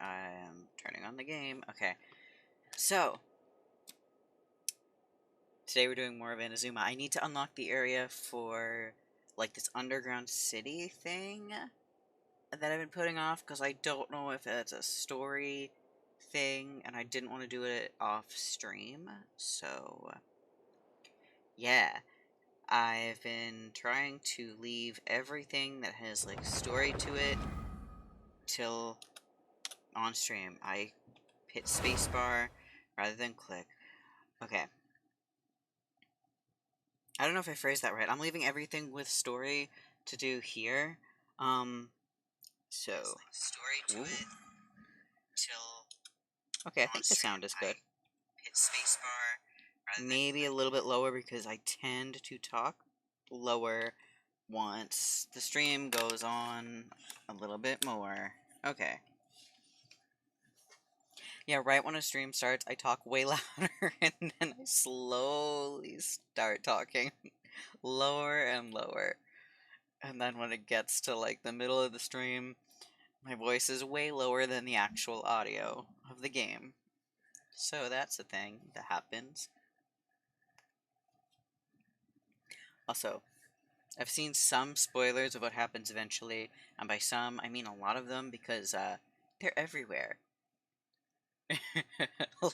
I'm turning on the game. Okay. So, today we're doing more of Inazuma. I need to unlock the area for, like, this underground city thing that I've been putting off, because I don't know if it's a story thing, and I didn't want to do it off stream. So, yeah. I've been trying to leave everything that has, like, story to it till on stream. I hit spacebar rather than click. Okay. I don't know if I phrased that right. I'm leaving everything with story to do here. So story to it till. Okay, I think the sound is good. Hit spacebar. Maybe a little bit lower because I tend to talk lower once the stream goes on a little bit more. Okay. Yeah, right when a stream starts, I talk way louder, and then I slowly start talking lower and lower. And then when it gets to, like, the middle of the stream, my voice is way lower than the actual audio of the game. So that's a thing that happens. Also, I've seen some spoilers of what happens eventually, and by some, I mean a lot of them, because, they're everywhere.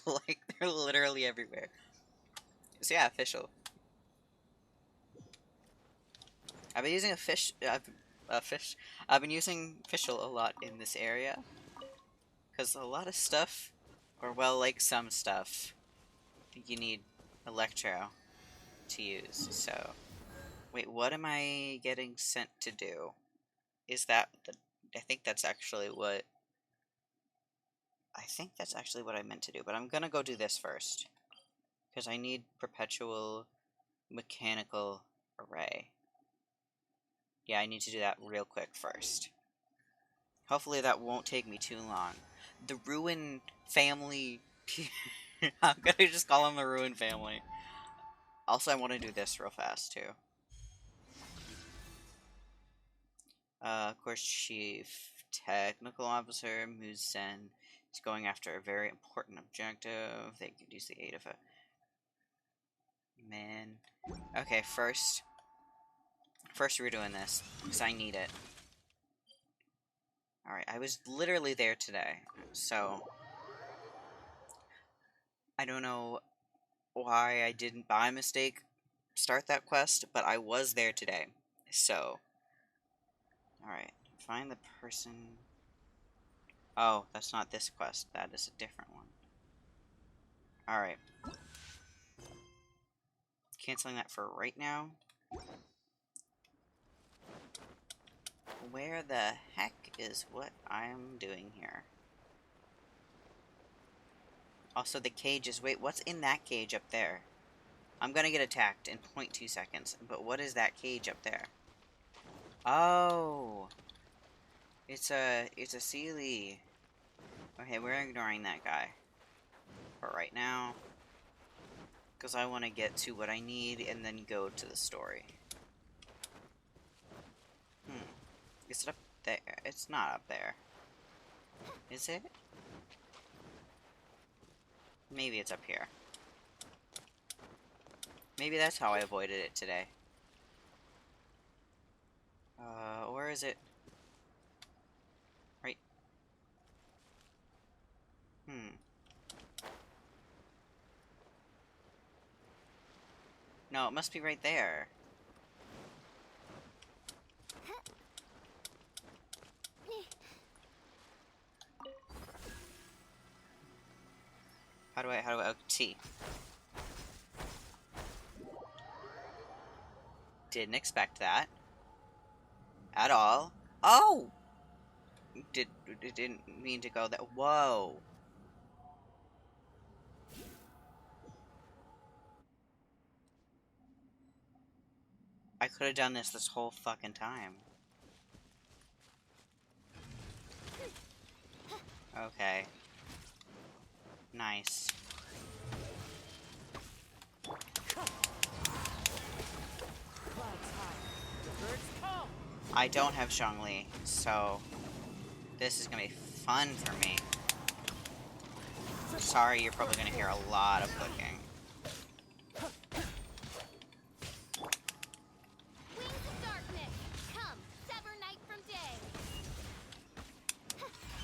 Like, they're literally everywhere. So yeah, official. I've been using I've been using official a lot in this area, because a lot of stuff, or well, like some stuff, you need Electro to use. So, wait, what am I getting sent to do? Is that the? I think that's actually what. I think that's actually what I meant to do, but I'm gonna go do this first, because I need perpetual mechanical array. Yeah, I need to do that real quick first. Hopefully that won't take me too long. The Ruin family. I'm gonna just call them the Ruin family. Also, I want to do this real fast too. Of course, Chief Technical Officer Muzen is going after a very important objective. They could use the aid of a man. Okay, first we're doing this because I need it. Alright, I was literally there today, so I don't know why I didn't, by mistake, start that quest, but I was there today. So, alright, find the person. Oh, that's not this quest, that is a different one. Alright. Canceling that for right now. Where the heck is what I'm doing here? Also, the cages. Wait, what's in that cage up there? I'm gonna get attacked in 0.2 seconds, but what is that cage up there? Oh! It's a Sealy. Okay, we're ignoring that guy for right now, because I want to get to what I need and then go to the story. Is it up there? It's not up there. Is it? Maybe it's up here. Maybe that's how I avoided it today. Where is it? Right. No, it must be right there. How do I, oh, T. Didn't expect that. At all. Oh! Didn't mean to go that. Whoa. I could have done this whole fucking time. Okay. Nice. I don't have Zhongli, so this is gonna be fun for me. sorry, you're probably gonna hear a lot of clicking. Wings of darkness, come, sever night from day.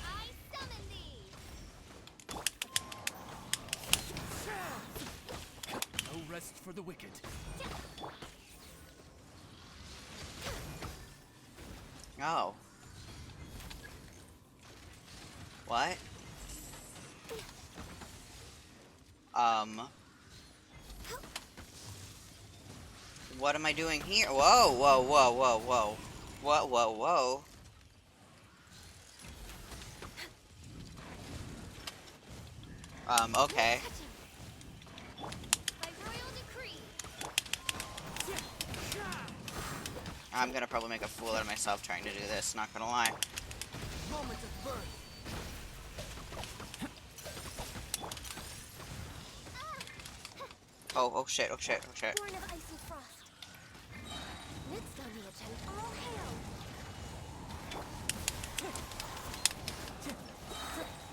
I summon thee. No rest for the wicked. Oh. What? What am I doing here? Whoa, whoa, whoa, whoa, whoa. Whoa, whoa, whoa. Okay. By royal decree. I'm gonna probably make a fool out of myself trying to do this, not gonna lie. Moment of birth. Oh shit, oh shit, oh shit. Born of icy frost. Next on the agenda, all hail.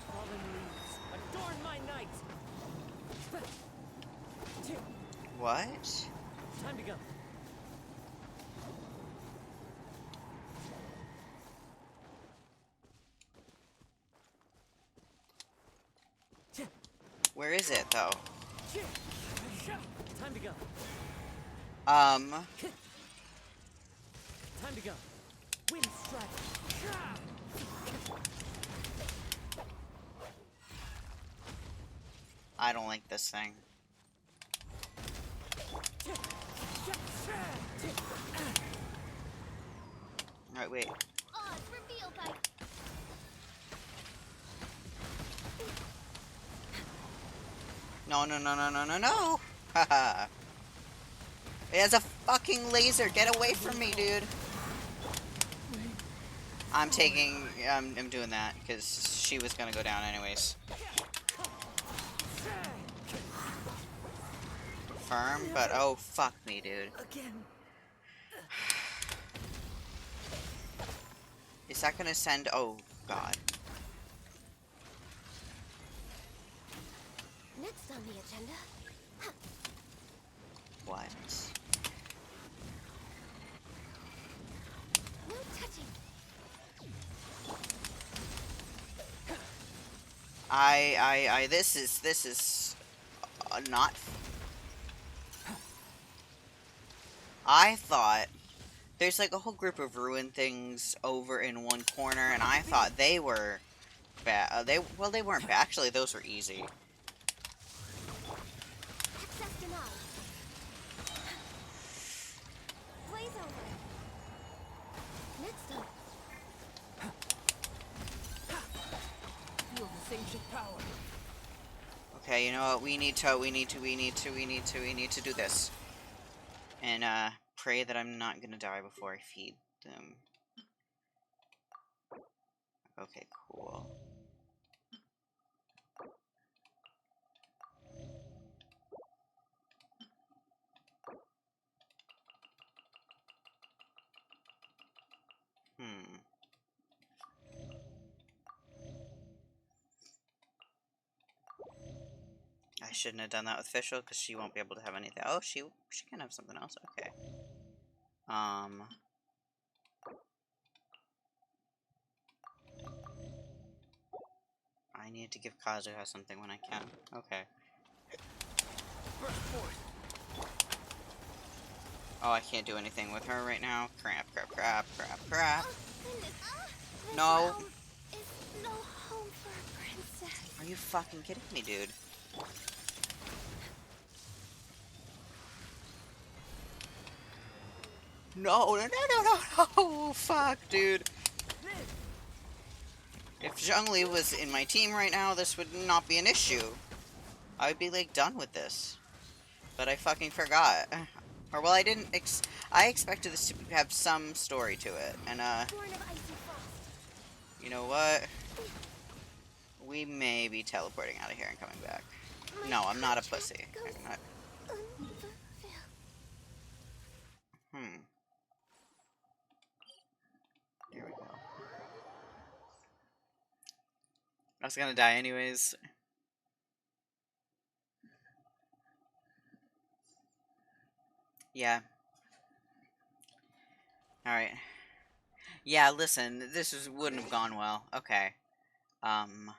Fallen leaves, adorn my night. What? Time to go. Where is it, though? Time to go. Um... Time to go. Wind strike. I don't like this thing. Alright, wait. Odds revealed by. No, no, no, no, no, no, no! Haha. It has a fucking laser! Get away from me, dude! I'm taking... I'm doing that, because she was gonna go down anyways. Firm, but oh, fuck me, dude. Again. Is that gonna send... Oh, God. Next on the agenda. What? No touching. This is not... I thought there's like a whole group of ruined things over in one corner, and I thought they were bad. They weren't bad. Actually, those were easy. Access denied. Blaze over. Next on. Feel this ancient power. Okay, you know what? We need to do this. And pray that I'm not gonna die before I feed them. Okay, cool. I shouldn't have done that with Fischl because she won't be able to have anything. Oh, she can have something else. Okay. I need to give Kazuha something when I can. Okay. Burst forth. Oh, I can't do anything with her right now. Crap, crap, crap, crap, crap. Oh, goodness. This No. realm is no home for a princess. Are you fucking kidding me, dude? No, no, no, no, no, no! Fuck, dude. If Zhongli was in my team right now, this would not be an issue. I would be, like, done with this. But I fucking forgot. Or, well, I didn't I expected this to have some story to it. And, Born of icy frost. you know what? We may be teleporting out of here and coming back. No, I'm not a pussy. I'm not. Here we go. I was gonna die anyways. Yeah. Alright. Yeah, listen, wouldn't have gone well. Okay. Um,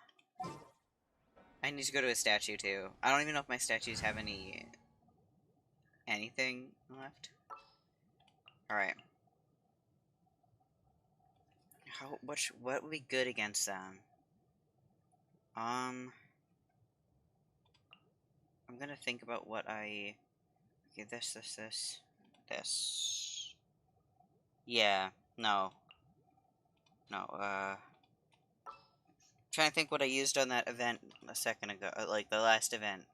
I need to go to a statue too. I don't even know if my statues have anything left. Alright. What would be good against them? I'm gonna think about what I... Okay, this. Yeah, no. No, trying to think what I used on that event a second ago, like the last event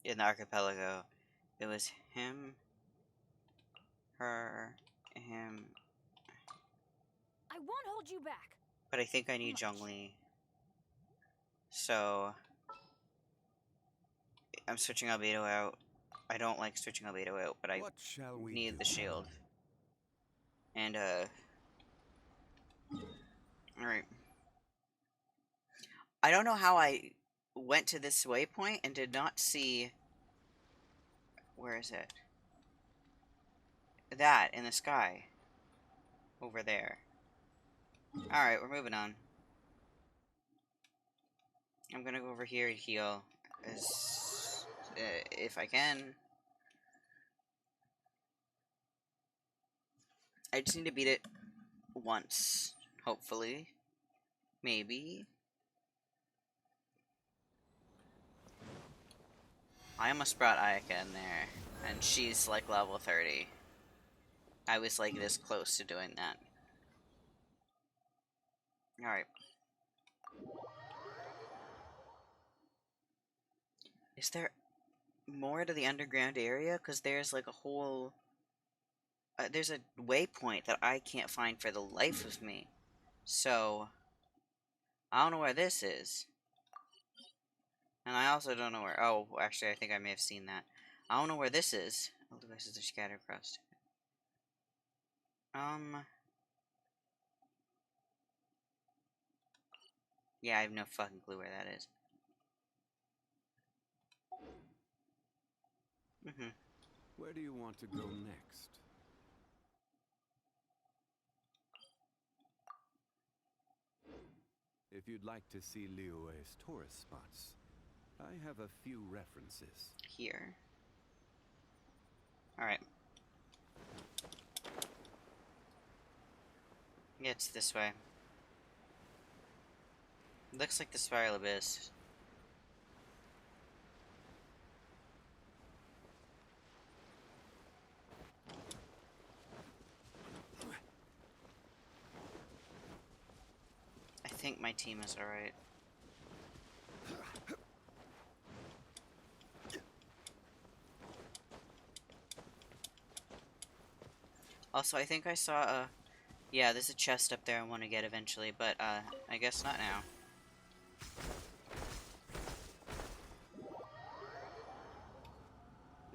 in the archipelago. It was him, her, him, I won't hold you back. but I think I need Zhongli. So, I'm switching Albedo out. I don't like switching Albedo out, but I What shall we need do? the shield. And, alright. I don't know how I went to this waypoint and did not see... Where is it? That, in the sky. Over there. Alright, we're moving on. I'm gonna go over here and heal. If I can. I just need to beat it once. Hopefully. Maybe. I almost brought Ayaka in there. And she's like level 30. I was like this close to doing that. Alright. Is there more to the underground area? Because there's like a whole... there's a waypoint that I can't find for the life of me. So... I don't know where this is. And I also don't know where... Oh, actually, I think I may have seen that. I don't know where this is. All devices are scattered across. Yeah, I have no fucking clue where that is. Where do you want to go next? If you'd like to see Liyue's tourist spots, I have a few references. Here. Alright. Yeah, it's this way. Looks like the Spiral Abyss. I think my team is alright. Also, I think I saw a... Yeah, there's a chest up there I want to get eventually, but, I guess not now.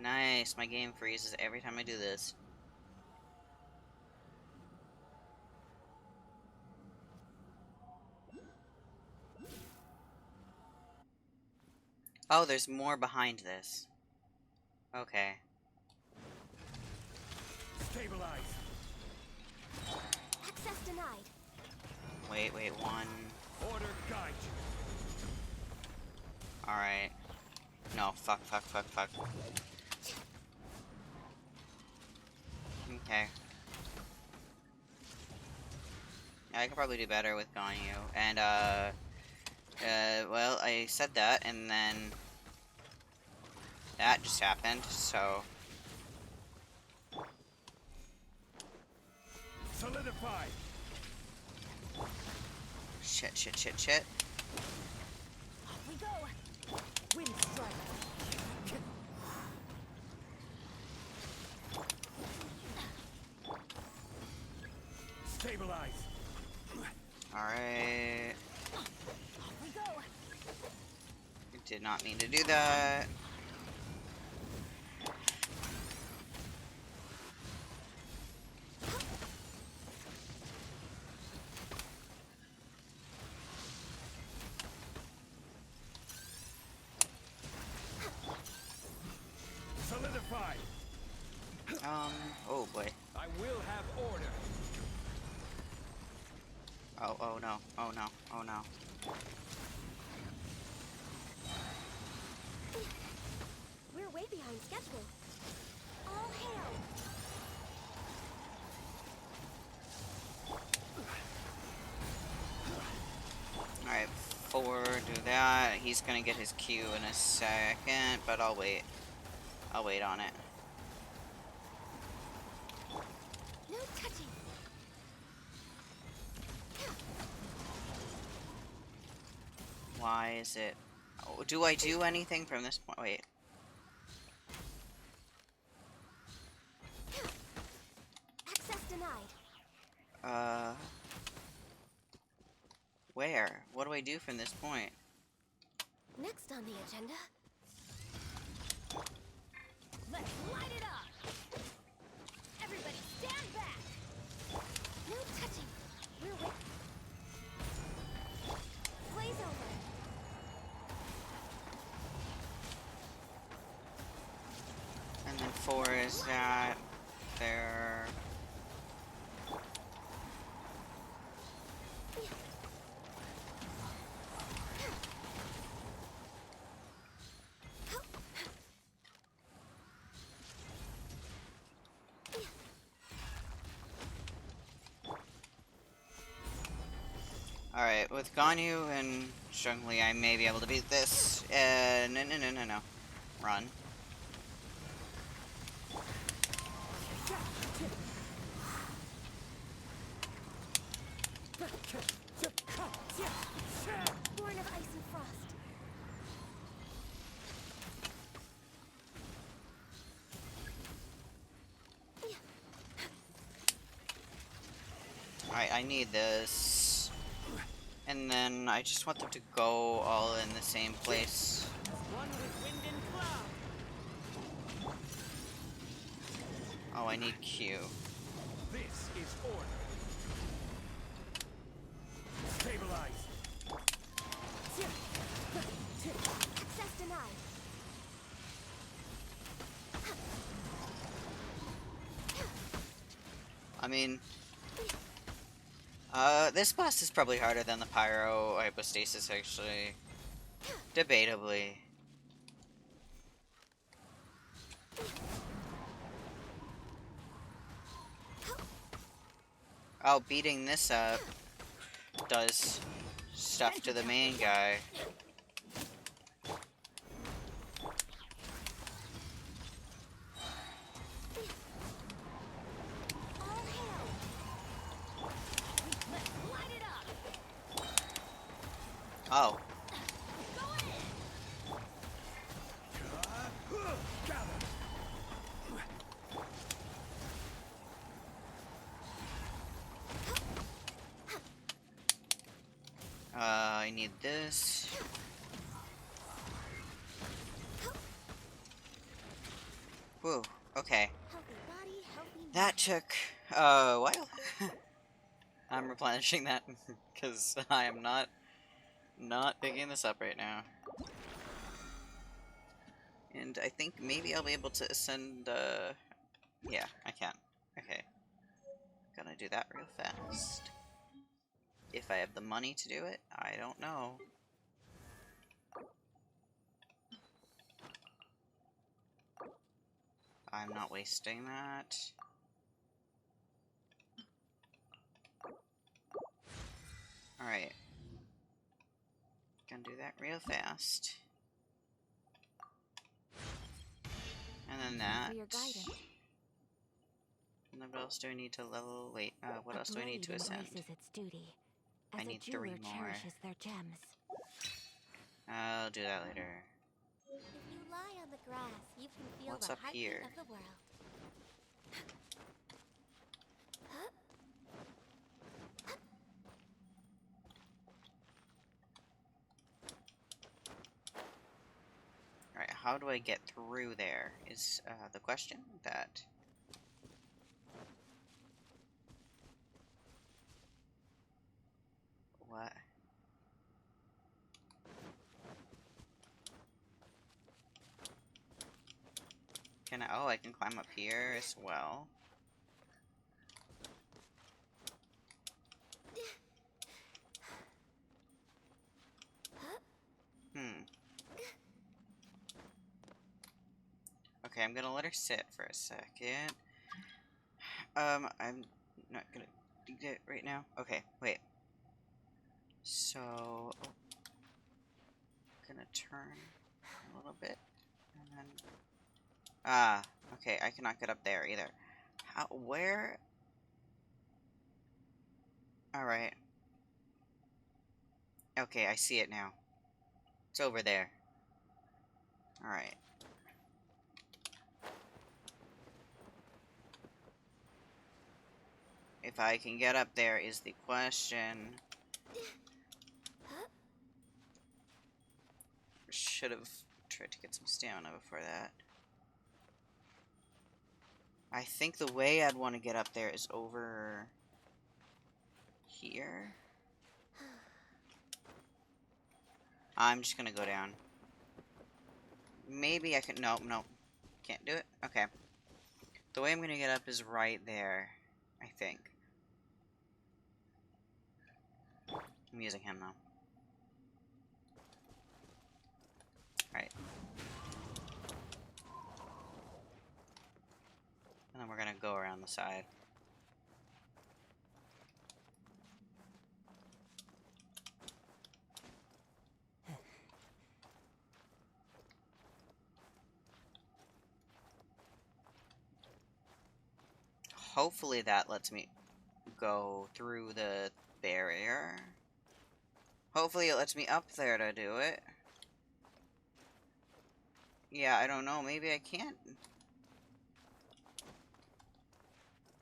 Nice, my game freezes every time I do this. Oh, there's more behind this. Okay. Stabilize. Access denied. Wait, one. Order guide you. Alright. No, fuck. Okay. Yeah, I could probably do better with Ganyu. And, well, I said that, and then... That just happened, so... Solidify. Shit. Off we go. Wind strike. Stabilize. Alright. Off we go. Did not mean to do that. Solidify. oh no, oh no, oh no. We're way behind schedule. All hail! Alright, 4, do that. He's gonna get his Q in a second, but I'll wait. I'll wait on it. No touching. Why is it... Oh, do I do anything from this point? Wait. Access denied. Where? What do I do from this point? Next on the agenda. Let's light it up! Everybody stand back! No touching! We're with... Blaze over! And then 4 is that. There. Alright, with Ganyu and Zhongli, I may be able to beat this. No. Run. Born of ice and frost. Alright, I need this. And then I just want them to go all in the same place. One with wind and cloud. Oh, I need Q. This is order. Stabilize. Access denied. I mean... this boss is probably harder than the Pyro Hypostasis, actually. Debatably. Oh, beating this up does stuff to the main guy. All hail! Let's light it up! Oh. Go in! Gather. I need this. Whew, okay. Healthy body, healthy mind. That took a while. I'm replenishing that because I am not picking this up right now. And I think maybe I'll be able to ascend, yeah, I can. Okay. Gonna do that real fast. If I have the money to do it, I don't know. I'm not wasting that. Alright. Gonna do that real fast. And then that. For your guidance. And then what else do I need to level? Wait, what else do I need to blade ascend? embraces its duty, I as need a 3 jeweler more. cherishes their gems. I'll do that later. If you lie on the grass, you can feel What's the up heartbeat here? of the world. Alright, how do I get through there is the question that... What? Can I... Oh, I can climb up here as well. Okay, I'm gonna let her sit for a second. I'm not gonna do that right now. Okay, wait. So, gonna turn a little bit, and then... Ah, okay, I cannot get up there either. How, where? Alright. Okay, I see it now. It's over there. Alright. If I can get up there is the question. Should have tried to get some stamina before that. I think the way I'd want to get up there is over here. I'm just gonna go down. Maybe I can... Nope, nope. Can't do it? Okay. The way I'm gonna get up is right there, I think. I'm using him now. Right. And then we're gonna go around the side. Hopefully that lets me go through the barrier. Hopefully it lets me up there to do it. Yeah, I don't know. Maybe I can't.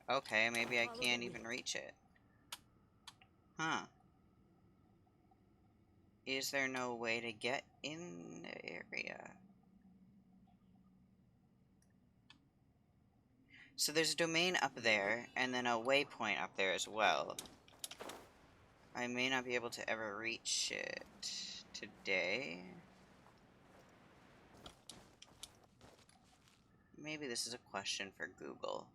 Okay, maybe I can't even reach it. Huh. Is there no way to get in the area? So there's a domain up there, and then a waypoint up there as well. I may not be able to ever reach it today. Maybe this is a question for Google.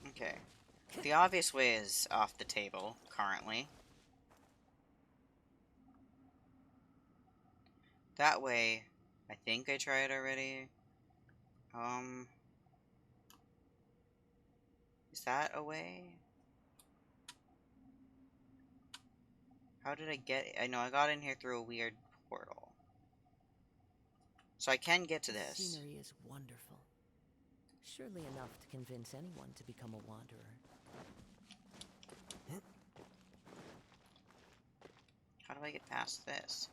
Okay. The obvious way is off the table, currently. That way, I think I tried already. Is that a way? How did I get... I know I got in here through a weird portal. So I can get to this. Scenery is wonderful. Surely enough to convince anyone to become a wanderer. How do I get past this?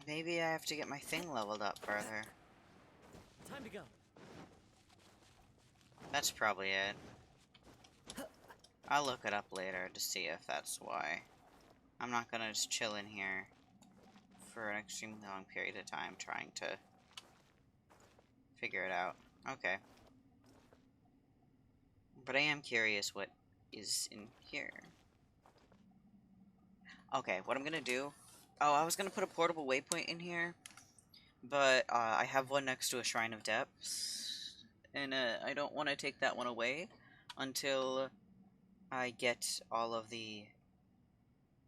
Maybe I have to get my thing leveled up further. Time to go. That's probably it. I'll look it up later to see if that's why. I'm not gonna just chill in here for an extremely long period of time trying to figure it out. Okay. But I am curious what is in here. Okay, what I'm gonna do... Oh, I was gonna put a portable waypoint in here, but I have one next to a Shrine of Depths, and I don't want to take that one away until I get all of the...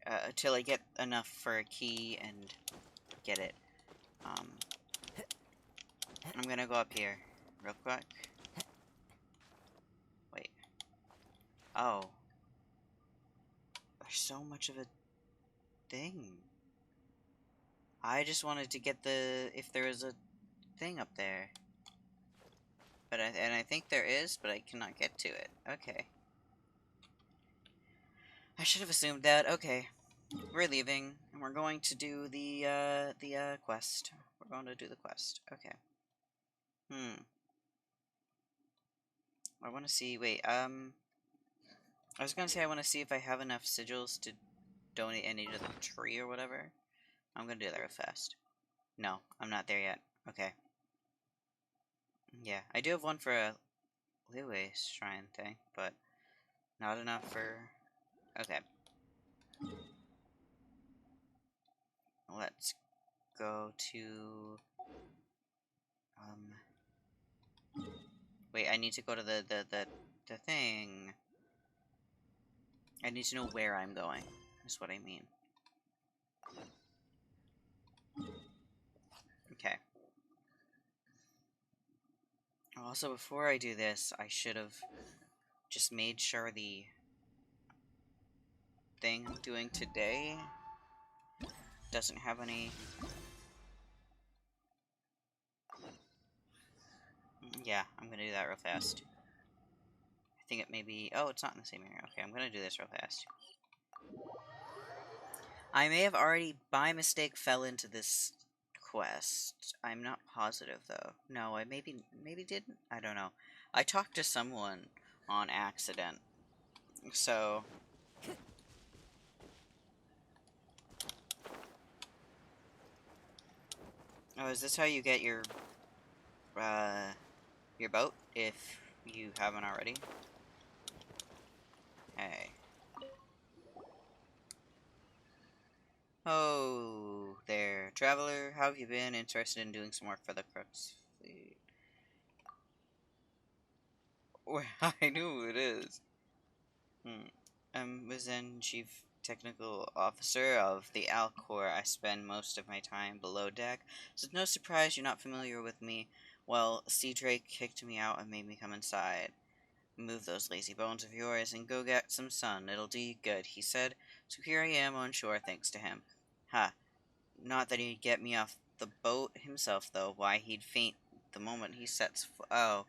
until I get enough for a key and get it. I'm gonna go up here real quick. Wait. Oh. There's so much of a thing. I just wanted to get the... if there is a thing up there. But I think there is, but I cannot get to it. Okay. I should have assumed that. Okay. We're leaving, and we're going to do the quest. We're going to do the quest. Okay. I want to see... Wait, I was gonna say I want to see if I have enough sigils to donate any to the tree or whatever. I'm gonna do that real fast. No, I'm not there yet. Okay. Yeah, I do have one for a Liu's shrine thing, but not enough for... Okay. let's go to... Wait, I need to go to the thing. I need to know where I'm going, is what I mean. Okay. Also, before I do this, I should have just made sure the thing I'm doing today doesn't have any... Yeah, I'm gonna do that real fast. I think it may be... Oh, it's not in the same area. Okay, I'm gonna do this real fast. I may have already, by mistake, fell into this quest. I'm not positive, though. No, I maybe didn't. I don't know. I talked to someone on accident. So... Oh, is this how you get your boat, if you haven't already? Hey. Oh, there. Traveler, how have you been? Interested in doing some work for the Crux fleet? Well, I know who it is. I'm Wizen, Chief Technical Officer of the Alcor. I spend most of my time below deck, so it's no surprise you're not familiar with me. Well, Sea Drake kicked me out and made me come inside. Move those lazy bones of yours and go get some sun. It'll do you good, he said. So here I am on shore thanks to him. Ha. Not that he'd get me off the boat himself, though. Why, he'd faint the moment he sets oh.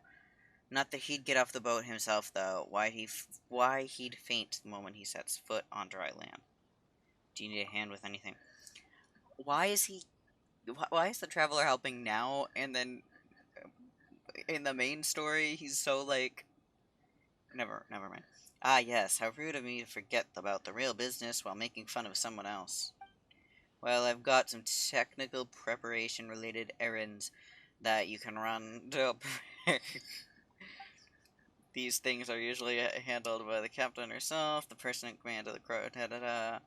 Not that he'd get off the boat himself, though. Why he'd faint the moment he sets foot on dry land. Do you need a hand with anything? Why is he... Why is the traveler helping now, and then in the main story, he's so, like... Never mind. Ah, yes, how rude of me to forget about the real business while making fun of someone else. Well, I've got some technical preparation-related errands that you can run to... These things are usually handled by the captain herself, the person in command of the crew, da-da-da.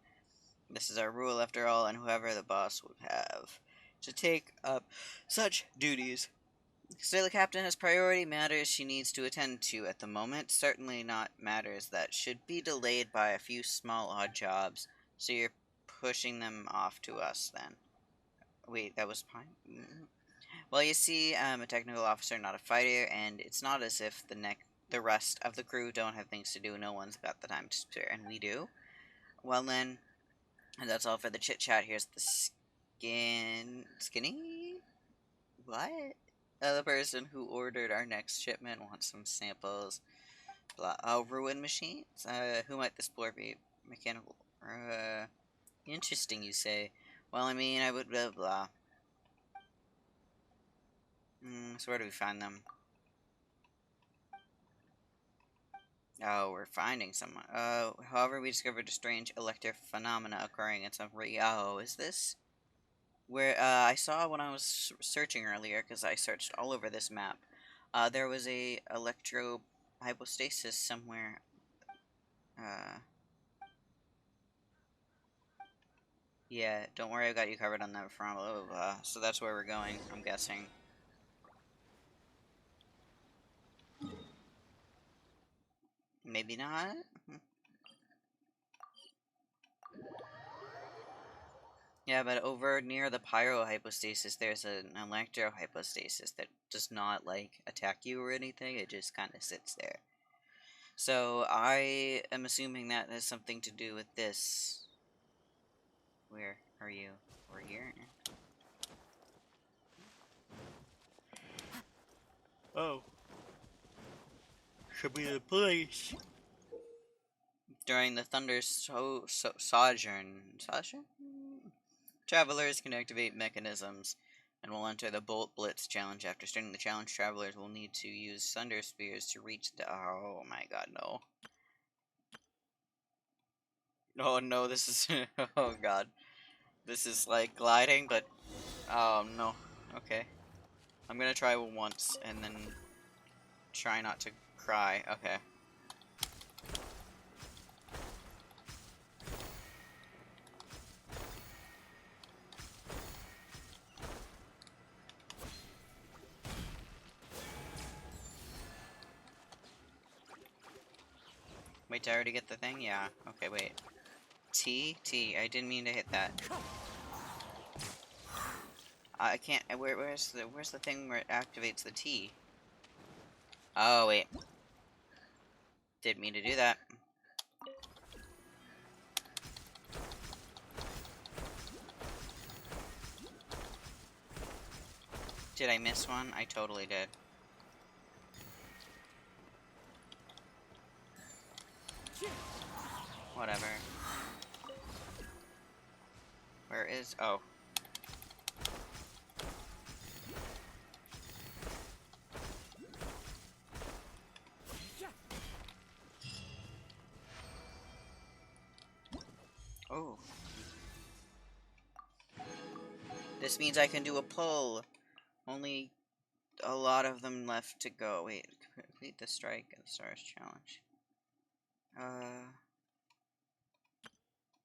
This is our rule, after all, and whoever the boss would have to take up such duties. Still, the captain has priority matters she needs to attend to at the moment, certainly not matters that should be delayed by a few small odd jobs, so you're pushing them off to us, then. Wait, that was fine? Well, you see, I'm a technical officer, not a fighter, and it's not as if the rest of the crew don't have things to do. No one's got the time to spare, and we do. Well then, and that's all for the chit-chat. Here's the skinny? What? The person who ordered our next shipment wants some samples. Blah. Oh, ruin machines? Who might this floor be? Mechanical. Interesting, you say. Well, I mean, I would blah blah. So where do we find them? Oh, we're finding someone. However, we discovered a strange electric phenomena occurring in some oh, is this where I saw when I was searching earlier, because I searched all over this map. There was a electro hypostasis somewhere. Yeah, don't worry, I got you covered on that front. Blah, blah, blah. So that's where we're going, I'm guessing. Maybe not. Yeah, but over near the pyrohypostasis, there's an electrohypostasis that does not, like, attack you or anything. It just kind of sits there. So I am assuming that has something to do with this. Where are you? We're here. Oh. Should be the place. During the Thunder Sojourn. Sojourn? Travelers can activate mechanisms and will enter the Bolt Blitz challenge. After starting the challenge, travelers will need to use Thunder Spears to reach the... Oh my god, no. Oh no, this is... Oh god. This is like gliding, but... Oh no. Okay. I'm gonna try once and then try not to cry. Okay. Wait, did I already get the thing? Yeah. Okay, wait. T? I didn't mean to hit that. I can't. Where's the thing where it activates the T? Oh wait. Didn't mean to do that. Did I miss one? I totally did. Whatever. Where is... Oh. Oh. This means I can do a pull. Only a lot of them left to go. Wait, complete the strike and the stars challenge.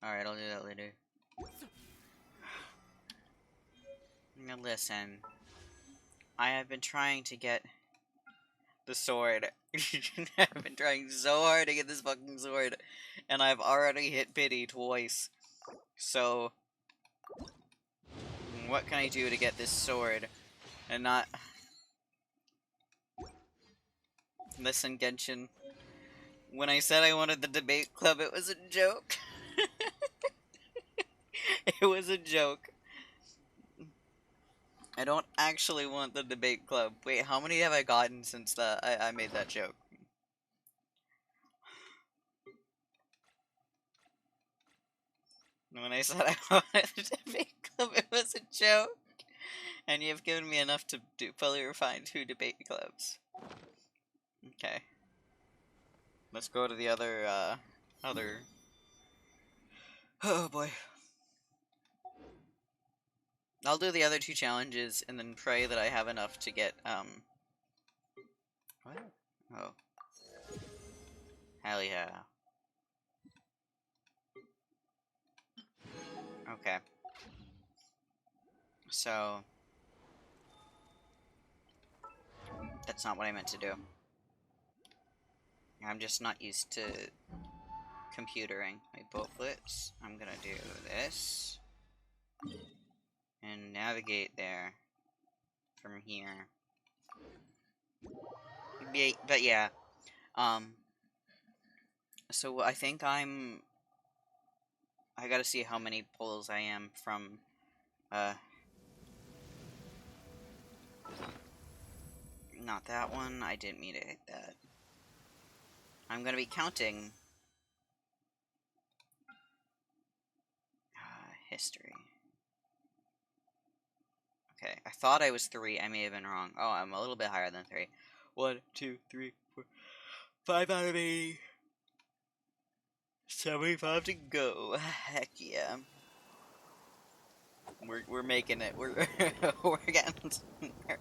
Alright, I'll do that later. Now listen. I have been trying to get the sword. I've been trying so hard to get this fucking sword. And I've already hit pity twice. So... what can I do to get this sword? And not... Listen, Genshin. When I said I wanted the debate club, it was a joke. It was a joke. I don't actually want the debate club. Wait, how many have I gotten since I made that joke? When I said I wanted the debate club, it was a joke. And you've given me enough to fully refine 2 debate clubs. Okay. Let's go to the other. Oh boy. I'll do the other 2 challenges and then pray that I have enough to get, What? Oh. Hell yeah. Okay. So... that's not what I meant to do. I'm just not used to computering my booklets. I'm gonna do this. And navigate there. From here. But yeah. So I think I gotta see how many pulls I am from, not that one. I didn't mean to hit that. I'm gonna be counting. History. Okay, I thought I was 3. I may have been wrong. Oh, I'm a little bit higher than 3. 1, 2, 3, 4, 5 out of 80. 75 to go. Heck yeah. We're making it. We're we're getting somewhere.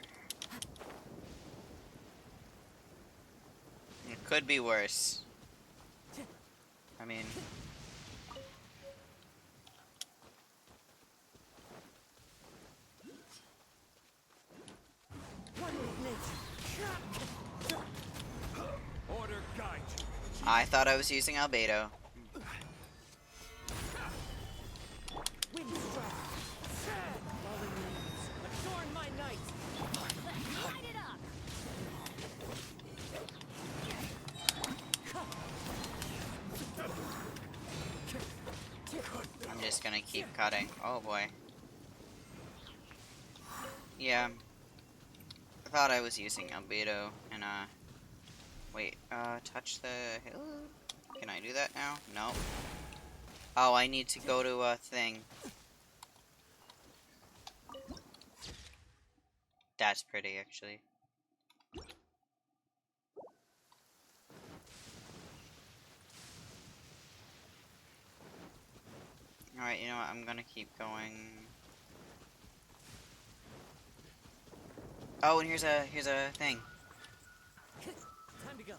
It could be worse. I mean, Order guide you. I thought I was using Albedo. Windstrike. Falling leaves. Adorn my night. Light it up! I'm just gonna keep cutting. Oh boy. Yeah. I thought I was using Albedo and wait, touch the hill? Can I do that now? No. Oh, I need to go to a thing. That's pretty, actually. Alright, you know what? I'm gonna keep going. Oh, and here's a thing. Time to go.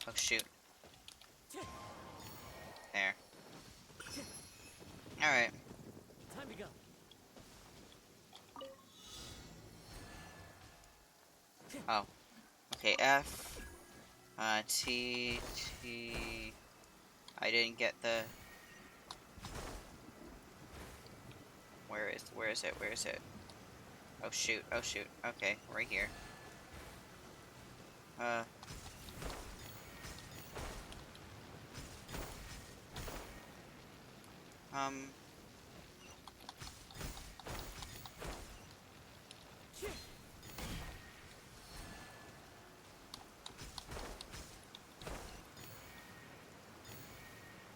Oh shoot. There. Alright. Time to go. Oh. Okay, F. T. I didn't get the. Where is it? Where is it? Oh shoot! Oh shoot! Okay, right here. Uh. Um.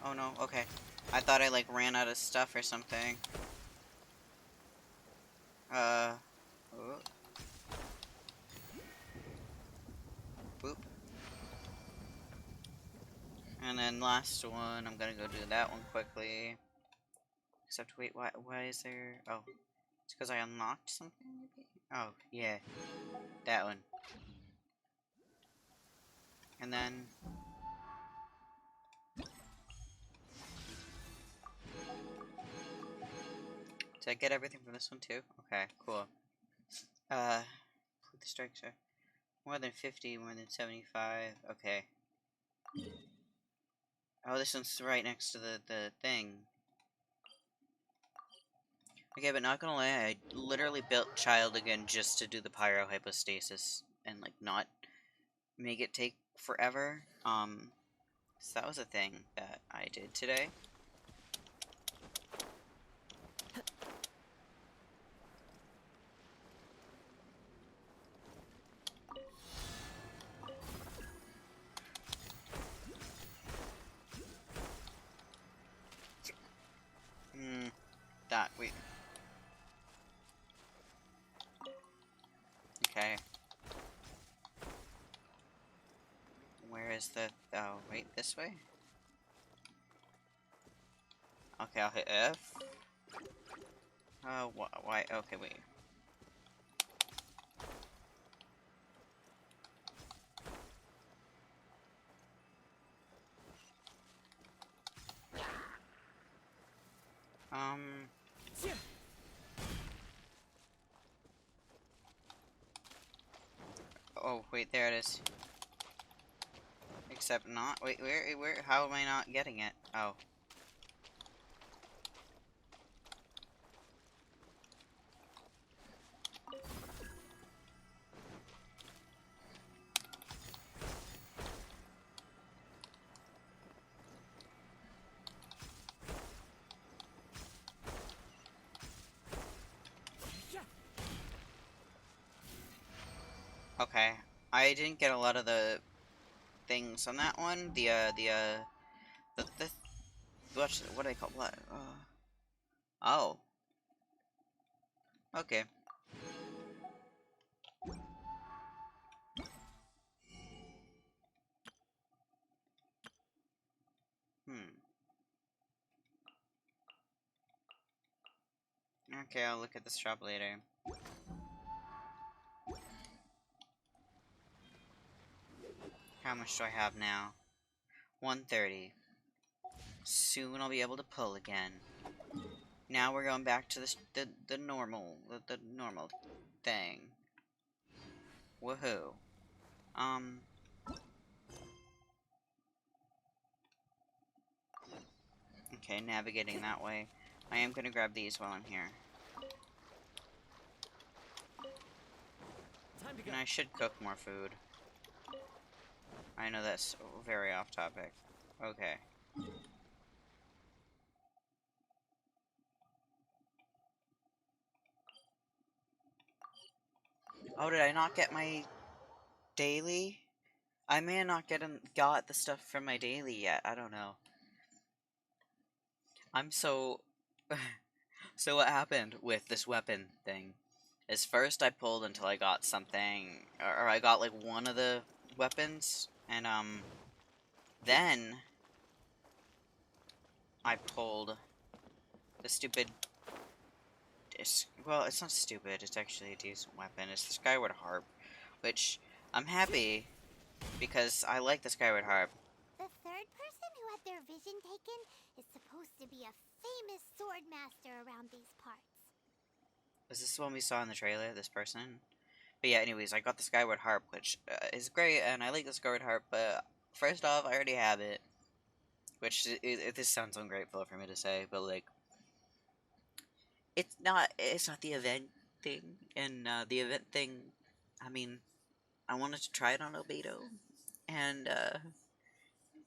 Oh no. Okay. I thought I like ran out of stuff or something. Oh. Boop. And then last one, I'm gonna go do that one quickly. Except, wait, why is there... Oh, it's because I unlocked something, maybe? Oh, yeah, that one. And then... Did I get everything from this one, too? Okay, cool. The strikes are more than 50, more than 75, okay. Oh, this one's right next to the thing. Okay, but not gonna lie, I literally built Child again just to do the pyrohypostasis and, like, not make it take forever. So that was a thing that I did today. Wait. Okay. Where is the... Oh, wait, this way? Okay, I'll hit F. Why? Okay, wait. Oh, wait, there it is. Except not... Wait, where... How am I not getting it? Oh. Okay. I didn't get a lot of the things on that one. What do I call... What? Oh. Okay. Okay, I'll look at this shop later. How much do I have now? 130. Soon I'll be able to pull again. Now we're going back to the normal thing. Woohoo. Okay, navigating that way. I am gonna grab these while I'm here. Time to go. And I should cook more food. I know that's very off topic. Okay. Oh, did I not get my daily? I may have not got the stuff from my daily yet. I don't know. I'm so... So what happened with this weapon thing is first I pulled until I got something, or I got like one of the weapons, and then I pulled the stupid... Well, it's not stupid, it's actually a decent weapon. It's the Skyward Harp, which I'm happy because I like the Skyward Harp. The third person who had their vision taken is supposed to be a famous sword master around these parts. Is this the one we saw in the trailer, this person? But yeah, anyways, I got the Skyward Harp, which is great, and I like the Skyward Harp, but first off, I already have it. Which, this sounds ungrateful for me to say, but like, it's not the event thing, and the event thing, I mean, I wanted to try it on Albedo, and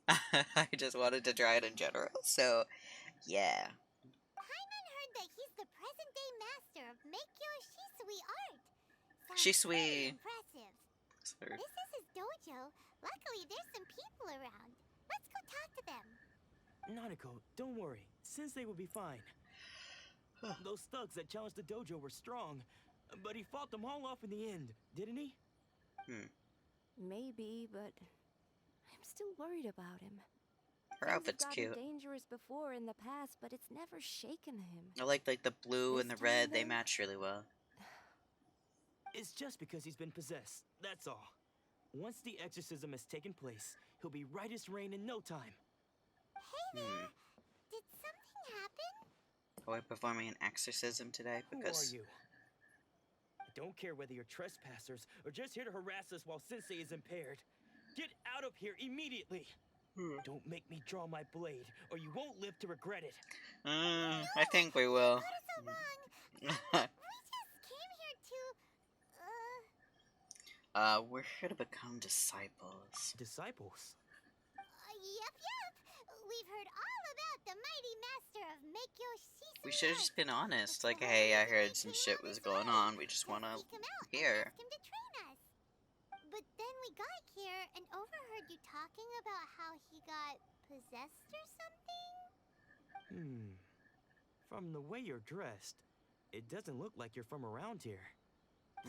I just wanted to try it in general, so, yeah. Paimon heard that he's the present-day master of Meikyo Shisui art. Sounds very Shisui. impressive. Sorry. This is his dojo. Luckily, there's some people around. Let's go talk to them. Nanako, don't worry. Sensei will be fine. Those thugs that challenged the dojo were strong, but he fought them all off in the end, didn't he? Maybe, but I'm still worried about him. Her Things outfit's have gotten cute. dangerous before in the past, but it's never shaken him. I like the blue and the This time, red, they though? match really well. It's just because he's been possessed, that's all. Once the exorcism has taken place, he'll be right as rain in no time. Hey there. Did something happen? Are we performing an exorcism today? Who Because are you? I don't care whether you're trespassers or just here to harass us while Sensei is impaired. Get out of here immediately! Don't make me draw my blade, or you won't live to regret it. I think we will. Got it so wrong. We just came here to, We're here to become disciples. Disciples? Yep. We've heard all about the mighty master of Meikyo Shisui. We should have just been honest. That's Like, the hey, I reason heard we some came shit all was this going way, on. We just to want to seek him out and hear. ask him to train us. But then we got here and overheard you talking about how he got possessed or something. From the way you're dressed, it doesn't look like you're from around here.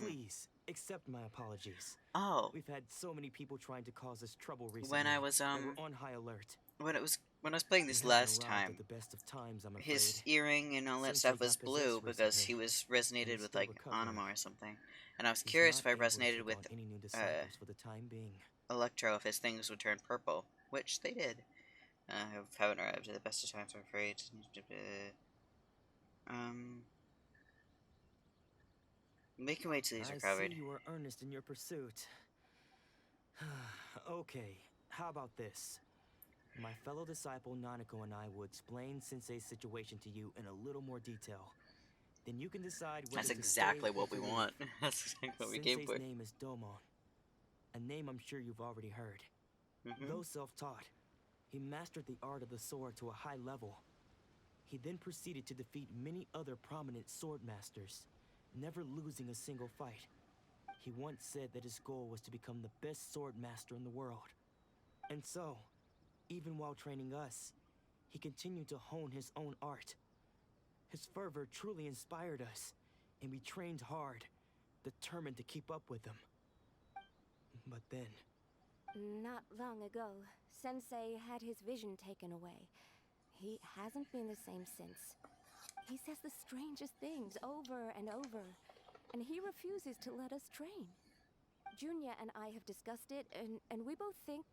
Please, accept my apologies. Oh, We've had so many people trying to cause us trouble recently. when I was and we're on high alert. when I was playing this We haven't last arrived time, at the best of times, I'm his afraid. earring and all that Since stuff he was got blue possessed because he recently, was resonated he's with still like recovering. Anima or something. And I was He's curious if not I able to resonated take with on any new disciples for the time being. Electro, if his things would turn purple, which they did. I haven't arrived at the best of times, I'm afraid. Make your way till he's recovered. I see you are earnest in your pursuit. Okay, how about this? My fellow disciple Nanako and I will explain Sensei's situation to you in a little more detail. Then you can decide whether That's to exactly stay or what we to want. leave. That's exactly what we came Sensei's for. name is Domon, a name I'm sure you've already heard. Mhm. Though self-taught, he mastered the art of the sword to a high level. He then proceeded to defeat many other prominent sword masters, never losing a single fight. He once said that his goal was to become the best sword master in the world. And so, even while training us, he continued to hone his own art. His fervor truly inspired us, and we trained hard, determined to keep up with him. But then, Not long ago, Sensei had his vision taken away. He hasn't been the same since. He says the strangest things over and over, and he refuses to let us train. Junya and I have discussed it, and we both think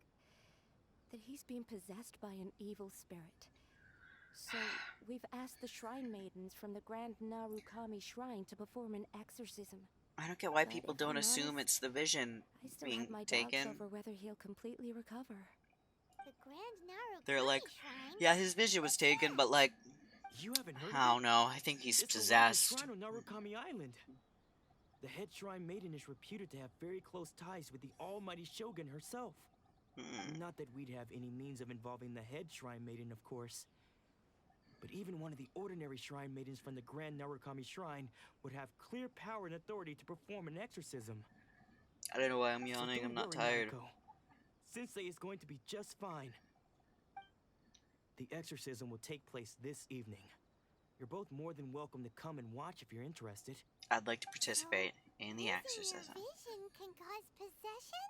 that he's being possessed by an evil spirit. So, we've asked the shrine maidens from the Grand Narukami Shrine to perform an exorcism. I don't get why But people if don't I'm assume honest, it's the vision I still being have my taken. doubts over whether he'll completely recover. The Grand Narukami They're like, Shrine? yeah, his vision was taken, but like, you haven't heard I of don't know. I think he's It's the largest possessed. shrine on Narukami Island. The head shrine maiden is reputed to have very close ties with the almighty Shogun herself. Not that we'd have any means of involving the head shrine maiden, of course. But even one of the ordinary shrine maidens from the Grand Narukami Shrine would have clear power and authority to perform an exorcism. I don't know why I'm So yawning. don't I'm not worry, tired. Nanako. Sensei is going to be just fine. The exorcism will take place this evening. You're both more than welcome to come and watch if you're interested. I'd like to participate in the Losing exorcism. your vision can cause possession?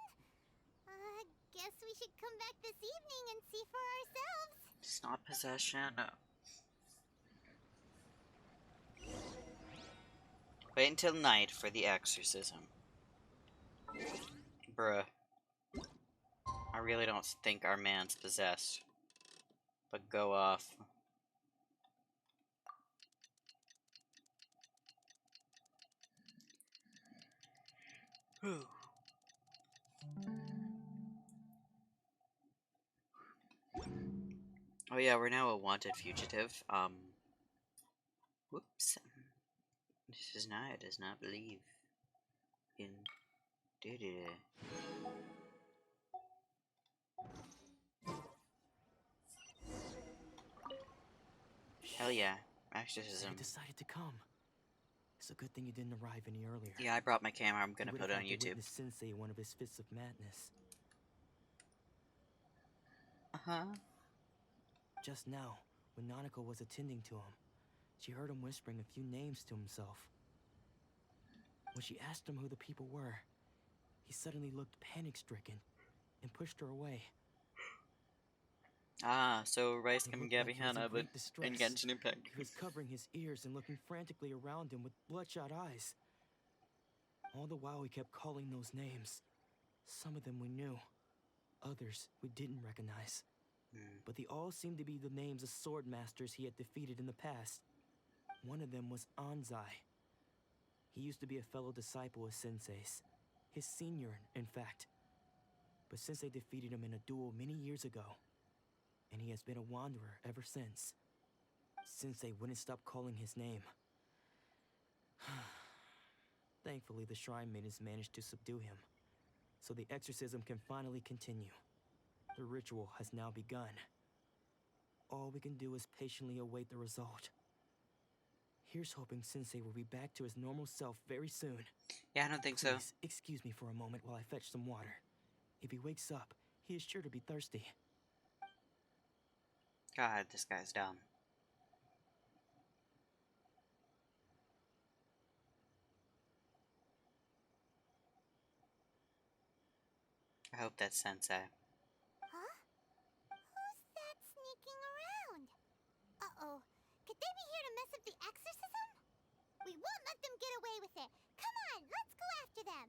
Guess we should come back this evening and see for ourselves. It's not possession. No. Wait until night for the exorcism. Bruh. I really don't think our man's possessed. But go off. Oh yeah, we're now a wanted fugitive. Whoops. This is not. Does not believe in. Hell yeah, exorcism. They decided to come. It's a good thing you didn't arrive any earlier. Yeah, I brought my camera. I'm You gonna would put have it on had to YouTube. witness Sensei in one of his fits of madness. Just now, when Nanako was attending to him, she heard him whispering a few names to himself. When she asked him who the people were, he suddenly looked panic-stricken and pushed her away. Ah, so Rice It can looked like he was in Gabihana, but great distress. in Genshin Impact. He was covering his ears and looking frantically around him with bloodshot eyes. All the while he kept calling those names. Some of them we knew, others we didn't recognize. But they all seemed to be the names of sword masters he had defeated in the past. One of them was Anzai. He used to be a fellow disciple of Sensei's. His senior, in fact. But Sensei defeated him in a duel many years ago. And he has been a wanderer ever since. Sensei wouldn't stop calling his name. Thankfully, the shrine maidens managed to subdue him, so the exorcism can finally continue. The ritual has now begun. All we can do is patiently await the result. Here's hoping Sensei will be back to his normal self very soon. Yeah, I don't think so. Please, excuse me for a moment while I fetch some water. If he wakes up, he is sure to be thirsty. God, this guy's dumb. I hope that's Sensei. Huh? Who's that sneaking around? Uh-oh. Could they be here to mess up the exorcism? We won't let them get away with it. Come on, let's go after them.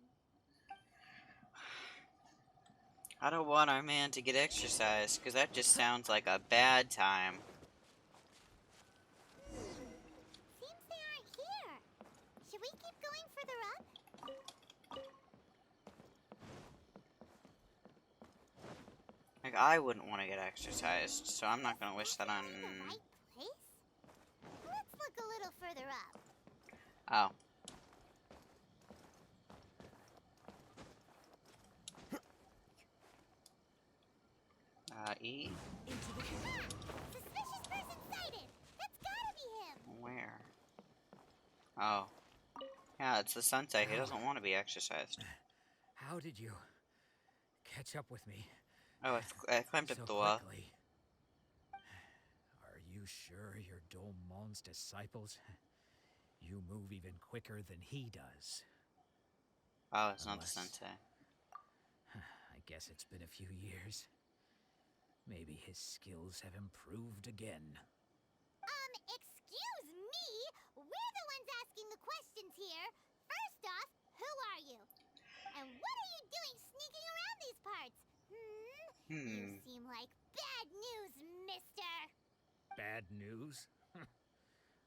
I don't want our man to get exercised, because that just sounds like a bad time. Seems they aren't here. Should we keep going further up? Like, I wouldn't want to get exercised, so I'm not gonna wish that on... Are we in the right place? Let's look a little further up. Oh. E? Suspicious person sighted! That's gotta be him! Where? Oh. Yeah, it's the Sensei. He doesn't want to be exercised. How did you catch up with me Oh, I climbed up so the wall. quickly? Are you sure you're Domon's disciples? You move even quicker than he does. Oh, it's not the Unless- Sensei. I guess it's been a few years. Maybe his skills have improved again. Excuse me? We're the ones asking the questions here. First off, who are you? And what are you doing sneaking around these parts? You seem like bad news, mister. Bad news?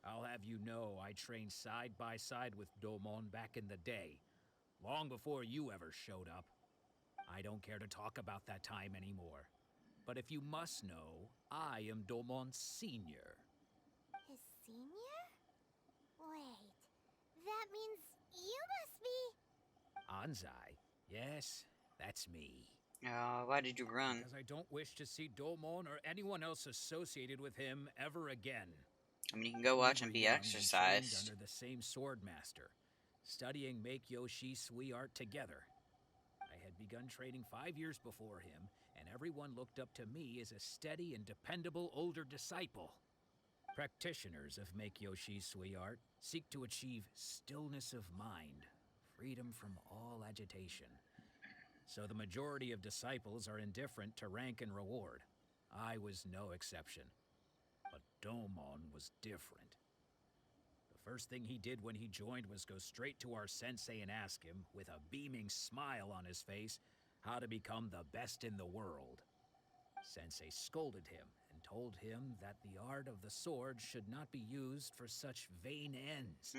I'll have you know I trained side by side with Domon back in the day, long before you ever showed up. I don't care to talk about that time anymore. But if you must know, I am Domon's senior. His senior? Wait, that means you must be... Anzai? Yes, that's me. Why did you run? Because I don't wish to see Domon or anyone else associated with him ever again. I mean, you can go watch him We be were young and trained exercised. under the same sword master, studying Make Yoshi Sui art together. I had begun training 5 years before him, and everyone looked up to me as a steady and dependable older disciple. Practitioners of Make Yoshi Sui art seek to achieve stillness of mind, freedom from all agitation. So the majority of disciples are indifferent to rank and reward. I was no exception. But Domon was different. The first thing he did when he joined was go straight to our sensei and ask him, with a beaming smile on his face, how to become the best in the world. Sensei scolded him and told him that the art of the sword should not be used for such vain ends.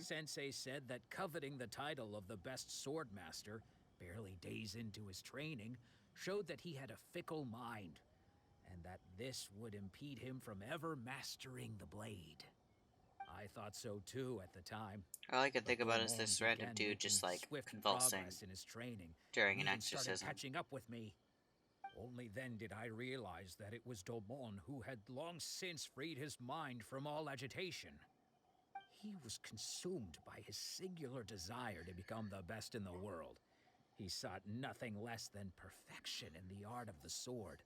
Sensei said that coveting the title of the best sword master, barely days into his training, showed that he had a fickle mind, and that this would impede him from ever mastering the blade. I thought so too at the time. All I could But think about is Gomorn this random began dude just making like swift convulsing progress in his training, during and an even started exorcism. catching up with me. Only then did I realize that it was Domon who had long since freed his mind from all agitation. He was consumed by his singular desire to become the best in the world. He sought nothing less than perfection in the art of the sword,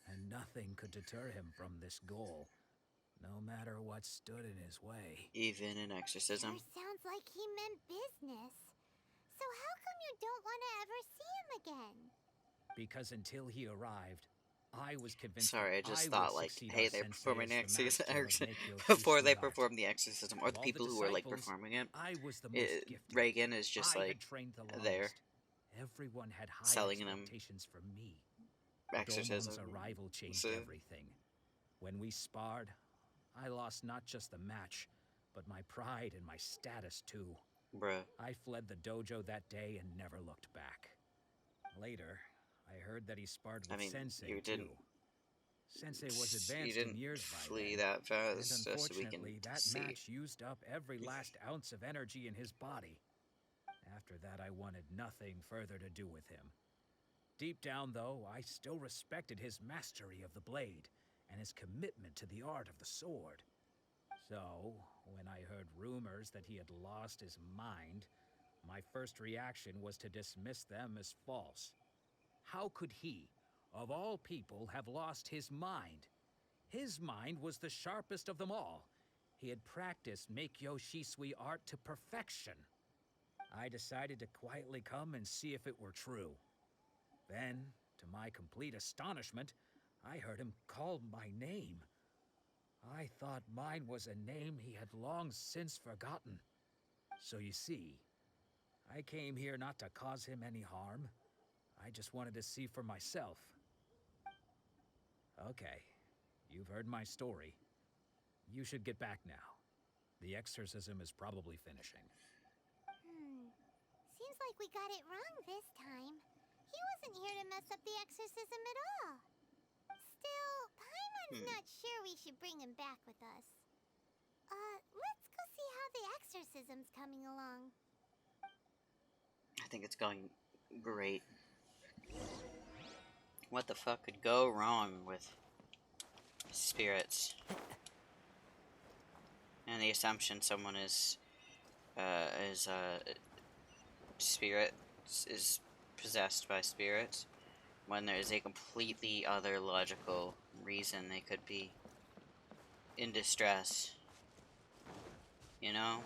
and nothing could deter him from this goal, no matter what stood in his way. Even an exorcism. Sure sounds like he meant business. So how come you don't want to ever see him again? Because until he arrived, I was convinced Sorry, I that just I thought would like, succeed hey, our they're sensei performing the as the master of exorcism Meikyo before they Shisui art. perform the exorcism, or Of the all people who are like disciples, performing it. I was the most gifted. Reagan is just I like had trained the longest. there Everyone had high selling them expectations from me. exorcism. Domon's arrival changed So- everything. When we sparred, I lost not just the match, but my pride and my status too. Bruh. I fled the dojo that day and never looked back. Later, I heard that he sparred with I mean, Sensei you didn't. too. Sensei was You advanced didn't in years by flee then, that and fast, just so we can unfortunately, that see. match used up every last ounce of energy in his body. After that, I wanted nothing further to do with him. Deep down, though, I still respected his mastery of the blade and his commitment to the art of the sword. So, when I heard rumors that he had lost his mind, my first reaction was to dismiss them as false. How could he, of all people, have lost his mind? His mind was the sharpest of them all. He had practiced Meikyo Shisui art to perfection. I decided to quietly come and see if it were true. Then, to my complete astonishment, I heard him call my name. I thought mine was a name he had long since forgotten. So you see, I came here not to cause him any harm. I just wanted to see for myself. Okay, you've heard my story. You should get back now. The exorcism is probably finishing. Seems like we got it wrong this time. He wasn't here to mess up the exorcism at all. Still, Paimon's not sure we should bring him back with us. Let's go see how the exorcism's coming along. I think it's going great. What the fuck could go wrong with spirits? And the assumption someone is spirit is possessed by spirits, when there is a completely other logical reason they could be in distress. You know?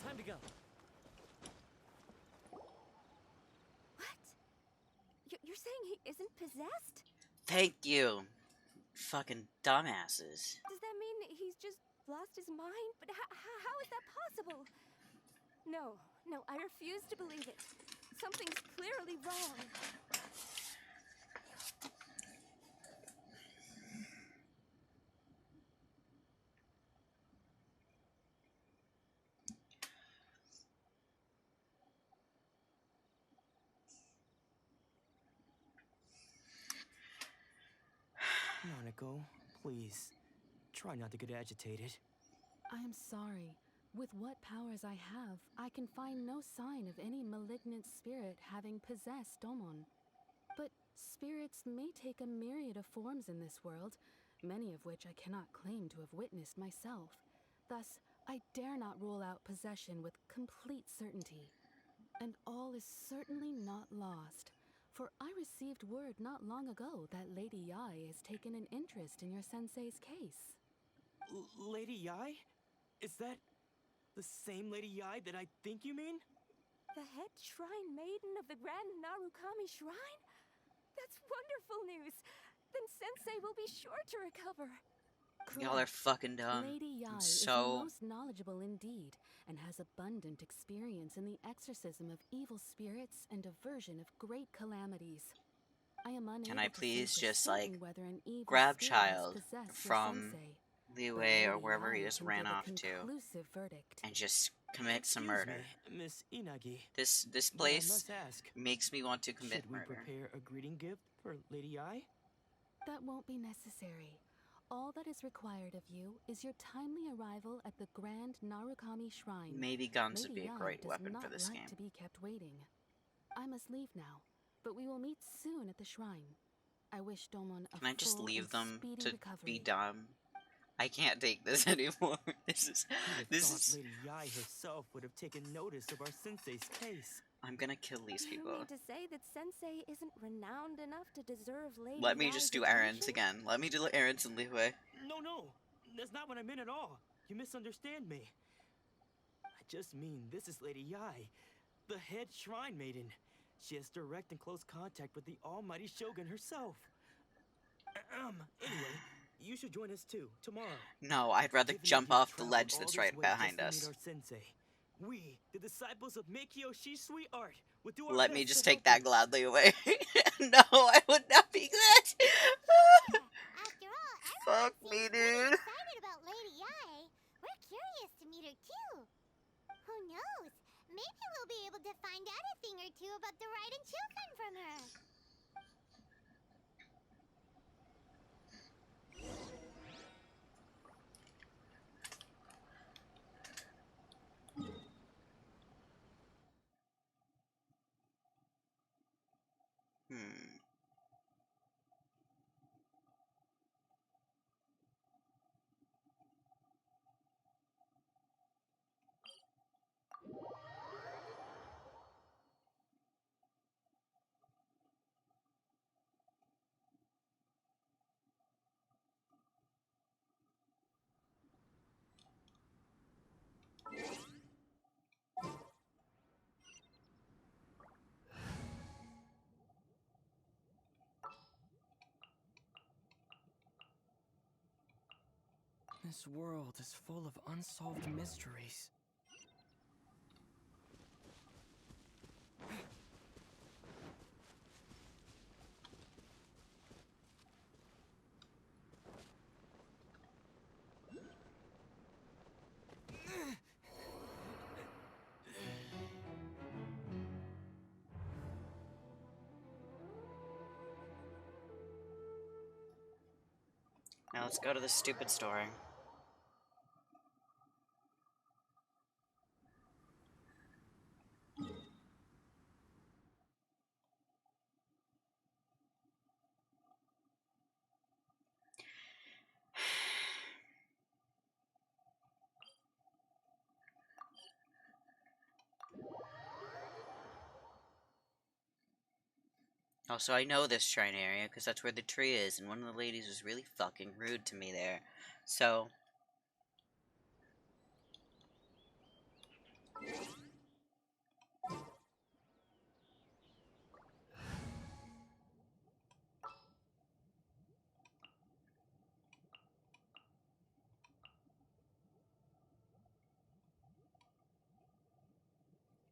Time to go. What? You're saying he isn't possessed? Thank you, fucking dumbasses. Does that mean he's just lost his mind? But how is that possible? No, I refuse to believe it. Something's clearly wrong. Nanako, please. Try not to get agitated. I am sorry. With what powers I have, I can find no sign of any malignant spirit having possessed Domon. But spirits may take a myriad of forms in this world, many of which I cannot claim to have witnessed myself. Thus, I dare not rule out possession with complete certainty. And all is certainly not lost, for I received word not long ago that Lady Yai has taken an interest in your sensei's case. Lady Yai? Is that the same Lady Yai that I think you mean? The head shrine maiden of the Grand Narukami Shrine? That's wonderful news! Then Sensei will be sure to recover. Y'all are fucking dumb. Lady Yai I'm is so most knowledgeable indeed, and has abundant experience in the exorcism of evil spirits and aversion of great calamities. I am unable Can I to say please for just, certain like, whether an evil grab spirit has child possessed your from sensei, but Liwei or Lady wherever he Yae just can ran give a off to conclusive verdict. and just commit some Excuse murder. me, Miss Inagi. This But I place must ask, makes me want to commit should we murder. prepare a greeting gift for Lady Ai? That won't be necessary. All that is required of you is your timely arrival at the Grand Narukami Shrine. Maybe guns would Lady be a Yae great does weapon not for this like game. to be kept waiting. I must leave now, but we will meet soon at the shrine. I wish Domon a Can I just full leave and them speedy to recovery. be dumb? I can't take this anymore. Who'd have This thought is. Lady Yae herself would have taken notice of our sensei's case? I'm gonna kill these You people. mean to say that Sensei isn't renowned enough to deserve Lady Let me Yae's just do errands attention? again. Let me do errands in Liwei. No, that's not what I meant at all. You misunderstand me. I just mean this is Lady Yae, the head shrine maiden. She has direct and close contact with the almighty Shogun herself. Anyway, you should join us too, tomorrow. No, I'd rather Given that jump you've off the traveled ledge all that's this right way behind just to us. meet our sensei. We, the disciples of Meikyo Shisui Art, will do our Let best me to just help take that you. gladly away. No, I would not be glad. After all, Fuck everyone me, seems pretty dude. excited about Lady Yae. We're curious to meet her too. Who knows? Maybe we'll be able to find out a thing or two about the Raiden children from her. Hmm. This world is full of unsolved mysteries. Now let's go to this stupid store. Also, I know this shrine area because that's where the tree is, and one of the ladies was really fucking rude to me there. So,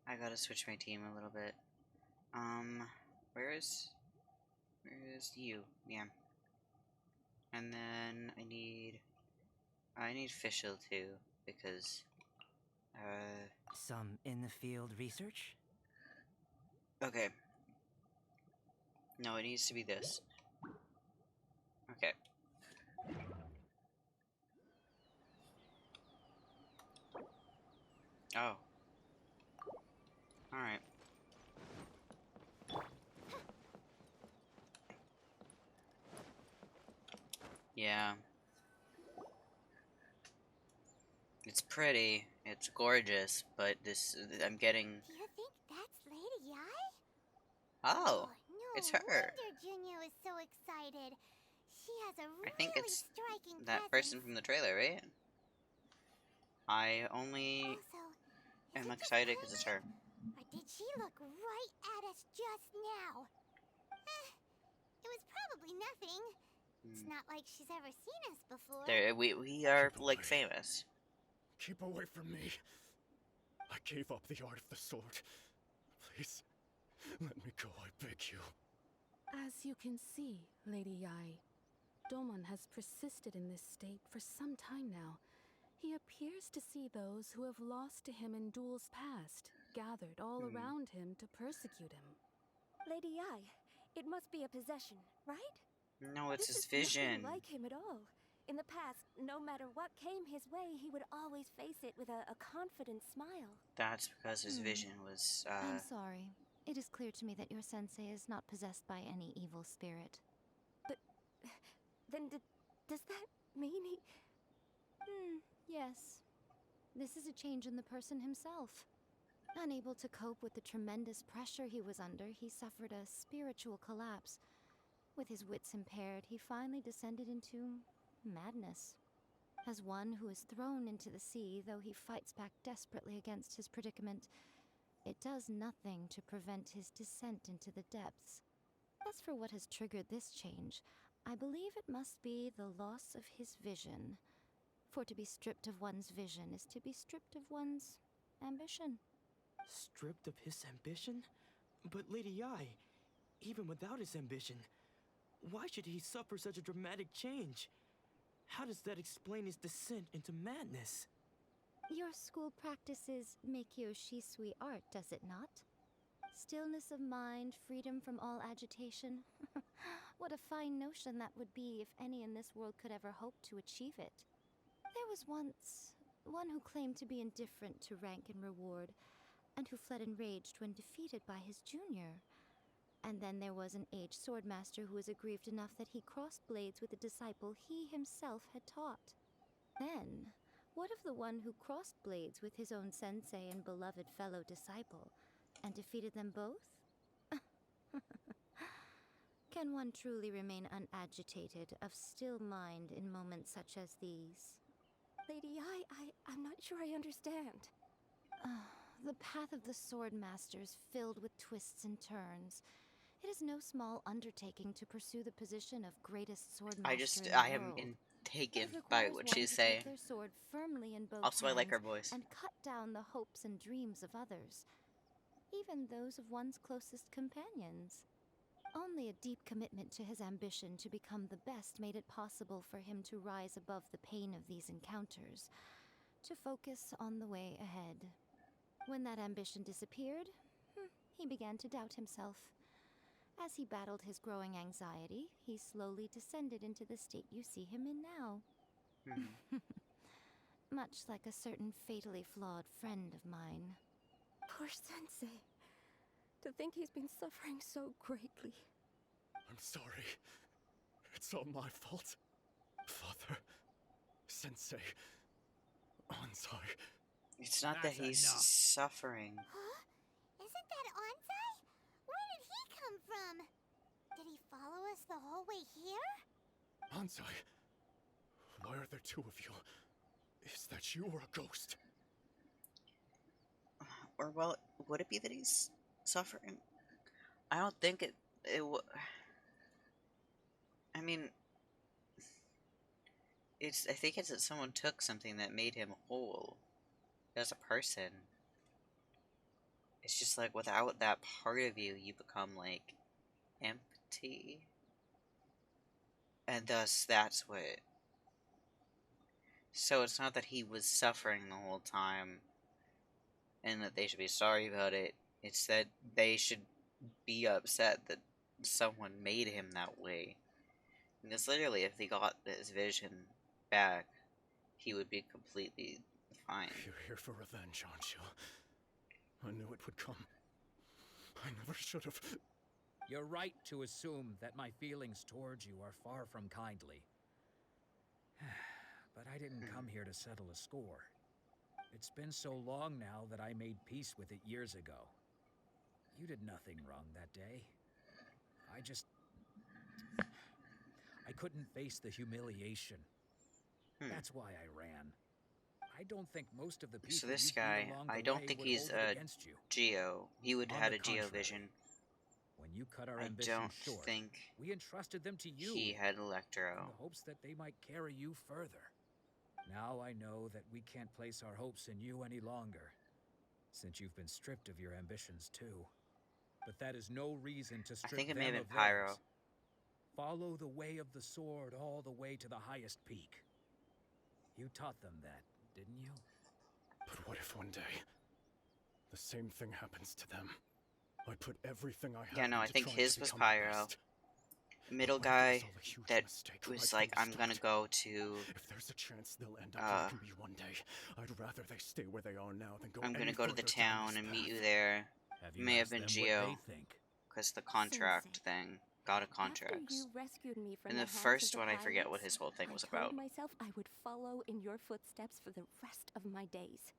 I gotta switch my team a little bit. Where's you? Yeah. And then I need Fischl too, because, Some in-the-field research? okay. No, it needs to be this. Okay. Oh. Alright. Yeah. It's pretty, it's gorgeous, but I'm getting... Do you think that's Lady Yae? Oh, no it's her. wonder Junyo is so excited. She has a I think really it's striking that presence. person from the trailer, right? I only Also, am is it just excited because it's her. Or did she look right at us just now? It was probably nothing. It's not like she's ever seen us before. There, we are, Keep like, away. famous. Keep away from me. I gave up the art of the sword. Please, let me go, I beg you. As you can see, Lady Yai, Domon has persisted in this state for some time now. He appears to see those who have lost to him in duels past, gathered all around him to persecute him. Lady Yai, it must be a possession, right? No, it's This his is nothing vision. like him at all. In the past, no matter what came his way, he would always face it with a confident smile. That's because his vision was, I'm sorry. It is clear to me that your sensei is not possessed by any evil spirit. But then does that mean he... Yes. This is a change in the person himself. Unable to cope with the tremendous pressure he was under, he suffered a spiritual collapse. With his wits impaired, he finally descended into madness. As one who is thrown into the sea, though he fights back desperately against his predicament, it does nothing to prevent his descent into the depths. As for what has triggered this change, I believe it must be the loss of his vision. For to be stripped of one's vision is to be stripped of one's ambition. Stripped of his ambition? But Lady Yai, even without his ambition, why should he suffer such a dramatic change? How does that explain his descent into madness? Your school practices Meikyo Shisui art, does it not? Stillness of mind, freedom from all agitation. What a fine notion that would be if any in this world could ever hope to achieve it. There was once one who claimed to be indifferent to rank and reward, and who fled enraged when defeated by his junior. And then there was an aged swordmaster who was aggrieved enough that he crossed blades with a disciple he himself had taught. Then, what of the one who crossed blades with his own sensei and beloved fellow disciple, and defeated them both? Can one truly remain unagitated, of still mind in moments such as these? Lady Yai, I'm not sure I understand. The path of the sword master is filled with twists and turns. It is no small undertaking to pursue the position of greatest swordmaster in the I am world. taken It by requires what one she's to saying. take their sword firmly in both Also, I like her hands voice. and cut down the hopes and dreams of others, even those of one's closest companions. Only a deep commitment to his ambition to become the best made it possible for him to rise above the pain of these encounters, to focus on the way ahead. When that ambition disappeared, he began to doubt himself. As he battled his growing anxiety, he slowly descended into the state you see him in now. Much like a certain fatally flawed friend of mine. Poor Sensei. To think he's been suffering so greatly. I'm sorry. It's all my fault. Father, Sensei, Ansai. It's not that That's he's enough. suffering. Huh? Isn't that Ansai? Where did he come from? Did he follow us the whole way here? Ansai, why are there two of you? Is that you or a ghost? Or, well, would it be that he's suffering? I don't think I mean, I think it's that someone took something that made him whole as a person. It's just like without that part of you, you become like empty. And thus, that's what. So it's not that he was suffering the whole time and that they should be sorry about it. It's that they should be upset that someone made him that way. Because literally, if he got his vision back, he would be completely fine. You're here for revenge, aren't you? I knew it would come. I never should have. You're right to assume that my feelings towards you are far from kindly. But I didn't come here to settle a score. It's been so long now that I made peace with it years ago. You did nothing wrong that day. I couldn't face the humiliation. That's why I ran. I don't think most of the people So this you've beat guy, along I the don't way think would he's hold it a against you. Geo. He would On have the had a Geo contrary, vision. When you cut our I ambitions don't short, think we entrusted them to you he had in Electro. the hopes that they might carry you further. Now I know that we can't place our hopes in you any longer, since you've been stripped of your ambitions too. but that is no reason to I strip think it them may have been of Pyro. theirs. Follow the way of the sword all the way to the highest peak. You taught them that, didn't you? But what if one day the same thing happens to them? I put everything I have Yeah, no, I into think trying his to was become the Pyro. best. Middle But what if it was guy all a huge that mistake was right like, from I'm the gonna start? go to, If there's a chance they'll end up where they can be one day, I'd rather they stay where they are now than go I'm any gonna go to the further down town this and meet path. you there. Have It you may have asked been them Geo, what they think? because the contract Sensei, thing. Got a After contract. you rescued me from In the the hands first of one, the I forget what pirates, his whole thing was I told about. myself I would follow in your footsteps for the rest of my days.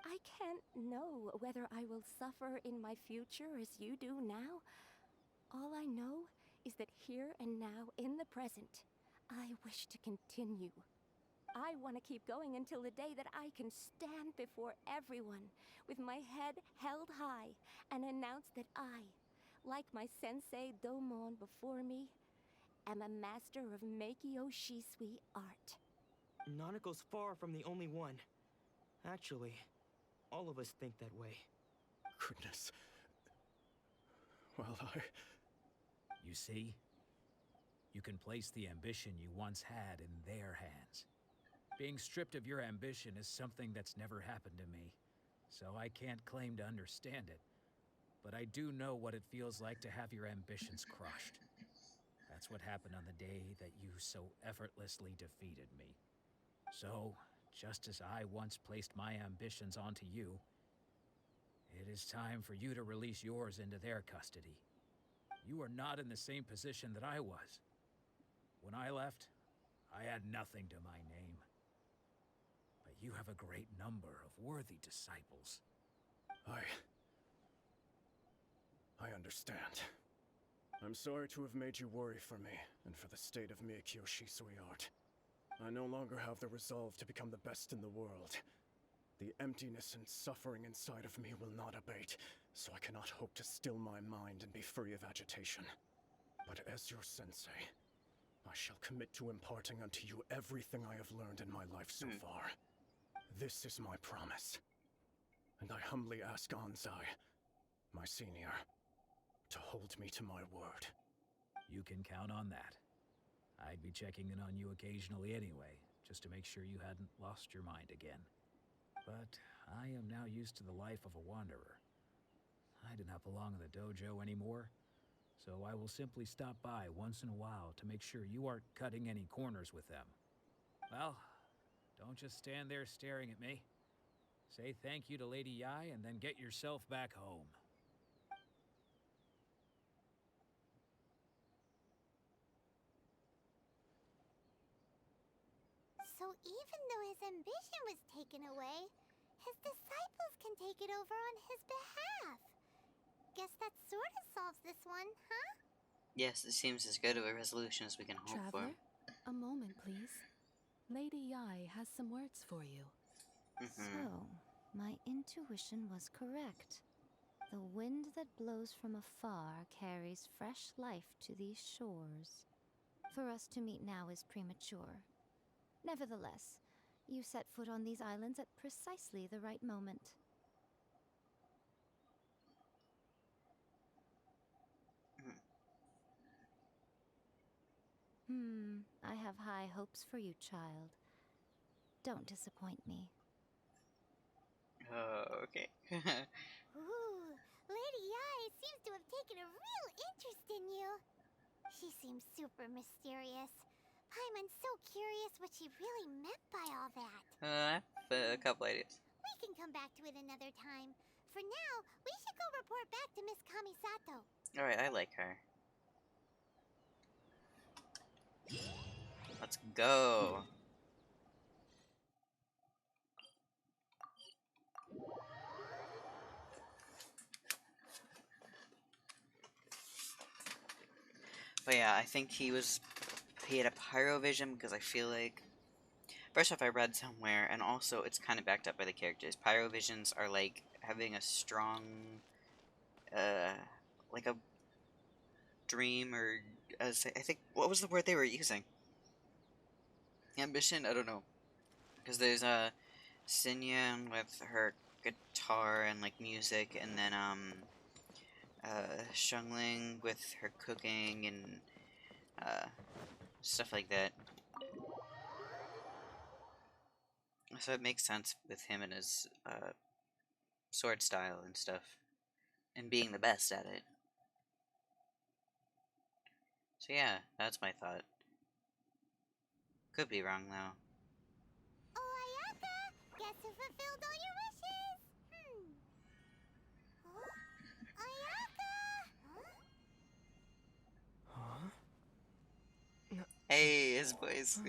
I can't know whether I will suffer in my future as you do now. All I know is that here and now, in the present, I wish to continue. I want to keep going until the day that I can stand before everyone with my head held high and announce that I, like my sensei Domon before me, am a master of Meikyo Shisui art. Nanako's far from the only one. Actually, all of us think that way. Goodness. Well, You see? You can place the ambition you once had in their hands. Being stripped of your ambition is something that's never happened to me, so I can't claim to understand it. But I do know what it feels like to have your ambitions crushed. That's what happened on the day that you so effortlessly defeated me. So, just as I once placed my ambitions onto you, it is time for you to release yours into their custody. You are not in the same position that I was. When I left, I had nothing to my name. But you have a great number of worthy disciples. I understand. I'm sorry to have made you worry for me, and for the state of Meikyo Shisui art. I no longer have the resolve to become the best in the world. The emptiness and suffering inside of me will not abate, so I cannot hope to still my mind and be free of agitation. But as your sensei, I shall commit to imparting unto you everything I have learned in my life so far. This is my promise. And I humbly ask Anzai, my senior, to hold me to my word. You can count on that. I'd be checking in on you occasionally anyway, just to make sure you hadn't lost your mind again. But I am now used to the life of a wanderer. I do not belong in the dojo anymore, so I will simply stop by once in a while to make sure you aren't cutting any corners with them. Well, don't just stand there staring at me. Say thank you to Lady Yai and then get yourself back home. So even though his ambition was taken away, his disciples can take it over on his behalf. Guess that sort of solves this one, huh? Yes, it seems as good of a resolution as we can hope for. Traveler, a moment, please. Lady Yai has some words for you. So, my intuition was correct. The wind that blows from afar carries fresh life to these shores. For us to meet now is premature. Nevertheless, you set foot on these islands at precisely the right moment. I have high hopes for you, child. Don't disappoint me. Oh, okay. Ooh, Lady Yai seems to have taken a real interest in you. She seems super mysterious. I'm so curious what she really meant by all that. A couple ideas. We can come back to it another time. For now, we should go report back to Miss Kamisato. Alright, I like her. Let's go. But yeah, I think he had a pyro vision because I feel like, first off, I read somewhere, and also it's kind of backed up by the characters. Pyro visions are like having a strong, like a dream, or I think, what was the word they were using? Ambition? I don't know. Because there's Sinyan with her guitar and like music, and then Shungling with her cooking and uh, stuff like that. So it makes sense with him and his sword style and stuff, and being the best at it. So yeah, that's my thought. Could be wrong though. Oh, Ayaka! Guess who fulfilled all your wishes? Huh? Ayaka? Huh? Hey, his voice.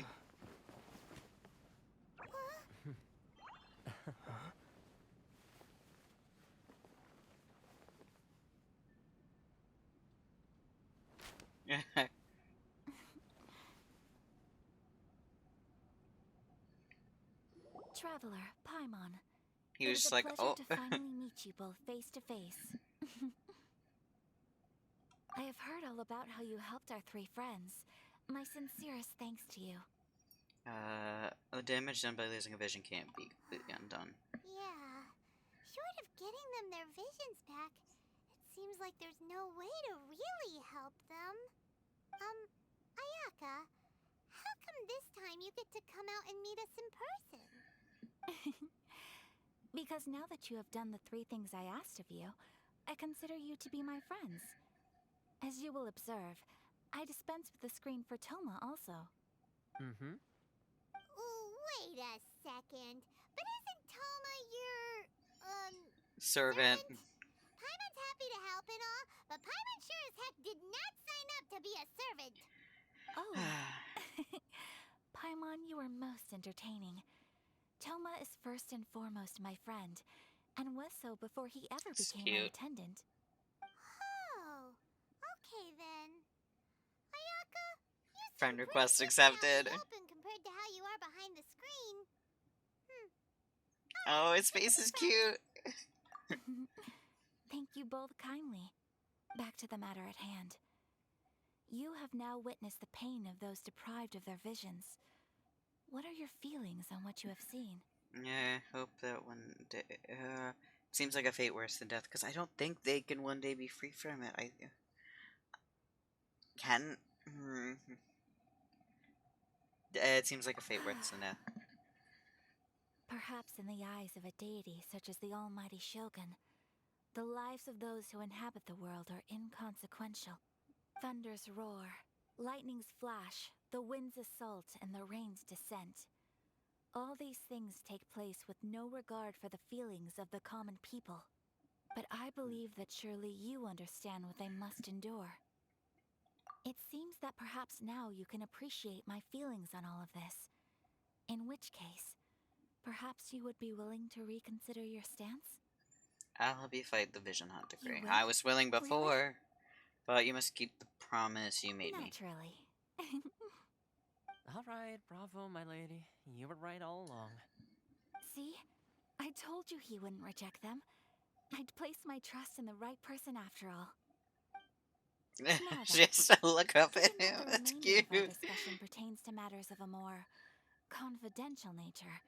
Traveler, Paimon. He It was is just a like, pleasure oh. to finally meet you both face to face. I have heard all about how you helped our three friends. My sincerest thanks to you. The damage done by losing a vision can't be completely undone. Yeah. Short of getting them their visions back, it seems like there's no way to really help them. Ayaka, how come this time you get to come out and meet us in person? Because now that you have done the three things I asked of you, I consider you to be my friends. As you will observe, I dispense with the screen for Toma also. Mm-hmm. Wait a second. But isn't Toma your, Servant. Paimon's happy to help and all, but Paimon sure as heck did not sign up to be a servant. Oh. Paimon, you are most entertaining. Toma is first and foremost my friend, and was so before he ever It's became my cute. attendant. Oh. Okay then. Ayaka, you seem Friend pretty request distant accepted. out in the open compared to how you are behind the screen. Oh, his face is cute. Thank you both kindly. Back to the matter at hand. You have now witnessed the pain of those deprived of their visions. What are your feelings on what you have seen? Yeah, I hope that one day. Seems like a fate worse than death, because I don't think they can one day be free from it. I can. It seems like a fate worse than death. Perhaps in the eyes of a deity such as the almighty Shogun, the lives of those who inhabit the world are inconsequential. Thunders roar, lightnings flash, the winds assault, and the rains descent. All these things take place with no regard for the feelings of the common people. But I believe that surely you understand what they must endure. It seems that perhaps now you can appreciate my feelings on all of this. In which case, perhaps you would be willing to reconsider your stance? I'll help you fight the Vision Hunt You degree. will? I was willing Really? before, but you must keep the promise you made me. Naturally. All right, bravo, my lady. You were right all along. See? I told you he wouldn't reject them. I'd placed my trust in the right person after all. Now then, Just to look up at given that him. the That's remainder of our cute. discussion pertains to matters of a more confidential nature,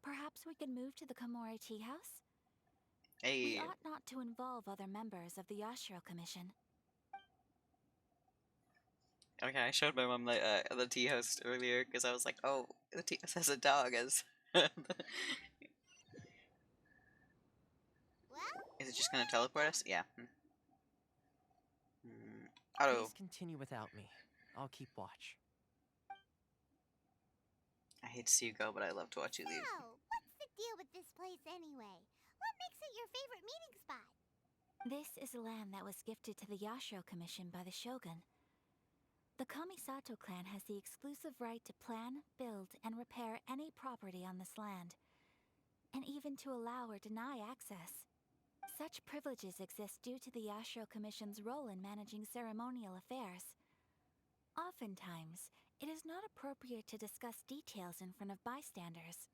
perhaps we could move to the Komori Tea House? We Hey. ought not to involve other members of the Yashiro Commission. Okay, I showed my mom the tea house earlier because I was like, oh, the tea house has a dog as. Well, Is it just gonna teleport us? Yeah. Auto. Please continue without me. I'll keep watch. I hate to see you go, but I love to watch you leave. so, what's the deal with this place anyway? What makes it your favorite meeting spot? This is land that was gifted to the Yashiro Commission by the Shogun. The Kamisato clan has the exclusive right to plan, build, and repair any property on this land, and even to allow or deny access. Such privileges exist due to the Yashiro Commission's role in managing ceremonial affairs. Oftentimes, it is not appropriate to discuss details in front of bystanders.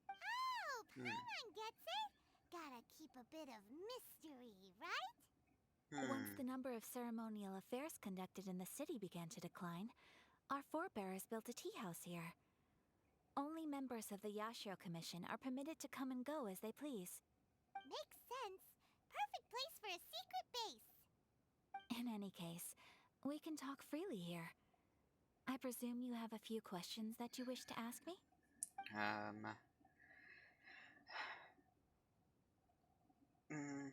Oh, Paimon gets it. Gotta keep a bit of mystery, right? Once the number of ceremonial affairs conducted in the city began to decline, our forebears built a tea house here. Only members of the Yashiro Commission are permitted to come and go as they please. Makes sense. Perfect place for a secret base. In any case, we can talk freely here. I presume you have a few questions that you wish to ask me? Mm.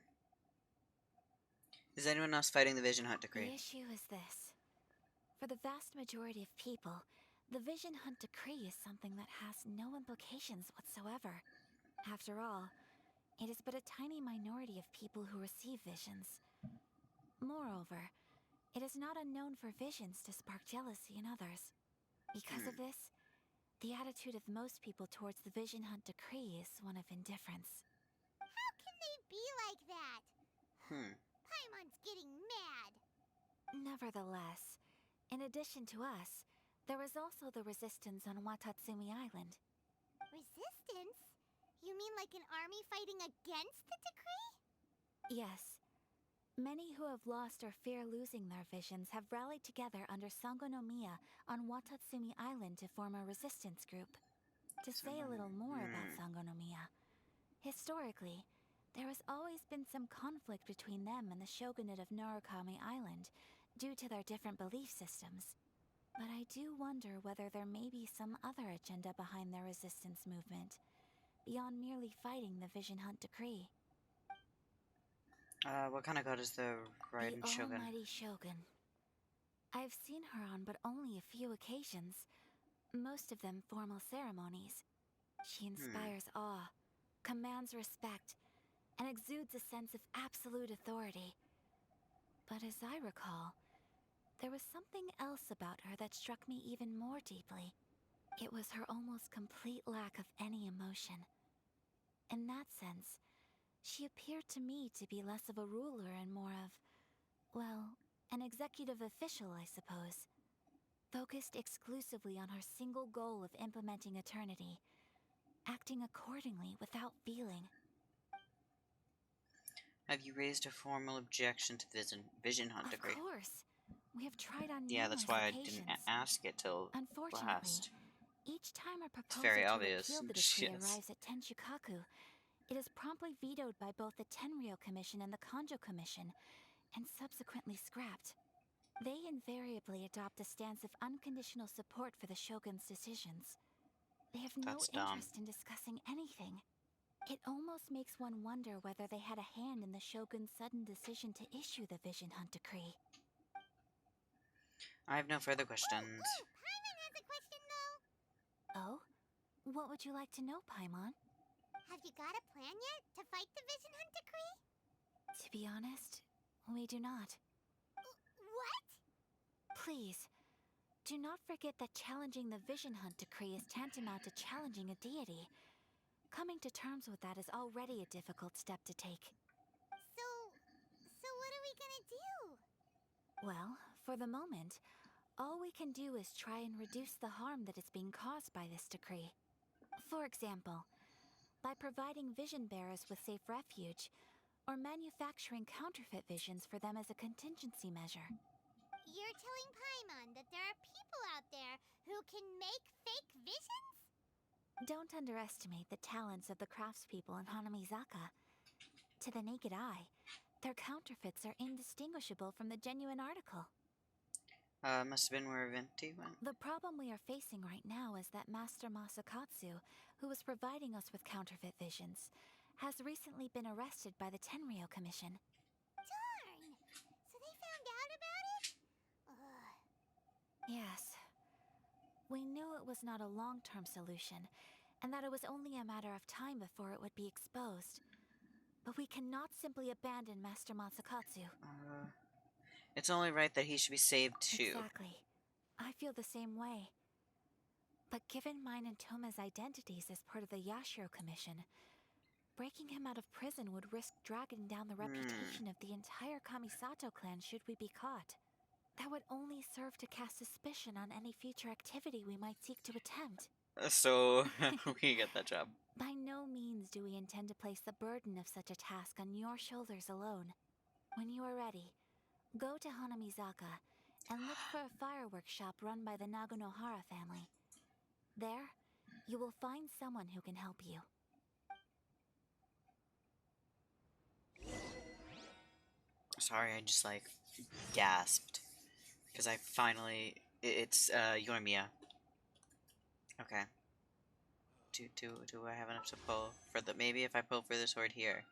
Is anyone else fighting the Vision Hunt decree? The issue is this. For the vast majority of people, the Vision Hunt decree is something that has no implications whatsoever. After all, it is but a tiny minority of people who receive visions. Moreover, it is not unknown for visions to spark jealousy in others. Because of this, the attitude of most people towards the Vision Hunt decree is one of indifference. How can they be like that? Paimon's getting mad. Nevertheless, in addition to us, there is also the resistance on Watatsumi Island. Resistance? You mean like an army fighting against the decree? Yes. Many who have lost or fear losing their visions have rallied together under Sangonomiya on Watatsumi Island to form a resistance group. To say a little more about Sangonomiya, historically, there has always been some conflict between them and the shogunate of Narukami Island due to their different belief systems. But I do wonder whether there may be some other agenda behind their resistance movement, beyond merely fighting the Vision Hunt decree. What kind of god is the Raiden The Shogun? Almighty Shogun. I've seen her on but only a few occasions, most of them formal ceremonies. She inspires awe, commands respect, and exudes a sense of absolute authority. But as I recall, there was something else about her that struck me even more deeply. It was her almost complete lack of any emotion. In that sense, she appeared to me to be less of a ruler and more of, well, an executive official, I suppose. Focused exclusively on her single goal of implementing eternity, acting accordingly without feeling. Have you raised a formal objection to the Vision Hunt decree? Of course. We have tried on Yeah, numerous that's why I occasions. didn't ask it till Unfortunately, last. each time a It's proposal very to obvious. repeal the decree Yes. arrives at Tenchukaku, it is promptly vetoed by both the Tenryou Commission and the Kanjo Commission, and subsequently scrapped. They invariably adopt a stance of unconditional support for the Shogun's decisions. They have no That's dumb. interest in discussing anything. It almost makes one wonder whether they had a hand in the Shogun's sudden decision to issue the Vision Hunt decree. I have no further questions. Paimon has a question, though. Oh? What would you like to know, Paimon? Have you got a plan yet to fight the Vision Hunt decree? To be honest, we do not. What? Please, do not forget that challenging the Vision Hunt decree is tantamount to challenging a deity. Coming to terms with that is already a difficult step to take. So what are we gonna do? Well, for the moment, all we can do is try and reduce the harm that is being caused by this decree. For example, by providing vision bearers with safe refuge, or manufacturing counterfeit visions for them as a contingency measure. You're telling Paimon that there are people out there who can make fake visions? Don't underestimate the talents of the craftspeople in Hanamizaka. To the naked eye, their counterfeits are indistinguishable from the genuine article. Must have been where Venti went. The problem we are facing right now is that Master Masakatsu, who was providing us with counterfeit visions, has recently been arrested by the Tenryou Commission. Darn! So they found out about it? Ugh. Yes. We knew it was not a long-term solution, and that it was only a matter of time before it would be exposed. But we cannot simply abandon Master Masakatsu. It's only right that he should be saved too. Exactly. I feel the same way. But given mine and Toma's identities as part of the Yashiro Commission, breaking him out of prison would risk dragging down the reputation of the entire Kamisato clan should we be caught. That would only serve to cast suspicion on any future activity we might seek to attempt. So, we get that job. By no means do we intend to place the burden of such a task on your shoulders alone. When you are ready, go to Hanamizaka and look for a fireworks shop run by the Nagonohara family. There, you will find someone who can help you. Sorry, I just like gasped because I finally it's Yormia. Okay. Do I have enough to pull for the maybe if I pull for the sword here?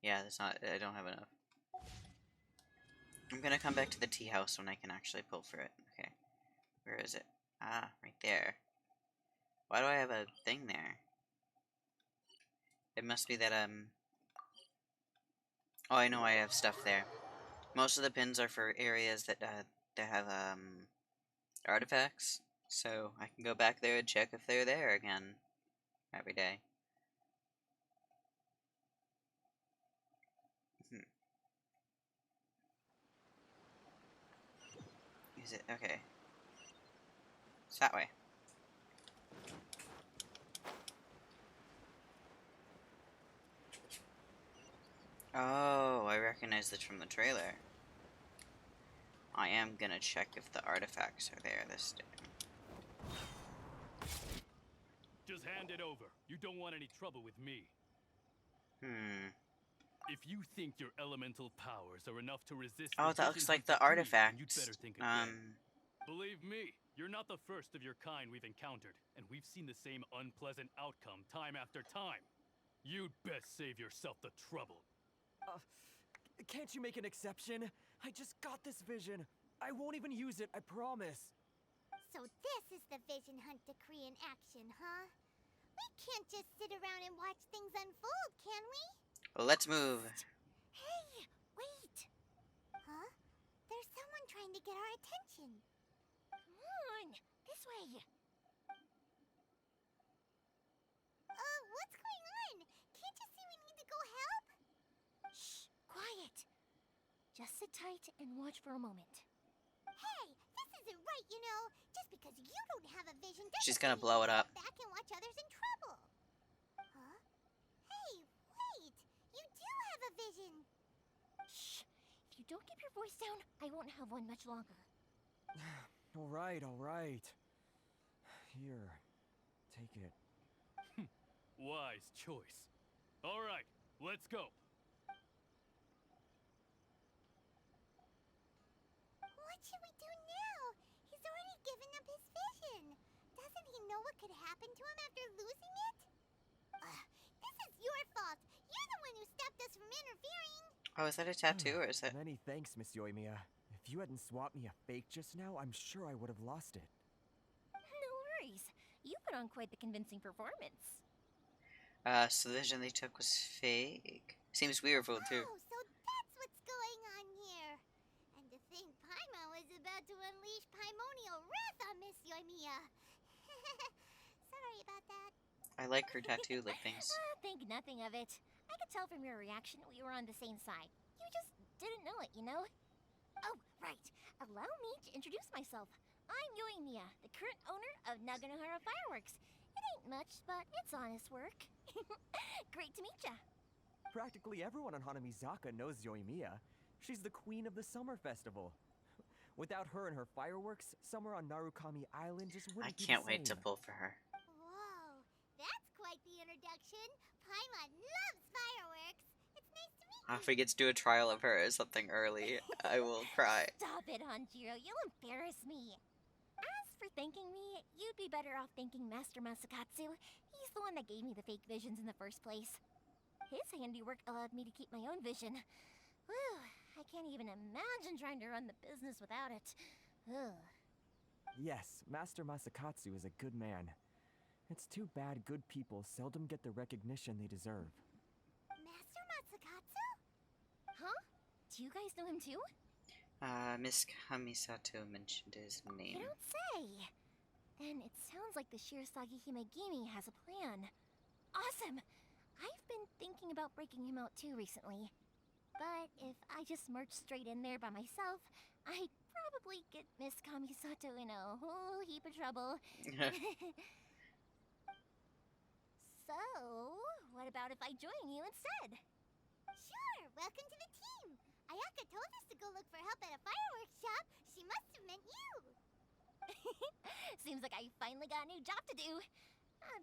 Yeah, that's not I don't have enough. I'm gonna come back to the tea house when I can actually pull for it. Okay. Where is it? Ah, right there. Why do I have a thing there? It must be that oh, I know I have stuff there. Most of the pins are for areas that have artifacts, so I can go back there and check if they're there again every day. Is it okay? It's that way. Oh, I recognize this from the trailer. I am gonna check if the artifacts are there this time. Just hand it over. You don't want any trouble with me. If you think your elemental powers are enough to resist Oh, the that looks vision like the hunter queen, artifacts. then you'd better think again. Believe me, you're not the first of your kind we've encountered, and we've seen the same unpleasant outcome time after time. You'd best save yourself the trouble. Can't you make an exception? I just got this vision. I won't even use it, I promise. So this is the vision hunt decree in action, huh? We can't just sit around and watch things unfold, can we? Let's move. Hey, wait! Huh? There's someone trying to get our attention. Come on, this way. What's going on? Can't you see we need to go help? Shh, quiet. Just sit tight and watch for a moment. Hey, this isn't right, you know. Just because you don't have a vision doesn't She's gonna mean blow you it up. sit back and watch others in trouble. Huh? Hey, wait! You do have a vision! Shh. If you don't keep your voice down, I won't have one much longer. All right. Here, take it. Wise choice. All right, let's go. What should we do now? He's already given up his vision. Doesn't he know what could happen to him after losing it? This is your fault. You're the one who stopped us from interfering. Oh, is that a tattoo or is it? Many thanks, Miss Yoimiya. If you hadn't swapped me a fake just now, I'm sure I would have lost it. No worries. You put on quite the convincing performance. So the vision they took was fake. Seems weird too. Oh, so that's what's going on here. And to think Paimon was about to unleash Paimonial wrath on Miss Yoimiya. Sorry about that. I like her tattoo lip things. Think nothing of it. I could tell from your reaction we were on the same side. You just didn't know it, you know? Oh, right. Allow me to introduce myself. I'm Yoimiya, the current owner of Naganohara Fireworks. It ain't much, but it's honest work. Great to meet ya. Practically everyone on Hanamizaka knows Yoimiya. She's the queen of the summer festival. Without her and her fireworks, summer on Narukami Island just wouldn't I be can't the wait to same. pull for her. Whoa, that's quite the introduction. Paimon loves fireworks. It's nice to meet you. If we get to do a trial of her or something early, I will cry. Stop it, Hanjiro. You'll embarrass me. As for thanking me, you'd be better off thanking Master Masakatsu. He's the one that gave me the fake visions in the first place. His handiwork allowed me to keep my own vision. Whew, I can't even imagine trying to run the business without it. Ugh. Yes, Master Masakatsu is a good man. It's too bad good people seldom get the recognition they deserve. Master Matsukatsu? Huh? Do you guys know him too? Miss Kamisato mentioned his name. You don't say! Then it sounds like the Shirasagi Himegimi has a plan. Awesome! I've been thinking about breaking him out too recently. But if I just marched straight in there by myself, I'd probably get Miss Kamisato in a whole heap of trouble. So, what about if I join you instead? Sure, welcome to the team. Ayaka told us to go look for help at a fireworks shop. She must have meant you. Seems like I finally got a new job to do.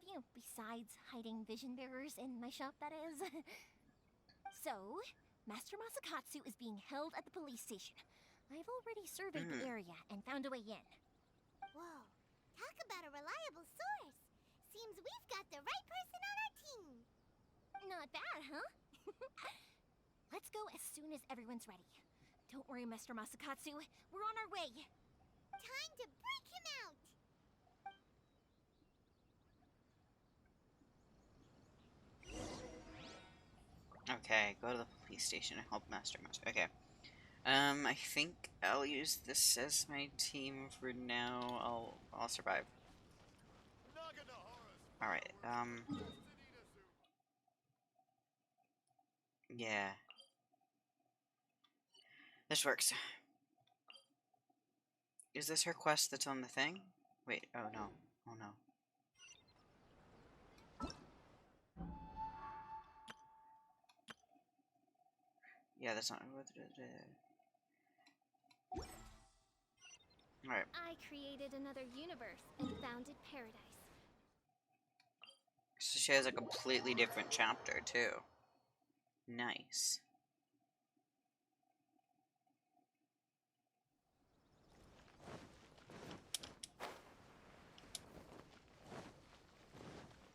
You know, besides hiding vision bearers in my shop, that is. So, Master Masakatsu is being held at the police station. I've already surveyed the area and found a way in. Whoa, talk about a reliable source. Seems we've got the right person on our team. Not bad, huh? Let's go as soon as everyone's ready. Don't worry, Master Masakatsu. We're on our way. Time to break him out. Okay, go to the police station and help Master. Okay. I think I'll use this as my team for now. I'll survive. Alright, yeah. This works. Is this her quest that's on the thing? Wait, oh no. Oh no. Yeah, that's not. Alright. I created another universe and founded paradise. So she has a completely different chapter, too. Nice.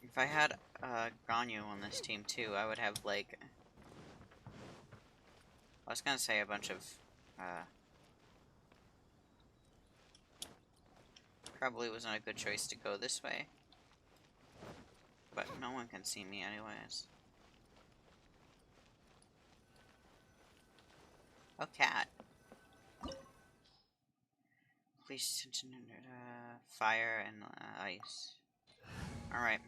If I had Ganyu on this team, too, I would have, like... I was gonna say a bunch of... Probably wasn't a good choice to go this way. But no one can see me anyways. Oh, cat. Please, fire and ice. Alright.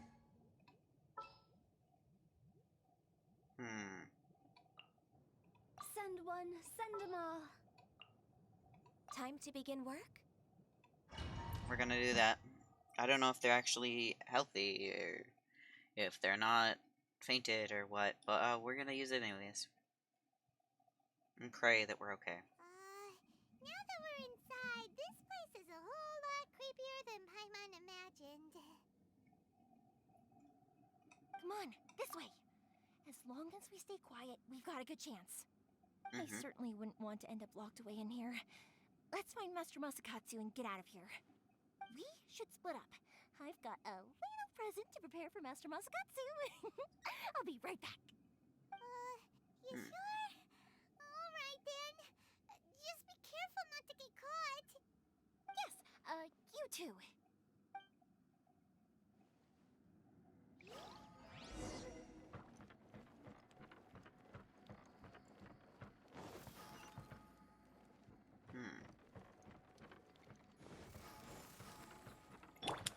Send one, send them all. Time to begin work? We're gonna do that. I don't know if they're actually healthy, or if they're not fainted, or what, but we're gonna use it anyways. And pray that we're okay. Now that we're inside, this place is a whole lot creepier than Paimon imagined. Come on, this way. As long as we stay quiet, we've got a good chance. I certainly wouldn't want to end up locked away in here. Let's find Master Masakatsu and get out of here. We should split up. I've got a little present to prepare for Master Masakatsu. I'll be right back. You sure? Alright then. Just be careful not to get caught. Yes, you too.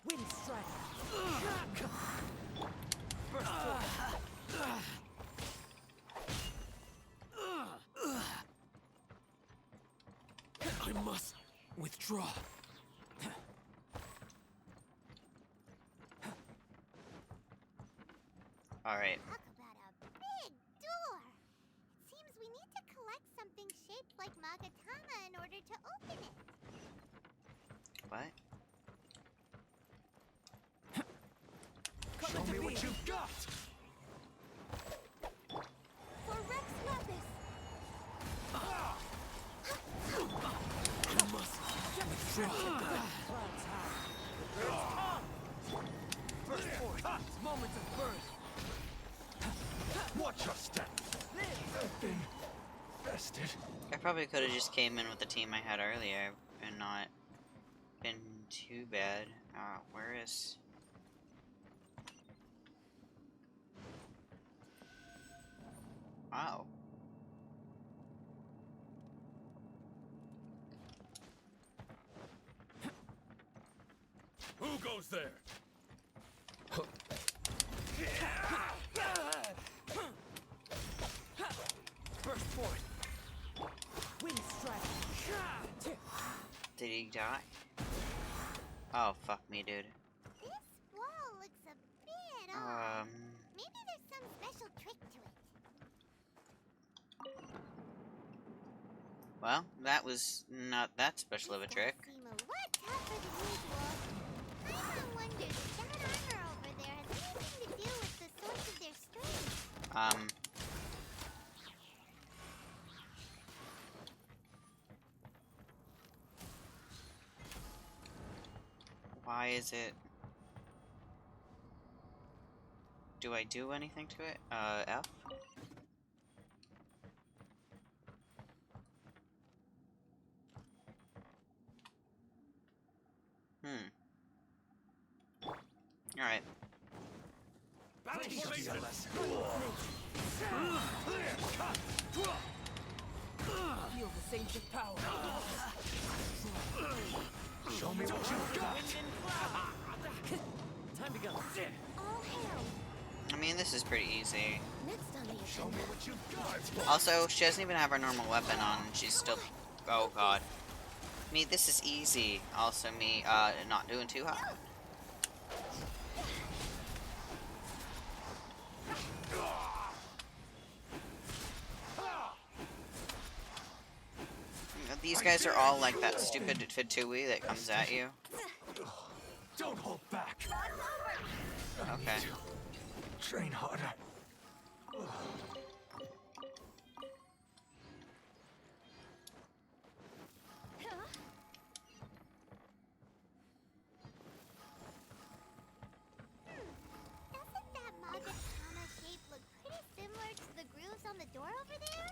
Wind strike. Burst forward. I must withdraw. Alright. Talk about a big door. It seems we need to collect something shaped like Magatama in order to open it. What? Show me what you've got! For Rex Lapis! I must withdraw. Clouds high. Burst forth. Moments of birth. Watch your step. Bested. I probably could have just came in with the team I had earlier and not been too bad. Where is... Wow. Who goes there? Burst forth. Wind strike. Did he die? Oh, fuck me, dude. This wall looks a bit odd. Um... Maybe there's some special trick to it. Well, that was not that special of a trick. Seem a lot tougher than usual. Paimon wonders if that armor over there has anything to do with the source of their strength. Why is it... Do I do anything to it? F? Alright. Feel the sage power. Show me what you got. Time to go. All hail. I mean, this is pretty easy. Next on the Show me what you got. Also, she doesn't even have her normal weapon on, and she's still... Oh, God. Me, this is easy. Also, me, not doing too hot. These guys are all like that stupid Fatui that comes at you. Don't hold back. Okay. Train harder. Doesn't that Magatama shape look pretty similar to the grooves on the door over there?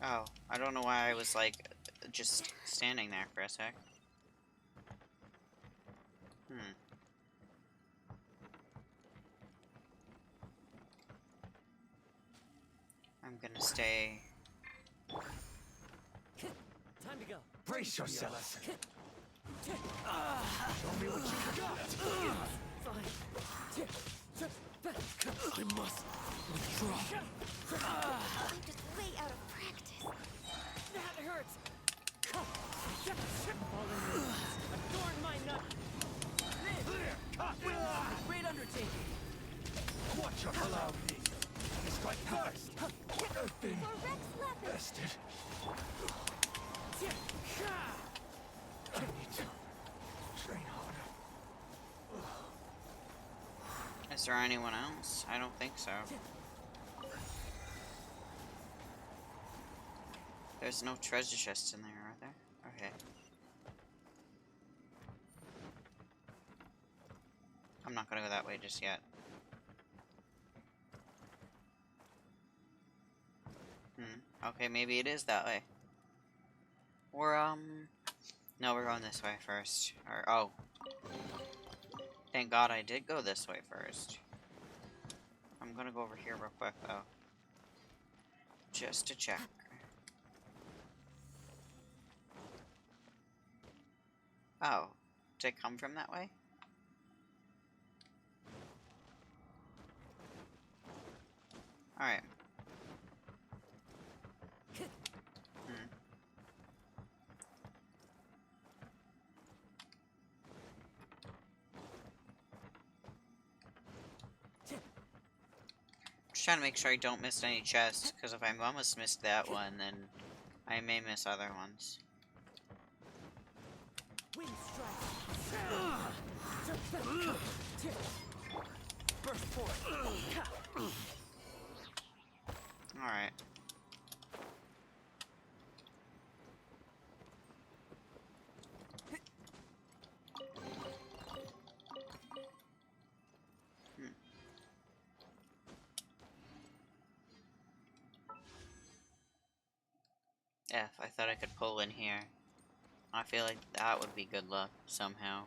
Oh, I don't know why I was like just standing there for a sec. I'm gonna stay. Time to go. Brace yourself. Show me what you got. I must withdraw. I'm just way out of practice. That hurts. Adorn my nut. Great undertaking. Watch your calamity. Strike first. Earthing. Bested. I need to train harder. Is there anyone else? I don't think so. There's no treasure chests in there, are there? Okay. I'm not gonna go that way just yet. Okay, maybe it is that way. Or, no, we're going this way first. Or, oh. Thank God I did go this way first. I'm gonna go over here real quick, though. Just to check. Oh. Did it come from that way? Alright. Just trying to make sure I don't miss any chests, because if I almost missed that one, then I may miss other ones. Wind strike. Burst forth. Alright. F, I thought I could pull in here. I feel like that would be good luck, somehow.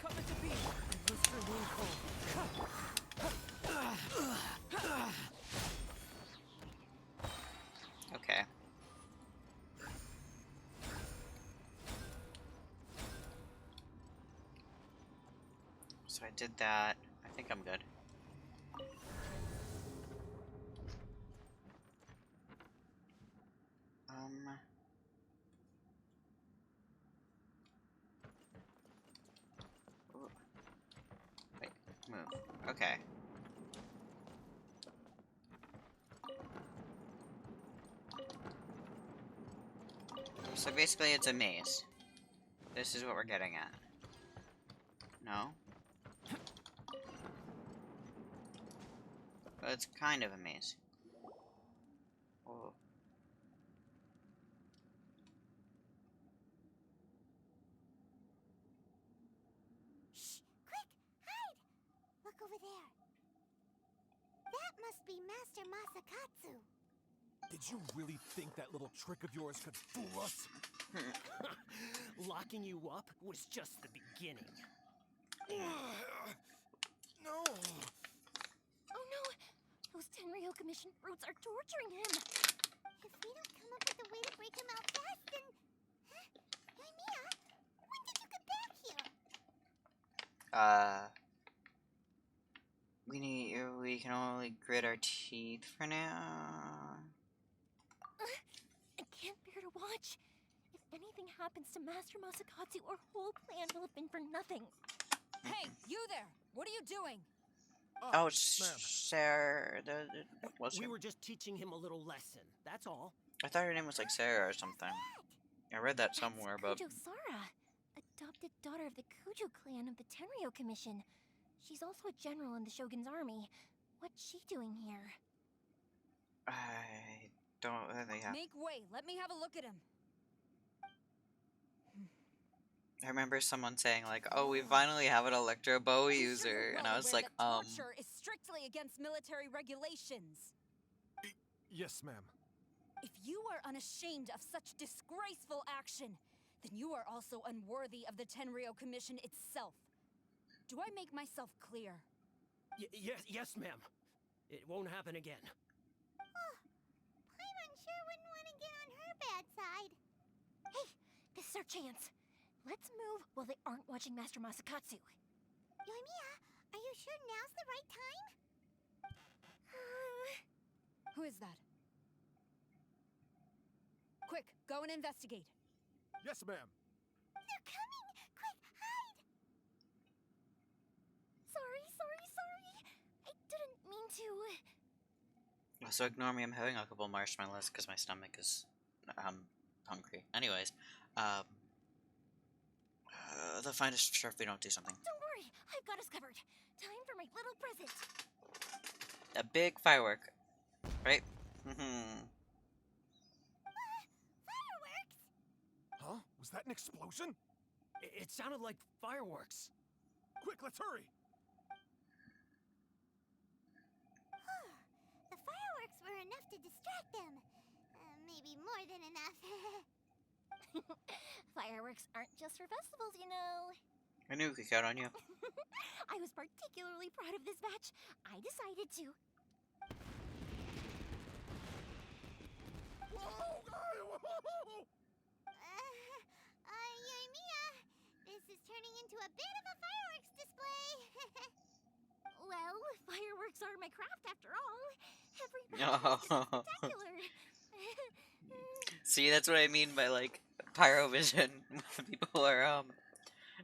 Come into being. Blister wind cold. Okay. So I did that. I think I'm good. Ooh. Wait, move. Okay. So basically it's a maze. This is what we're getting at. No? Well, it's kind of a maze. Oh. Shh! Quick! Hide! Look over there. That must be Master Masakatsu. Did you really think that little trick of yours could fool us? Locking you up was just the beginning. No. Oh no! Those Tenryo Commission brutes are torturing him! If we don't come up with a way to break him out fast, then... Huh? Yoimiya, when did you get back here? We can only grit our teeth for now. I can't bear to watch. If anything happens to Master Masakatsu, our whole plan will have been for nothing. Hey, you there! What are you doing? Oh, ma'am. Sarah. We were just teaching him a little lesson, that's all. I thought her name was like Sarah or something. I read that somewhere, but Kujo Sara, adopted daughter of the Kujo clan of the Tenryo Commission. She's also a general in the Shogun's army. What's she doing here? I don't. Yeah. Make way. Let me have a look at him. I remember someone saying like, "Oh, we finally have an Electro Bow I'm sure user," you're and well I was aware like, that torture is strictly against military regulations. Yes, ma'am. If you are unashamed of such disgraceful action, then you are also unworthy of the Tenryo Commission itself. Do I make myself clear? Yes, ma'am. It won't happen again. Oh, Paimon sure wouldn't want to get on her bad side. Hey, this is our chance. Let's move while they aren't watching Master Masakatsu. Yoimiya, are you sure now's the right time? Who is that? Quick, go and investigate. Yes, ma'am. They're coming! Quick, hide! Sorry. I didn't mean to. So ignore me. I'm having a couple marshmallows because my stomach is hungry. Anyways, they'll find us sure if we don't do something. Don't worry, I've got us covered. Time for my little present. A big firework, right? Fireworks? Huh? Was that an explosion? It sounded like fireworks. Quick, let's hurry. The fireworks were enough to distract them. Maybe more than enough. Fireworks aren't just for festivals, you know. I knew we could count on you. I was particularly proud of this batch. I decided to. Yoimiya, this is turning into a bit of a fireworks display. Well, fireworks are my craft after all. Every batch is spectacular. See, that's what I mean by like pyrovision. People are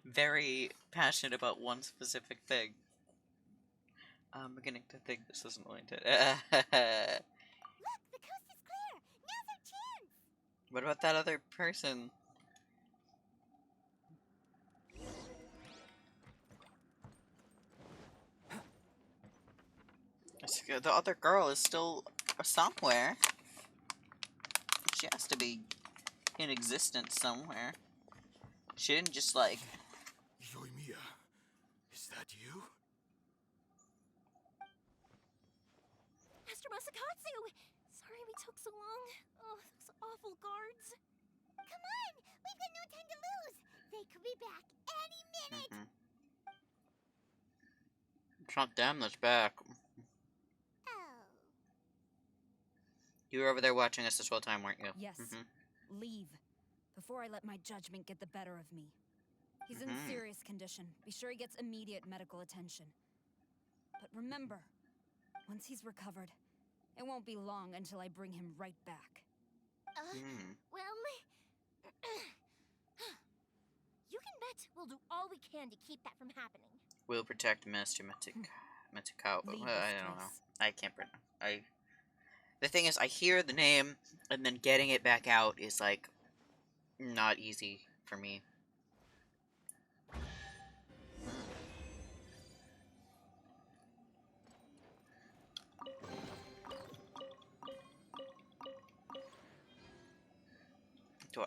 very passionate about one specific thing. I'm beginning to think this isn't going to. Look, the coast is clear. Now's our chance. What about that other person? The other girl is still somewhere. She has to be in existence somewhere. She didn't just like... Yoimiya, is that you? Master Masakatsu! Sorry we took so long. Oh, those awful guards. Come on! We've got no time to lose. They could be back any minute. It's not them that's back. Oh. You were over there watching us this whole time, weren't you? Yes. Leave. Before I let my judgment get the better of me. He's in serious condition. Be sure he gets immediate medical attention. But remember, once he's recovered, it won't be long until I bring him right back. Well... you can bet we'll do all we can to keep that from happening. We'll protect Master Mitsuko. I don't know. I can't pronounce. The thing is, I hear the name, and then getting it back out is like not easy for me.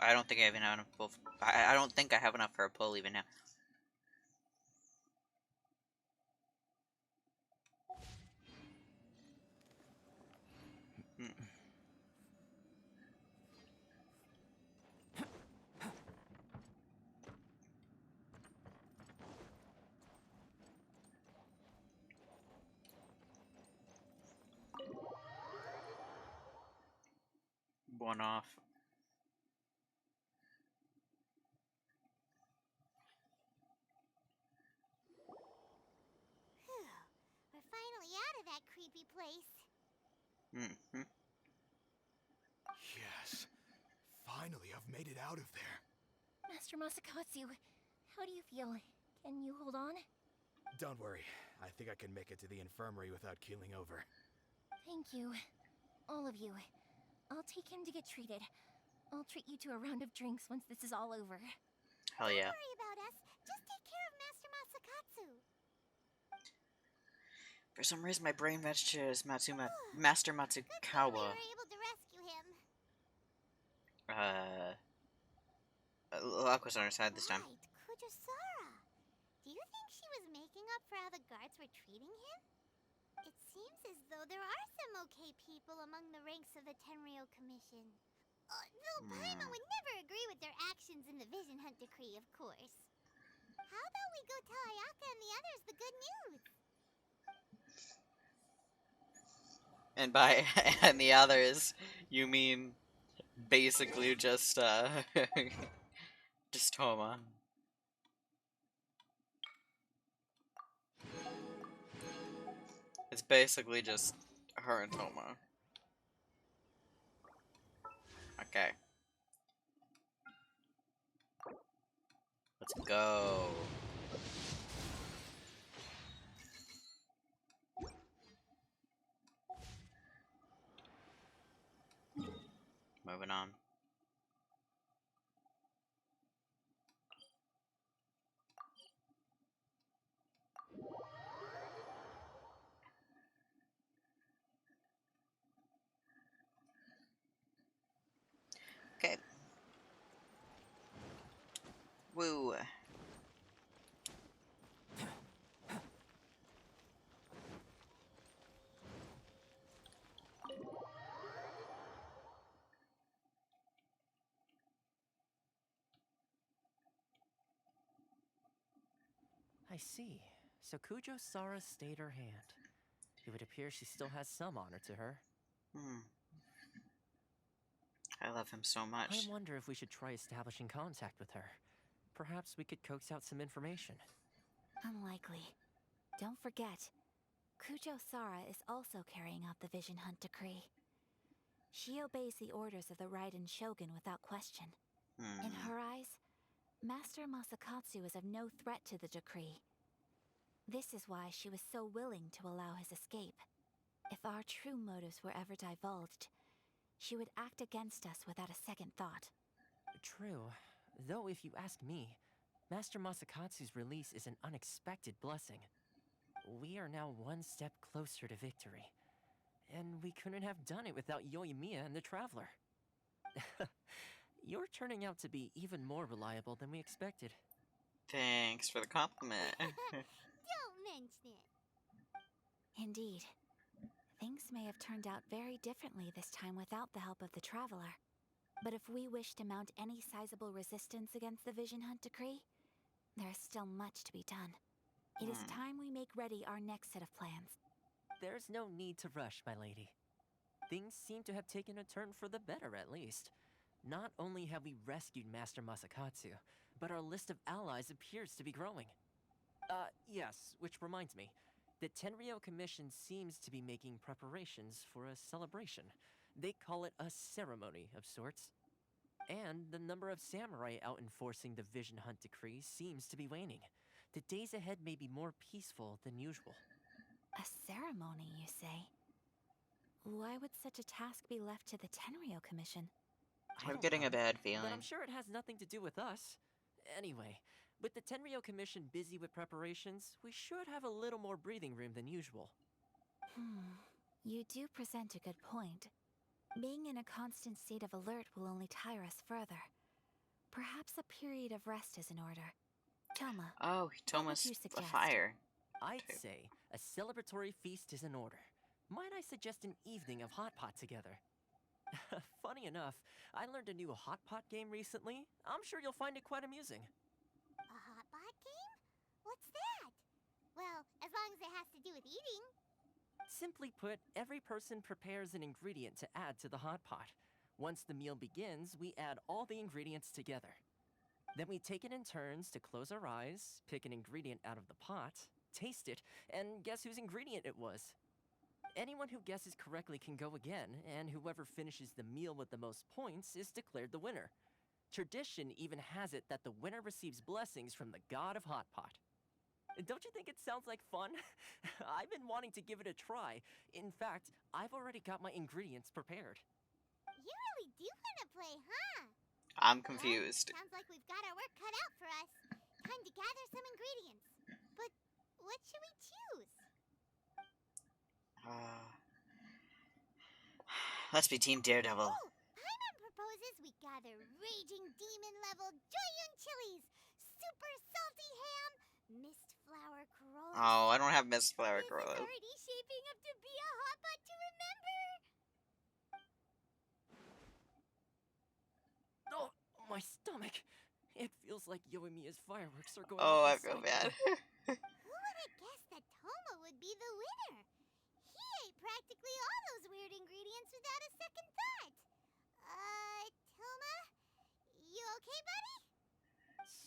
I don't think I even have enough pull. I don't think I have enough for a pull even now. One off. Phew. We're finally out of that creepy place. Mm-hmm. Yes. Finally, I've made it out of there. Master Masakatsu, how do you feel? Can you hold on? Don't worry. I think I can make it to the infirmary without keeling over. Thank you. All of you. I'll take him to get treated. I'll treat you to a round of drinks once this is all over. Hell yeah. Don't worry about us. Just take care of Master Masakatsu. For some reason, my brain matches Master Good thing we Matsukawa. were able to rescue him. Luck was on our side this time. Right, Kujosara. Do you think she was making up for how the guards were treating him? It seems as though there are some okay people among the ranks of the Tenryou Commission. Though Paimon would never agree with their actions in the Vision Hunt Decree, of course. How about we go tell Ayaka and the others the good news? And by and the others, you mean basically just just Toma. It's basically just her and Toma. Okay. Let's go. Moving on. Okay. Woo. I see. So Kujo-Sara stayed her hand. It would appear she still has some honor to her. I love him so much. I wonder if we should try establishing contact with her. Perhaps we could coax out some information. Unlikely. Don't forget, Kujo-Sara is also carrying out the Vision Hunt Decree. She obeys the orders of the Raiden Shogun without question. In her eyes, Master Masakatsu is of no threat to the decree. This is why she was so willing to allow his escape. If our true motives were ever divulged, she would act against us without a second thought. True. Though if you ask me, Master Masakatsu's release is an unexpected blessing. We are now one step closer to victory. And we couldn't have done it without Yoimiya and the Traveler. You're turning out to be even more reliable than we expected. Thanks for the compliment. Don't mention it. Indeed. Things may have turned out very differently this time without the help of the Traveler. But if we wish to mount any sizable resistance against the Vision Hunt Decree, there is still much to be done. It is time we make ready our next set of plans. There's no need to rush, my lady. Things seem to have taken a turn for the better, at least. Not only have we rescued Master Masakatsu, but our list of allies appears to be growing. Yes, which reminds me. The Tenryou Commission seems to be making preparations for a celebration. They call it a ceremony of sorts. And the number of samurai out enforcing the Vision Hunt Decree seems to be waning. The days ahead may be more peaceful than usual. A ceremony, you say? Why would such a task be left to the Tenryou Commission? I I'm don't getting know, a bad but I'm feeling. sure it has nothing to do with us. Anyway, with the Tenryo Commission busy with preparations, we should have a little more breathing room than usual. You do present a good point. Being in a constant state of alert will only tire us further. Perhaps a period of rest is in order. Toma, Oh, what would Toma's you a suggest? fire. I'd say a celebratory feast is in order. Might I suggest an evening of hot pot together? Funny enough, I learned a new hot pot game recently. I'm sure you'll find it quite amusing. A hot pot game? What's that? Well, as long as it has to do with eating. Simply put, every person prepares an ingredient to add to the hot pot. Once the meal begins, we add all the ingredients together. Then we take it in turns to close our eyes, pick an ingredient out of the pot, taste it, and guess whose ingredient it was. Anyone who guesses correctly can go again, and whoever finishes the meal with the most points is declared the winner. Tradition even has it that the winner receives blessings from the god of hot pot. Don't you think it sounds like fun? I've been wanting to give it a try. In fact, I've already got my ingredients prepared. You really do want to play, huh? I'm Well, confused. sounds like we've got our work cut out for us. Time to gather some ingredients. But what should we choose? Let's be Team Daredevil. Oh, Paimon proposes we gather raging demon-level Joyun chilies, super salty ham, mist flower Corollas. Oh, I don't have Mist Flower This is Corollas. already shaping up to be a hot pot to remember. Oh, my stomach! It feels like Yoimiya's fireworks are going Oh, I off feel inside bad. me. Who would have guessed that Toma would be the winner? He ate practically all those weird ingredients without a second thought. Toma? You okay, buddy?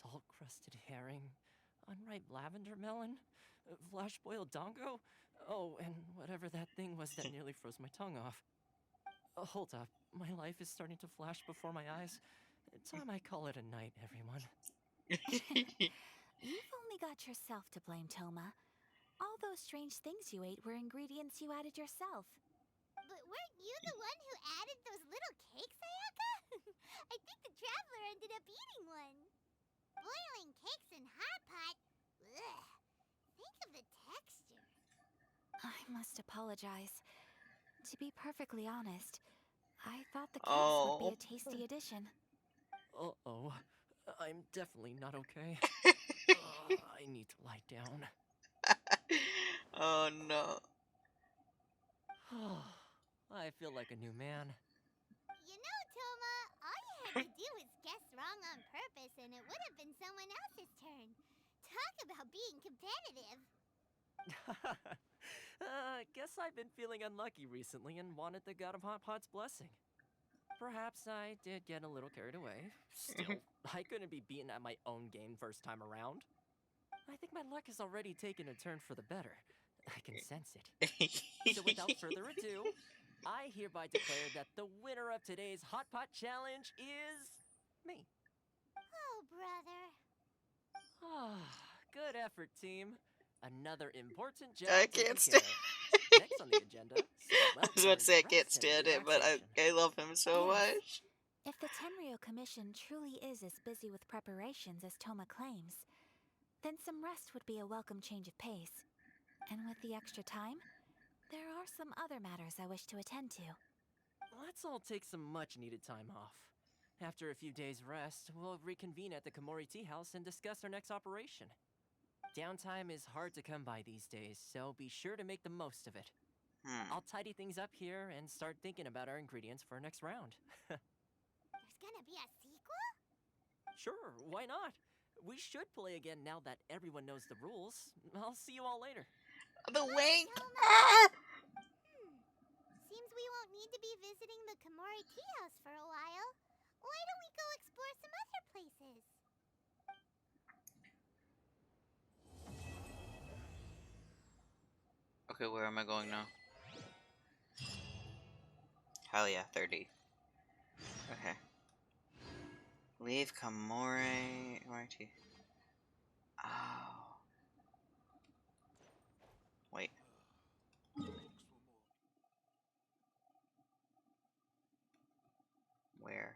Salt-crusted herring, unripe lavender melon, flash-boiled dongo. Oh, and whatever that thing was that nearly froze my tongue off. Hold up, my life is starting to flash before my eyes. Time I call it a night, everyone. You've only got yourself to blame, Toma. All those strange things you ate were ingredients you added yourself. But weren't you the one who added those little cakes, Ayaka? I think the traveler ended up eating one. Boiling cakes in hot pot? Ugh. Think of the texture. I must apologize. To be perfectly honest, I thought the cakes would be Oh. a tasty addition. Uh-oh. I'm definitely not okay. I need to lie down. Oh no. I feel like a new man. You know, Toma, all you had to do was guess wrong on purpose and it would have been someone else's turn. Talk about being competitive. Guess I've been feeling unlucky recently and wanted the God of Hot Pot's blessing. Perhaps I did get a little carried away. Still, I couldn't be beaten at my own game first time around. I think my luck has already taken a turn for the better. I can sense it. So without further ado, I hereby declare that the winner of today's Hot Pot Challenge is me. Oh, brother. Good effort, team. Another important job I taken can't care stand. of. Next on the agenda, I was about to say I can't stand it, but I love him so Yes. much. If the Tenryo Commission truly is as busy with preparations as Toma claims, then some rest would be a welcome change of pace. And with the extra time, there are some other matters I wish to attend to. Let's all take some much-needed time off. After a few days' rest, we'll reconvene at the Komori Tea House and discuss our next operation. Downtime is hard to come by these days, so be sure to make the most of it. I'll tidy things up here and start thinking about our ingredients for our next round. There's gonna be a sequel? Sure, why not? We should play again now that everyone knows the rules. I'll see you all later. The wink! Seems we won't need to be visiting the Komori Tea House for a while. Why don't we go explore some other places? Okay, where am I going now? Hell yeah, 30. Okay. Leave Komori... Komori. Oh. Wait. Where?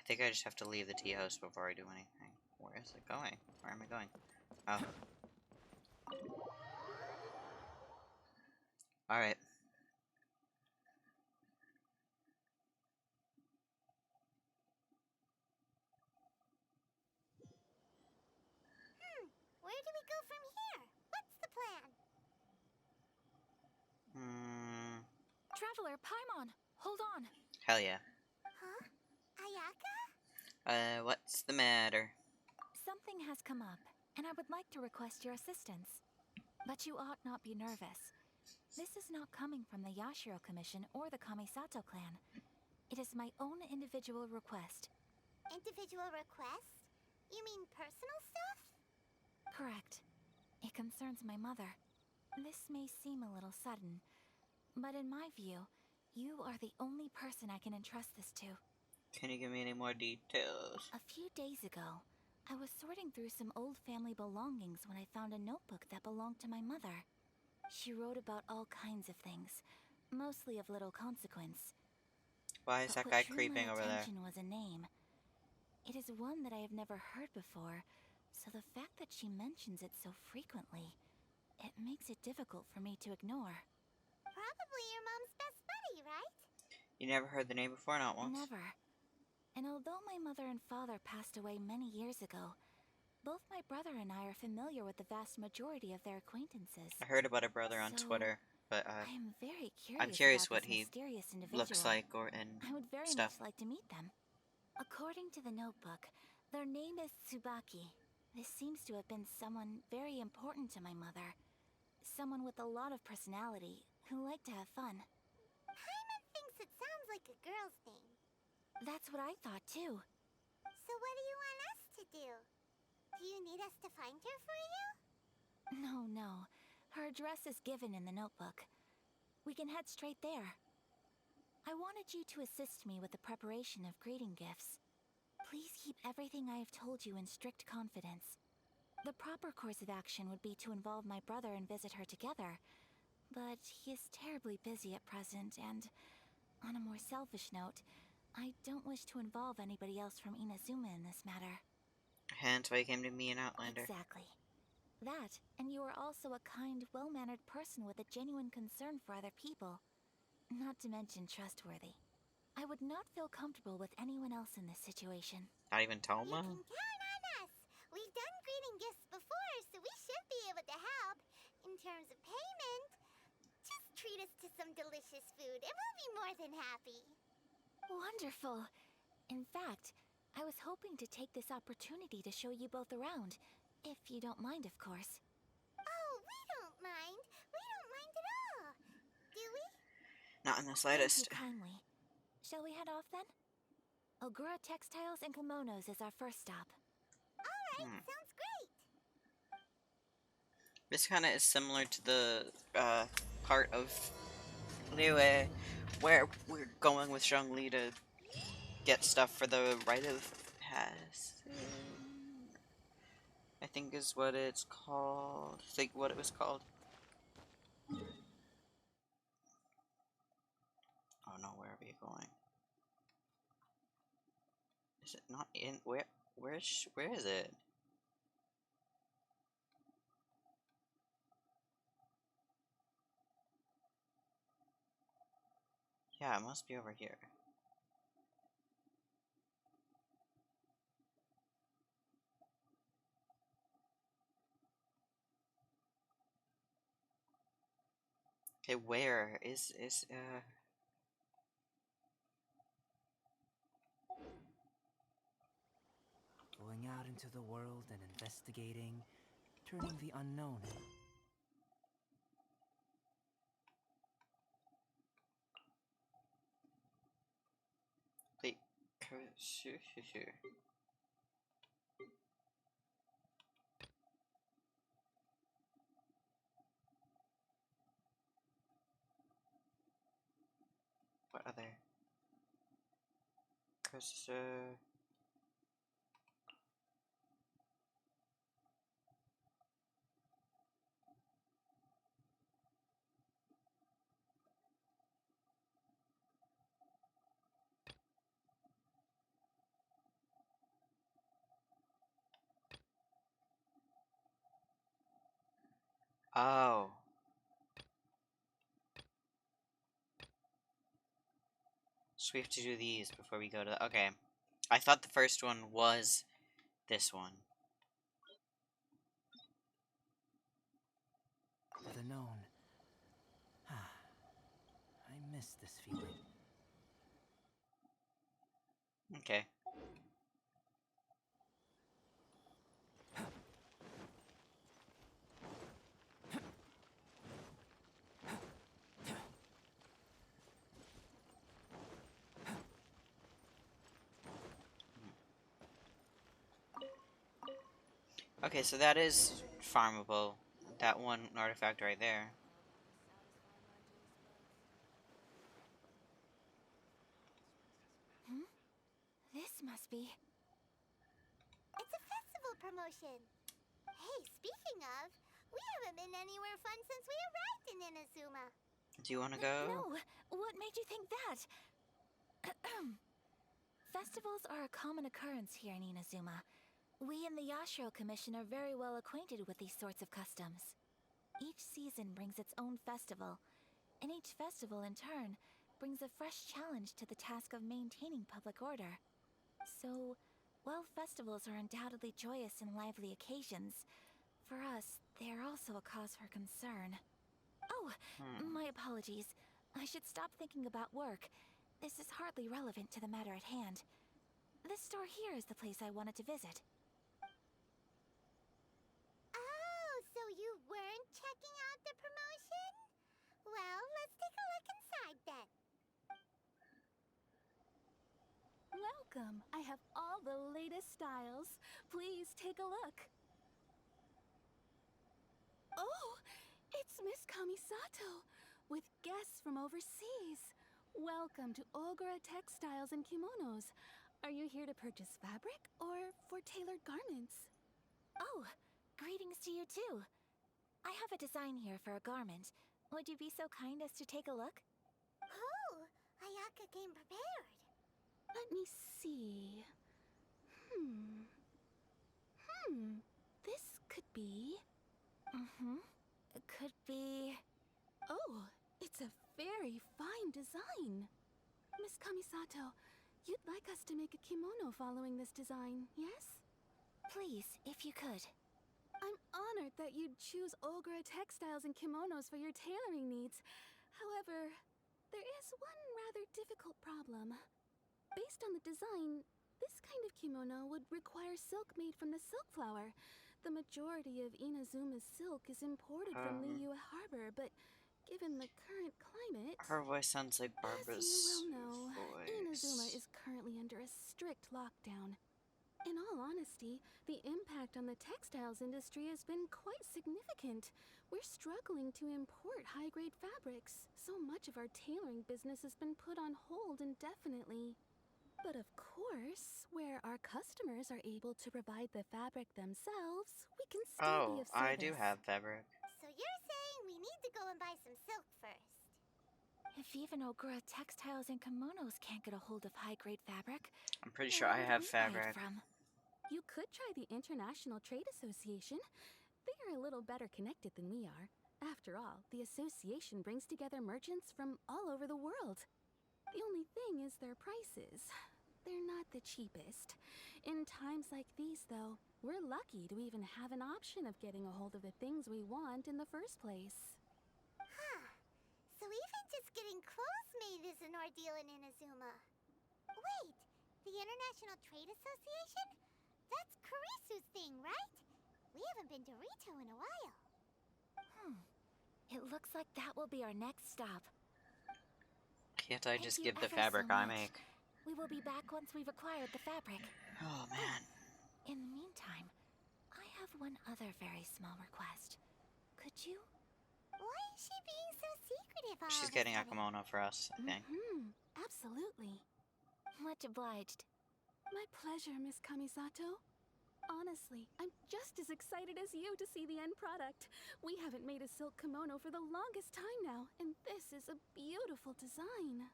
think I just have to leave the tea house before I do anything. Where is it going? Where am I going? Oh. Alright. Where do we go from here? What's the plan? Traveler, Paimon, hold on. Hell yeah. Huh? Ayaka? What's the matter? Something has come up, and I would like to request your assistance. But you ought not be nervous. This is not coming from the Yashiro Commission or the Kamisato clan. It is my own individual request. Individual request? You mean personal stuff? Correct. It concerns my mother. This may seem a little sudden, but in my view, you are the only person I can entrust this to. Can you give me any more details? A few days ago, I was sorting through some old family belongings when I found a notebook that belonged to my mother. She wrote about all kinds of things, mostly of little consequence. Why is that guy creeping over there? What drew my attention was a name. It is one that I have never heard before, so the fact that she mentions it so frequently, it makes it difficult for me to ignore. Probably your mom's best buddy, right? You never heard the name before, not once? Never. And although my mother and father passed away many years ago, both my brother and I are familiar with the vast majority of their acquaintances. I heard about a brother on Twitter, but I am very I'm curious about what this he mysterious individual. looks like and I would very stuff. much like to meet them. According to the notebook, their name is Tsubaki. This seems to have been someone very important to my mother. Someone with a lot of personality, who liked to have fun. Paimon thinks it sounds like a girl's name. That's what I thought too. So what do you want us to do? Do you need us to find her for you? No. Her address is given in the notebook. We can head straight there. I wanted you to assist me with the preparation of greeting gifts. Please keep everything I have told you in strict confidence. The proper course of action would be to involve my brother and visit her together, but he is terribly busy at present, and on a more selfish note, I don't wish to involve anybody else from Inazuma in this matter. Hence why you came to me in Outlander. Exactly. That, and you are also a kind, well-mannered person with a genuine concern for other people. Not to mention trustworthy. I would not feel comfortable with anyone else in this situation. Not even Toma? You can count on us. We've done greeting gifts before, so we should be able to help. In terms of payment, just treat us to some delicious food and we'll be more than happy. Wonderful. In fact, I was hoping to take this opportunity to show you both around, if you don't mind, of course. Oh, we don't mind. We don't mind at all. Do we? Not in the slightest. Thank you kindly. Shall we head off then? Ogura Textiles and Kimonos is our first stop. Alright, sounds great. This kind of is similar to the part of Liyue where we're going with Zhongli to get stuff for the rite of passage. I think is what it's called. I think what it was called. Oh no, where are we going? Is it not in where is it? Yeah, it must be over here. Okay, where is Going out into the world and investigating, turning the unknown. wait, sure. What other? Oh. So we have to do these before we go to... Okay. I thought the first one was this one. The known. I miss this feeling. Okay. Okay, so that is farmable. That one artifact right there. This must be... It's a festival promotion. Hey, speaking of, we haven't been anywhere fun since we arrived in Inazuma. Do you want to go? No, what made you think that? Festivals are a common occurrence here in Inazuma. We in the Yashiro Commission are very well acquainted with these sorts of customs. Each season brings its own festival, and each festival in turn brings a fresh challenge to the task of maintaining public order. So, while festivals are undoubtedly joyous and lively occasions, for us, they are also a cause for concern. Oh, my apologies. I should stop thinking about work. This is hardly relevant to the matter at hand. This store here is the place I wanted to visit. Oh, so you weren't checking out the promotion? Well, let's take a look inside then. Welcome. I have all the latest styles. Please take a look. Oh, it's Miss Kamisato with guests from overseas. Welcome to Ogura Textiles and Kimonos. Are you here to purchase fabric or for tailored garments? Oh, greetings to you too. I have a design here for a garment. Would you be so kind as to take a look? Oh, Ayaka came prepared. Let me see. This could be... Could be... Oh, it's a very fine design. Miss Kamisato, you'd like us to make a kimono following this design, yes? Please, if you could. I'm honored that you'd choose Ogura Textiles and Kimonos for your tailoring needs. However, there is one rather difficult problem. Based on the design, this kind of kimono would require silk made from the silk flower. The majority of Inazuma's silk is imported from Liyue Harbor, but given the current climate... Her voice sounds like Barbara's As you well know, voice. Inazuma is currently under a strict lockdown. In all honesty, the impact on the textiles industry has been quite significant. We're struggling to import high-grade fabrics. So much of our tailoring business has been put on hold indefinitely. But of course, where our customers are able to provide the fabric themselves, we can still be of service. I do have fabric. So you're saying we need to go and buy some silk first? If even Ogura Textiles and Kimonos can't get a hold of high-grade fabric, I'm pretty sure I have fabric. You could try the International Trade Association. They are a little better connected than we are. After all, the association brings together merchants from all over the world. The only thing is their prices. They're not the cheapest. In times like these, though, we're lucky to even have an option of getting a hold of the things we want in the first place. Huh. So even just getting clothes made is an ordeal in Inazuma. Wait, the International Trade Association? That's Kurisu's thing, right? We haven't been to Rito in a while. It looks like that will be our next stop. Can't I just Thank you give the ever fabric so I much. make? We will be back once we've acquired the fabric. Oh, man. In the meantime, I have one other very small request. Could you? Why is she being so secretive all She's of getting a sudden? kimono for us, I think. Absolutely. Much obliged. My pleasure, Miss Kamisato. Honestly, I'm just as excited as you to see the end product. We haven't made a silk kimono for the longest time now, and this is a beautiful design.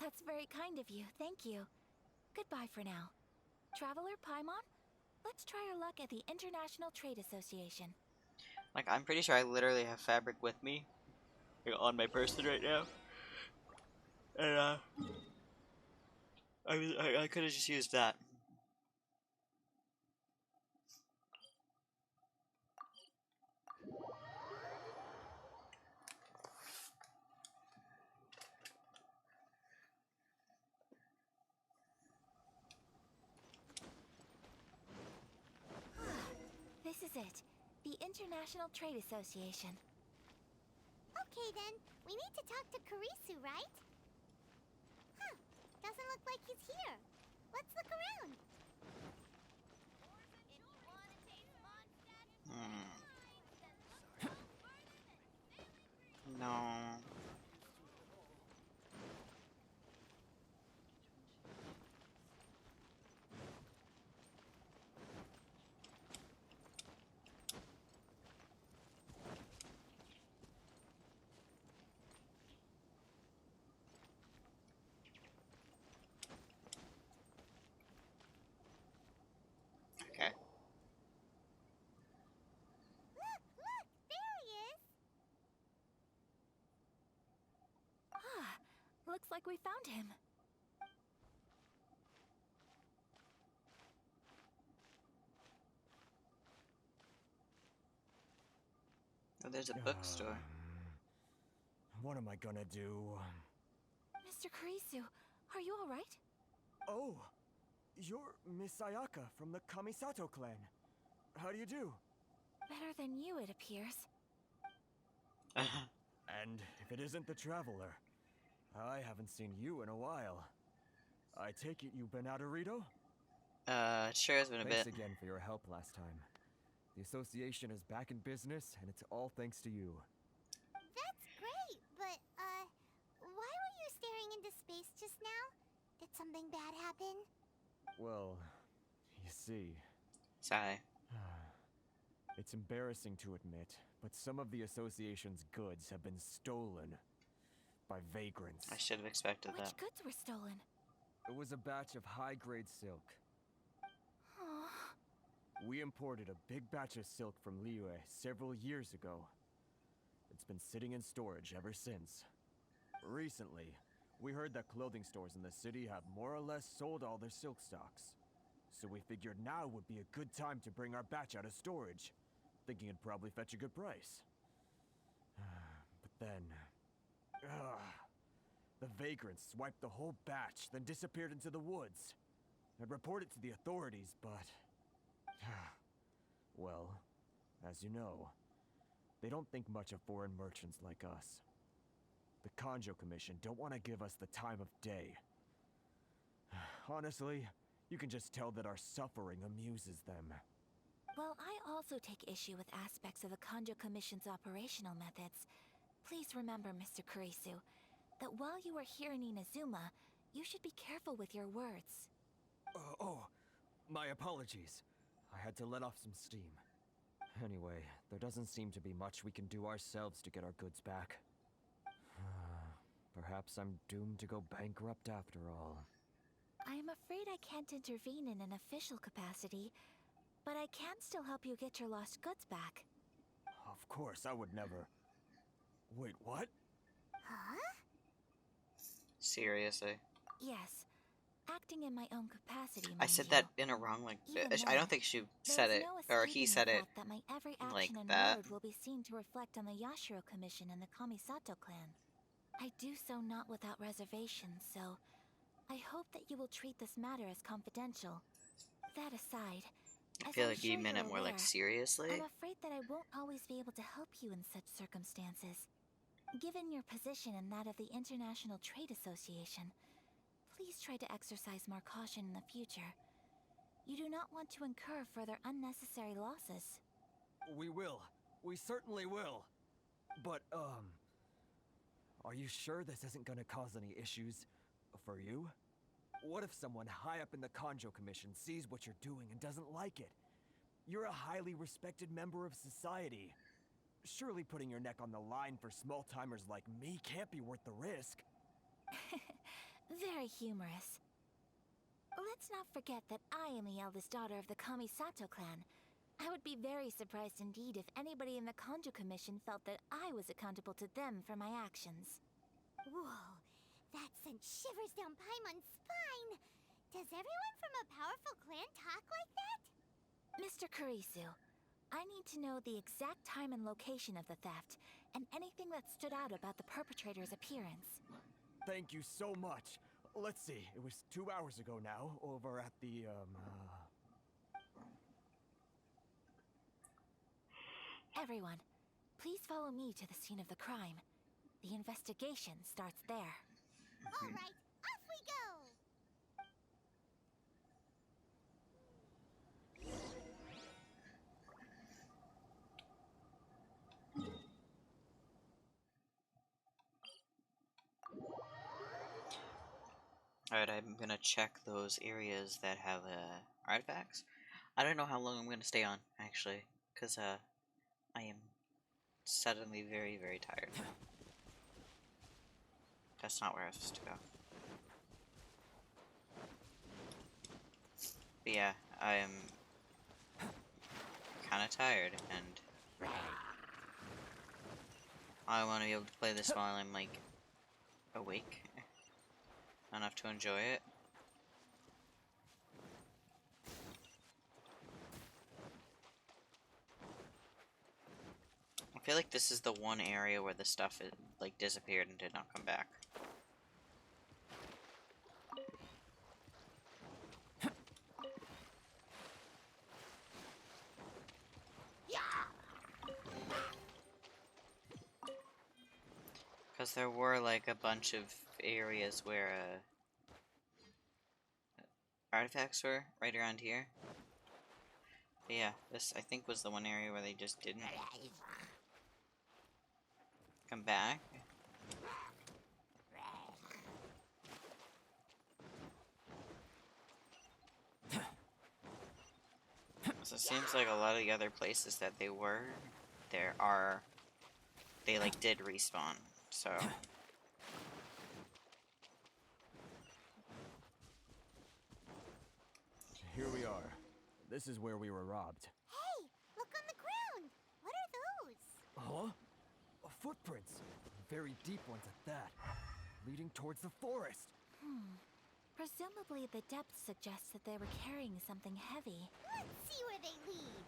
That's very kind of you. Thank you. Goodbye for now. Traveler Paimon, let's try our luck at the International Trade Association. Like, I'm pretty sure I literally have fabric with me, like, on my person right now. And, I could have just used that. This is it. The International Trade Association. Okay then, we need to talk to Kurisu, right? Huh, doesn't look like he's here. Let's look around. No. Okay. Look, there he is. Ah, looks like we found him. Oh, there's a bookstore. What am I gonna do? Mr. Kurisu, are you alright? Oh, you're Miss Ayaka from the Kamisato clan. How do you do? Better than you, it appears. And if it isn't the Traveler, I haven't seen you in a while. I take it you've been out of Rito? It sure has been a bit. Thanks again for your help last time. The association is back in business, and it's all thanks to you. That's great, but, why were you staring into space just now? Did something bad happen? Well, you see... Sigh. It's embarrassing to admit, but some of the association's goods have been stolen by vagrants. I should have expected Which that. goods were stolen? It was a batch of high-grade silk. Oh. We imported a big batch of silk from Liyue several years ago. It's been sitting in storage ever since. Recently, we heard that clothing stores in the city have more or less sold all their silk stocks. So we figured now would be a good time to bring our batch out of storage, thinking it'd probably fetch a good price. But then... the vagrants swiped the whole batch, then disappeared into the woods. I'd reported to the authorities, but... well, as you know, they don't think much of foreign merchants like us. The Kanjo Commission don't want to give us the time of day. Honestly, you can just tell that our suffering amuses them. Well, I also take issue with aspects of the Kanjo Commission's operational methods. Please remember, Mr. Kurisu, that while you are here in Inazuma, you should be careful with your words. My apologies. I had to let off some steam. Anyway, there doesn't seem to be much we can do ourselves to get our goods back. Perhaps I'm doomed to go bankrupt after all. I am afraid I can't intervene in an official capacity, but I can still help you get your lost goods back. Of course, I would never... Wait, what? Huh? Seriously. Yes, acting in my own capacity, I mind said you. that in a wrong, like, Even I then, don't think she there said is it, no or he escaping said the it fact that my every like action and that. word will be seen to reflect on the Yashiro Commission and the Kamisato clan. I do so not without reservation, so I hope that you will treat this matter as confidential. That aside, I as feel I'm like you sure meant you're it more like aware, seriously. I'm afraid that I won't always be able to help you in such circumstances. Given your position and that of the International Trade Association, please try to exercise more caution in the future. You do not want to incur further unnecessary losses. We will. We certainly will. But, are you sure this isn't gonna cause any issues for you? What if someone high up in the Kanjo Commission sees what you're doing and doesn't like it? You're a highly respected member of society. Surely putting your neck on the line for small-timers like me can't be worth the risk. Very humorous. Let's not forget that I am the eldest daughter of the Kamisato clan, I would be very surprised indeed if anybody in the Conju Commission felt that I was accountable to them for my actions. Whoa, that sent shivers down Paimon's spine. Does everyone from a powerful clan talk like that? Mr. Kurisu, I need to know the exact time and location of the theft, and anything that stood out about the perpetrator's appearance. Thank you so much. Let's see, it was 2 hours ago now, over at the, Everyone, please follow me to the scene of the crime. The investigation starts there. All right, off we go! Alright, I'm gonna check those areas that have artifacts. I don't know how long I'm gonna stay on, actually, because I am suddenly very, very tired. That's not where I was supposed to go. But yeah, I am kind of tired, and I want to be able to play this while I'm, like, awake enough to enjoy it. I feel like this is the one area where the stuff like disappeared and did not come back. Because there were like a bunch of areas where artifacts were right around here. But yeah, this I think was the one area where they just didn't come back. So it seems like a lot of the other places that they were, they like did respawn, so. Here we are. This is where we were robbed. Hey, look on the ground! What are those? Huh? Footprints. Very deep ones at that. Leading towards the forest. Presumably the depth suggests that they were carrying something heavy. Let's see where they lead.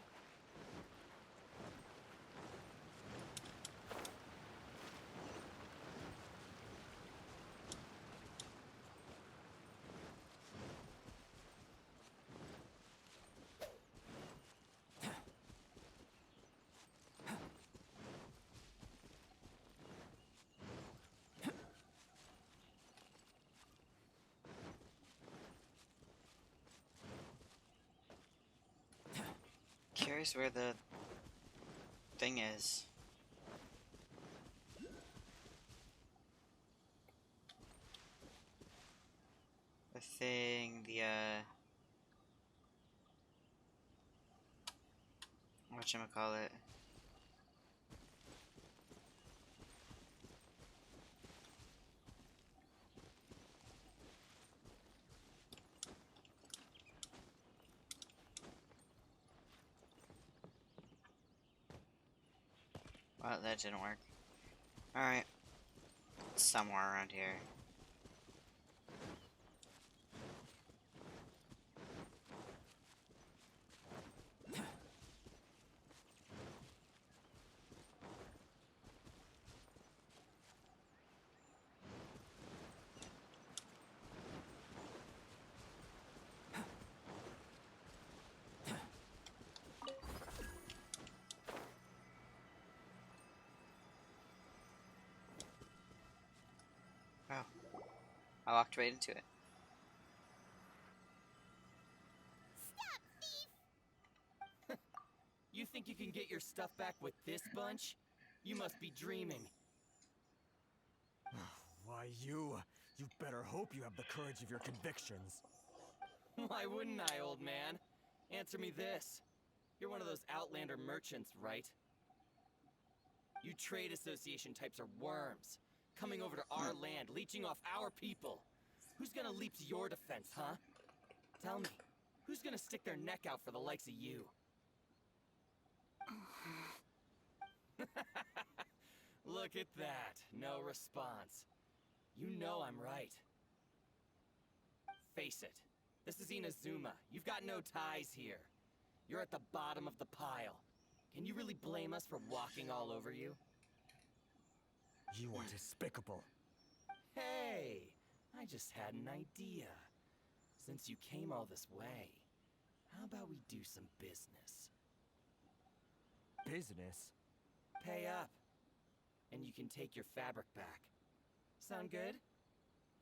Curious where the thing is. The thing, whatchamacallit? Well, that didn't work. Alright. Somewhere around here. Oh. I walked right into it. Stop, thief! You think you can get your stuff back with this bunch? You must be dreaming. Why, you better hope you have the courage of your convictions. Why wouldn't I, old man? Answer me this. You're one of those Outlander merchants, right? You trade association types are worms. Coming over to our land, leeching off our people. Who's gonna leap to your defense, huh? Tell me, who's gonna stick their neck out for the likes of you? Look at that. No response. You know I'm right. Face it. This is Inazuma. You've got no ties here. You're at the bottom of the pile. Can you really blame us for walking all over you? You are despicable. Hey! I just had an idea. Since you came all this way, how about we do some business? Business? Pay up, and you can take your fabric back. Sound good?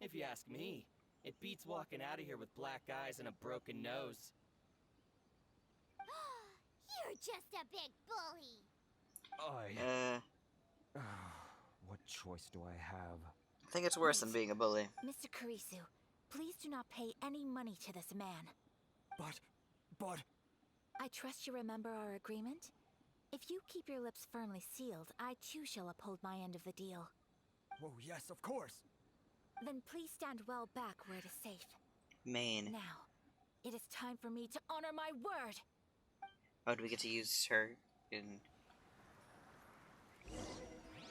If you ask me, it beats walking out of here with black eyes and a broken nose. You're just a big bully. What choice do I have? I think it's worse than being a bully. Mr. Kurisu, please do not pay any money to this man. But... I trust you remember our agreement? If you keep your lips firmly sealed, I too shall uphold my end of the deal. Oh, yes, of course. Then please stand well back where it is safe. Maine. Now, it is time for me to honor my word! Oh, do we get to use her in...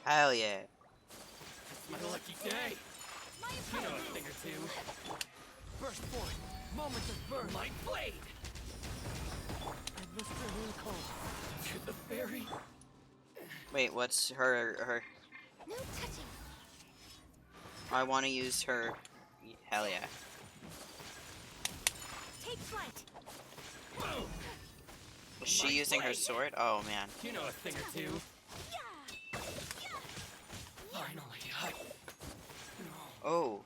Hell yeah. It's my lucky day! You know a thing or two. Burst forth! Moment of birth! My blade! And Mr. Lincoln! To the fairy! Wait, what's her... No touching. I want to use her... Hell yeah. Take flight! Boom! Was she using her sword? Oh, man. You know a thing or two. Finally, Oh.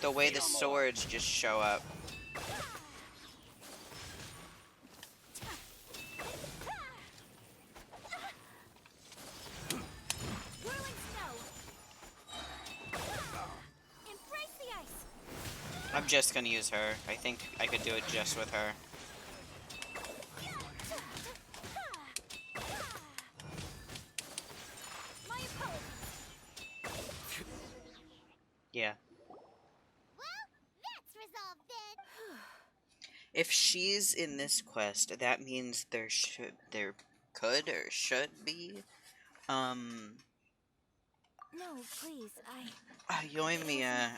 The way the swords just show up. I'm just gonna use her. I think I could do it just with her. Yeah. Well, that's resolved then. If she's in this quest, that means there could or should be, No, please, Yoimiya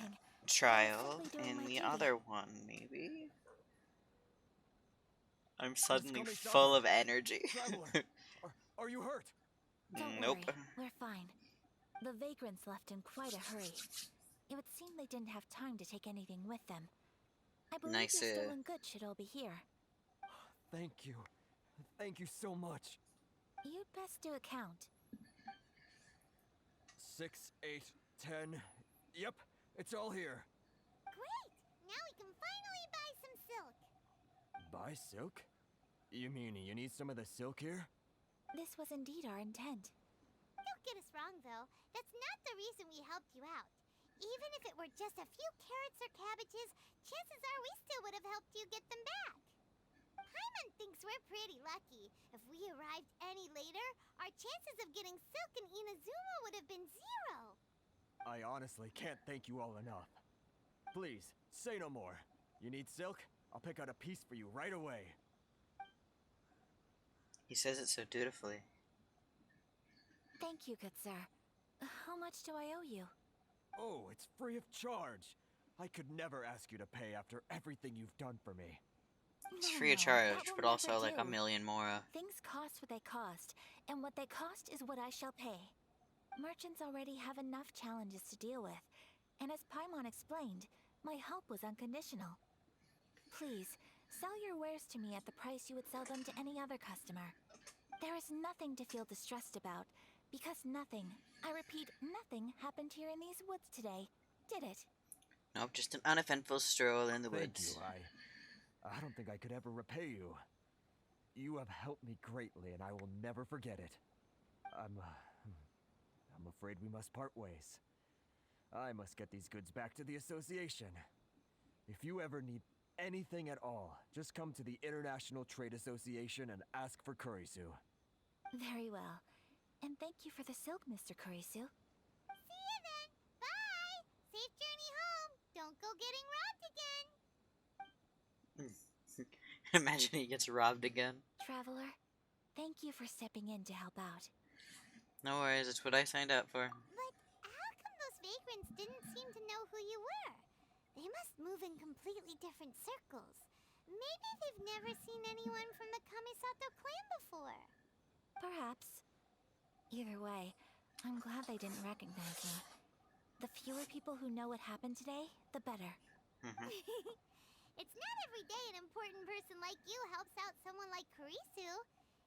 trial in the other one, maybe? I'm suddenly full of energy. Are you hurt? Don't Nope. worry, we're fine. The vagrants left in quite a hurry. It would seem they didn't have time to take anything with them. I believe Nice, your stolen goods should all be here. Thank you. Thank you so much. You'd best do a count. 6, 8, 10. Yep, it's all here. Great! Now we can finally buy some silk. Buy silk? You mean you need some of the silk here? This was indeed our intent. Don't get us wrong, though. That's not the reason we helped you out. Even if it were just a few carrots or cabbages, chances are we still would have helped you get them back. Paimon thinks we're pretty lucky. If we arrived any later, our chances of getting silk in Inazuma would have been 0. I honestly can't thank you all enough. Please, say no more. You need silk? I'll pick out a piece for you right away. He says it so dutifully. Thank you, good sir. How much do I owe you? Oh, it's free of charge. I could never ask you to pay after everything you've done for me. It's No, free of no, charge, that will but also never like a do. million more. Things cost what they cost, and what they cost is what I shall pay. Merchants already have enough challenges to deal with, and as Paimon explained, my help was unconditional. Please, sell your wares to me at the price you would sell them to any other customer. There is nothing to feel distressed about, because nothing, I repeat, nothing happened here in these woods today, did it? Nope, just an uneventful stroll in the Thank woods. you. I don't think I could ever repay you. You have helped me greatly, and I will never forget it. I'm afraid we must part ways. I must get these goods back to the association. If you ever need anything at all, just come to the International Trade Association and ask for Kurisu. Very well. And thank you for the silk, Mr. Kurisu. See you then. Bye. Safe journey home. Don't go getting robbed again. Imagine he gets robbed again. Traveler, thank you for stepping in to help out. No worries, it's what I signed up for. But how come those vagrants didn't seem to know who you were? They must move in completely different circles. Maybe they've never seen anyone from the Kamisato clan before. Perhaps. Either way, I'm glad they didn't recognize me. The fewer people who know what happened today, the better. It's not every day an important person like you helps out someone like Kurisu.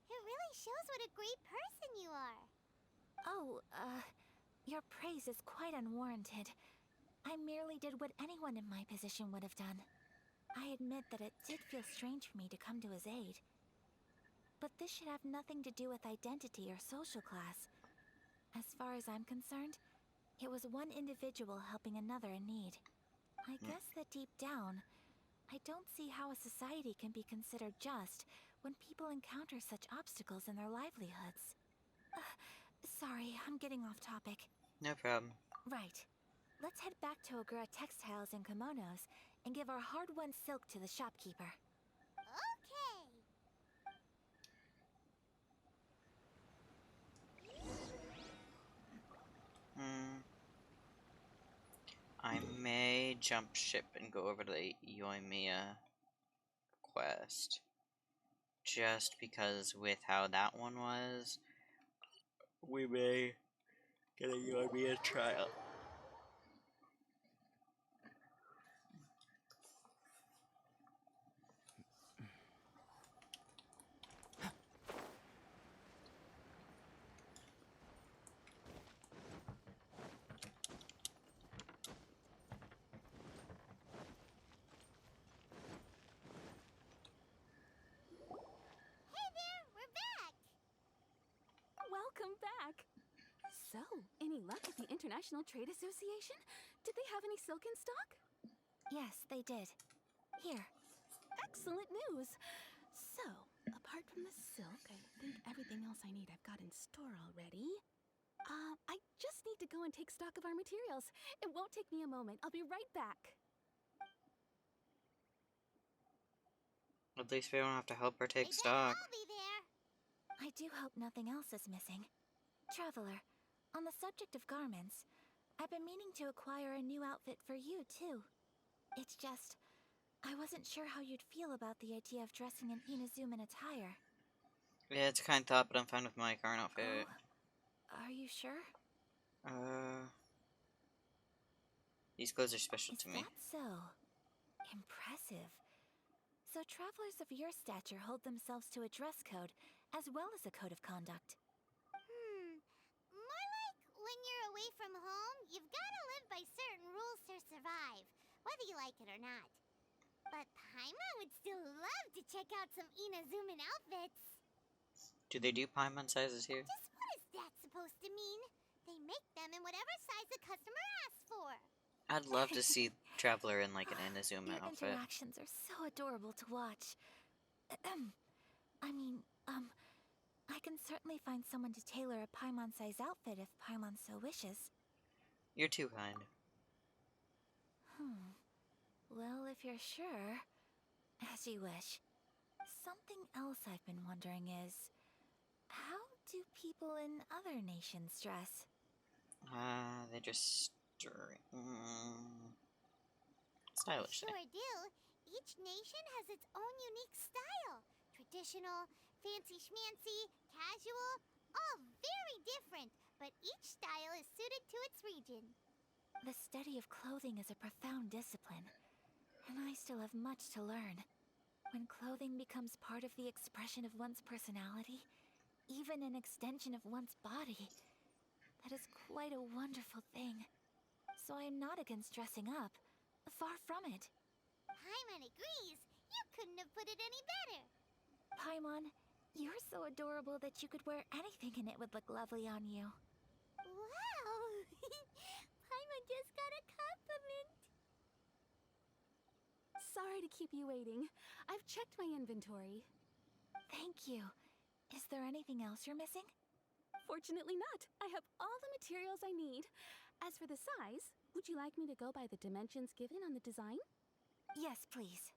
It really shows what a great person you are. Oh, your praise is quite unwarranted. I merely did what anyone in my position would have done. I admit that it did feel strange for me to come to his aid. But this should have nothing to do with identity or social class. As far as I'm concerned, it was one individual helping another in need. I guess that deep down, I don't see how a society can be considered just when people encounter such obstacles in their livelihoods. Sorry, I'm getting off topic. No problem. Right. Let's head back to Ogura Textiles and Kimonos and give our hard-won silk to the shopkeeper. Okay. I may jump ship and go over to the Yoimiya quest. Just because with how that one was, we may get a Yoimiya trial. Welcome back! So, any luck at the International Trade Association? Did they have any silk in stock? Yes, they did. Here. Excellent news! So, apart from the silk, I think everything else I need I've got in store already. I just need to go and take stock of our materials. It won't take me a moment. I'll be right back. At least we don't have to help her take stock. I'll be there. I do hope nothing else is missing. Traveler, on the subject of garments, I've been meaning to acquire a new outfit for you, too. It's just, I wasn't sure how you'd feel about the idea of dressing in Inazuman attire. Yeah, it's a kind thought, but I'm fine with my current outfit. Are you sure? These clothes are special to me. That's so impressive. So travelers of your stature hold themselves to a dress code, as well as a code of conduct. More like when you're away from home, you've got to live by certain rules to survive, whether you like it or not. But Paimon would still love to check out some Inazuman outfits. Do they do Paimon sizes here? Just what is that supposed to mean? They make them in whatever size the customer asks for. I'd love to see Traveler in like an Inazuma Your outfit. interactions are so adorable to watch. I can certainly find someone to tailor a Paimon-size outfit if Paimon so wishes. You're too kind. Well, if you're sure, as you wish. Something else I've been wondering is, how do people in other nations dress? They just stylish. Sure do. Each nation has its own unique style. Traditional, fancy schmancy, casual, all very different, but each style is suited to its region. The study of clothing is a profound discipline, and I still have much to learn. When clothing becomes part of the expression of one's personality, even an extension of one's body, that is quite a wonderful thing. So I am not against dressing up. Far from it. Paimon agrees. You couldn't have put it any better. Paimon, you're so adorable that you could wear anything and it would look lovely on you. Wow! Paimon just got a compliment. Sorry to keep you waiting. I've checked my inventory. Thank you. Is there anything else you're missing? Fortunately not. I have all the materials I need. As for the size, would you like me to go by the dimensions given on the design? Yes, please.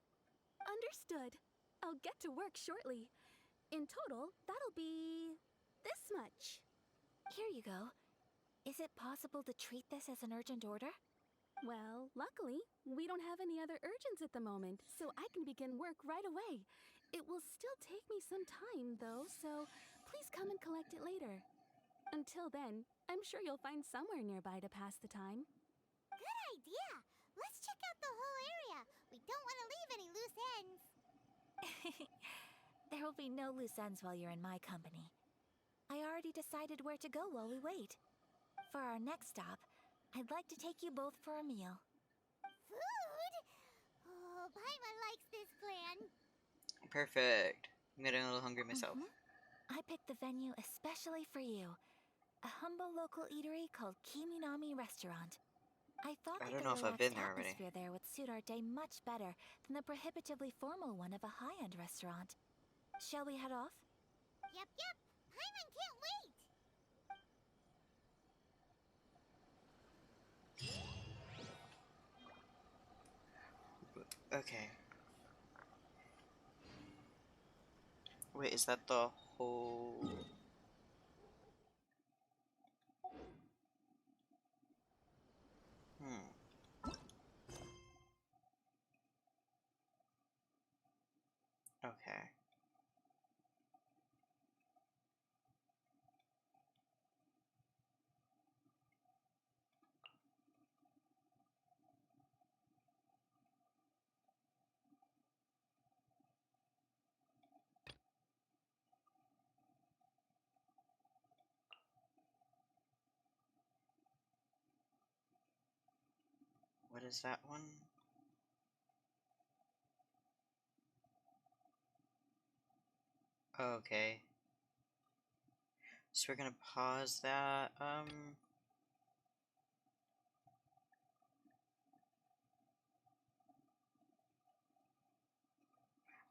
Understood. I'll get to work shortly. In total, that'll be this much. Here you go. Is it possible to treat this as an urgent order? Well, luckily, we don't have any other urgents at the moment, so I can begin work right away. It will still take me some time, though, so please come and collect it later. Until then, I'm sure you'll find somewhere nearby to pass the time. Good idea! Let's check out the whole area. We don't want to leave any loose ends. There will be no loose ends while you're in my company. I already decided where to go while we wait. For our next stop, I'd like to take you both for a meal. Food? Oh, Paimon likes this plan. Perfect. I'm getting a little hungry myself. I picked the venue especially for you. A humble local eatery called Kiminami Restaurant. I thought I that don't the know if I've relaxed been there already. atmosphere there would suit our day much better than the prohibitively formal one of a high-end restaurant. Shall we head off? Yep. Paimon can't wait. Okay. Wait, is that the whole... Okay. What is that one? Okay. So we're gonna pause that.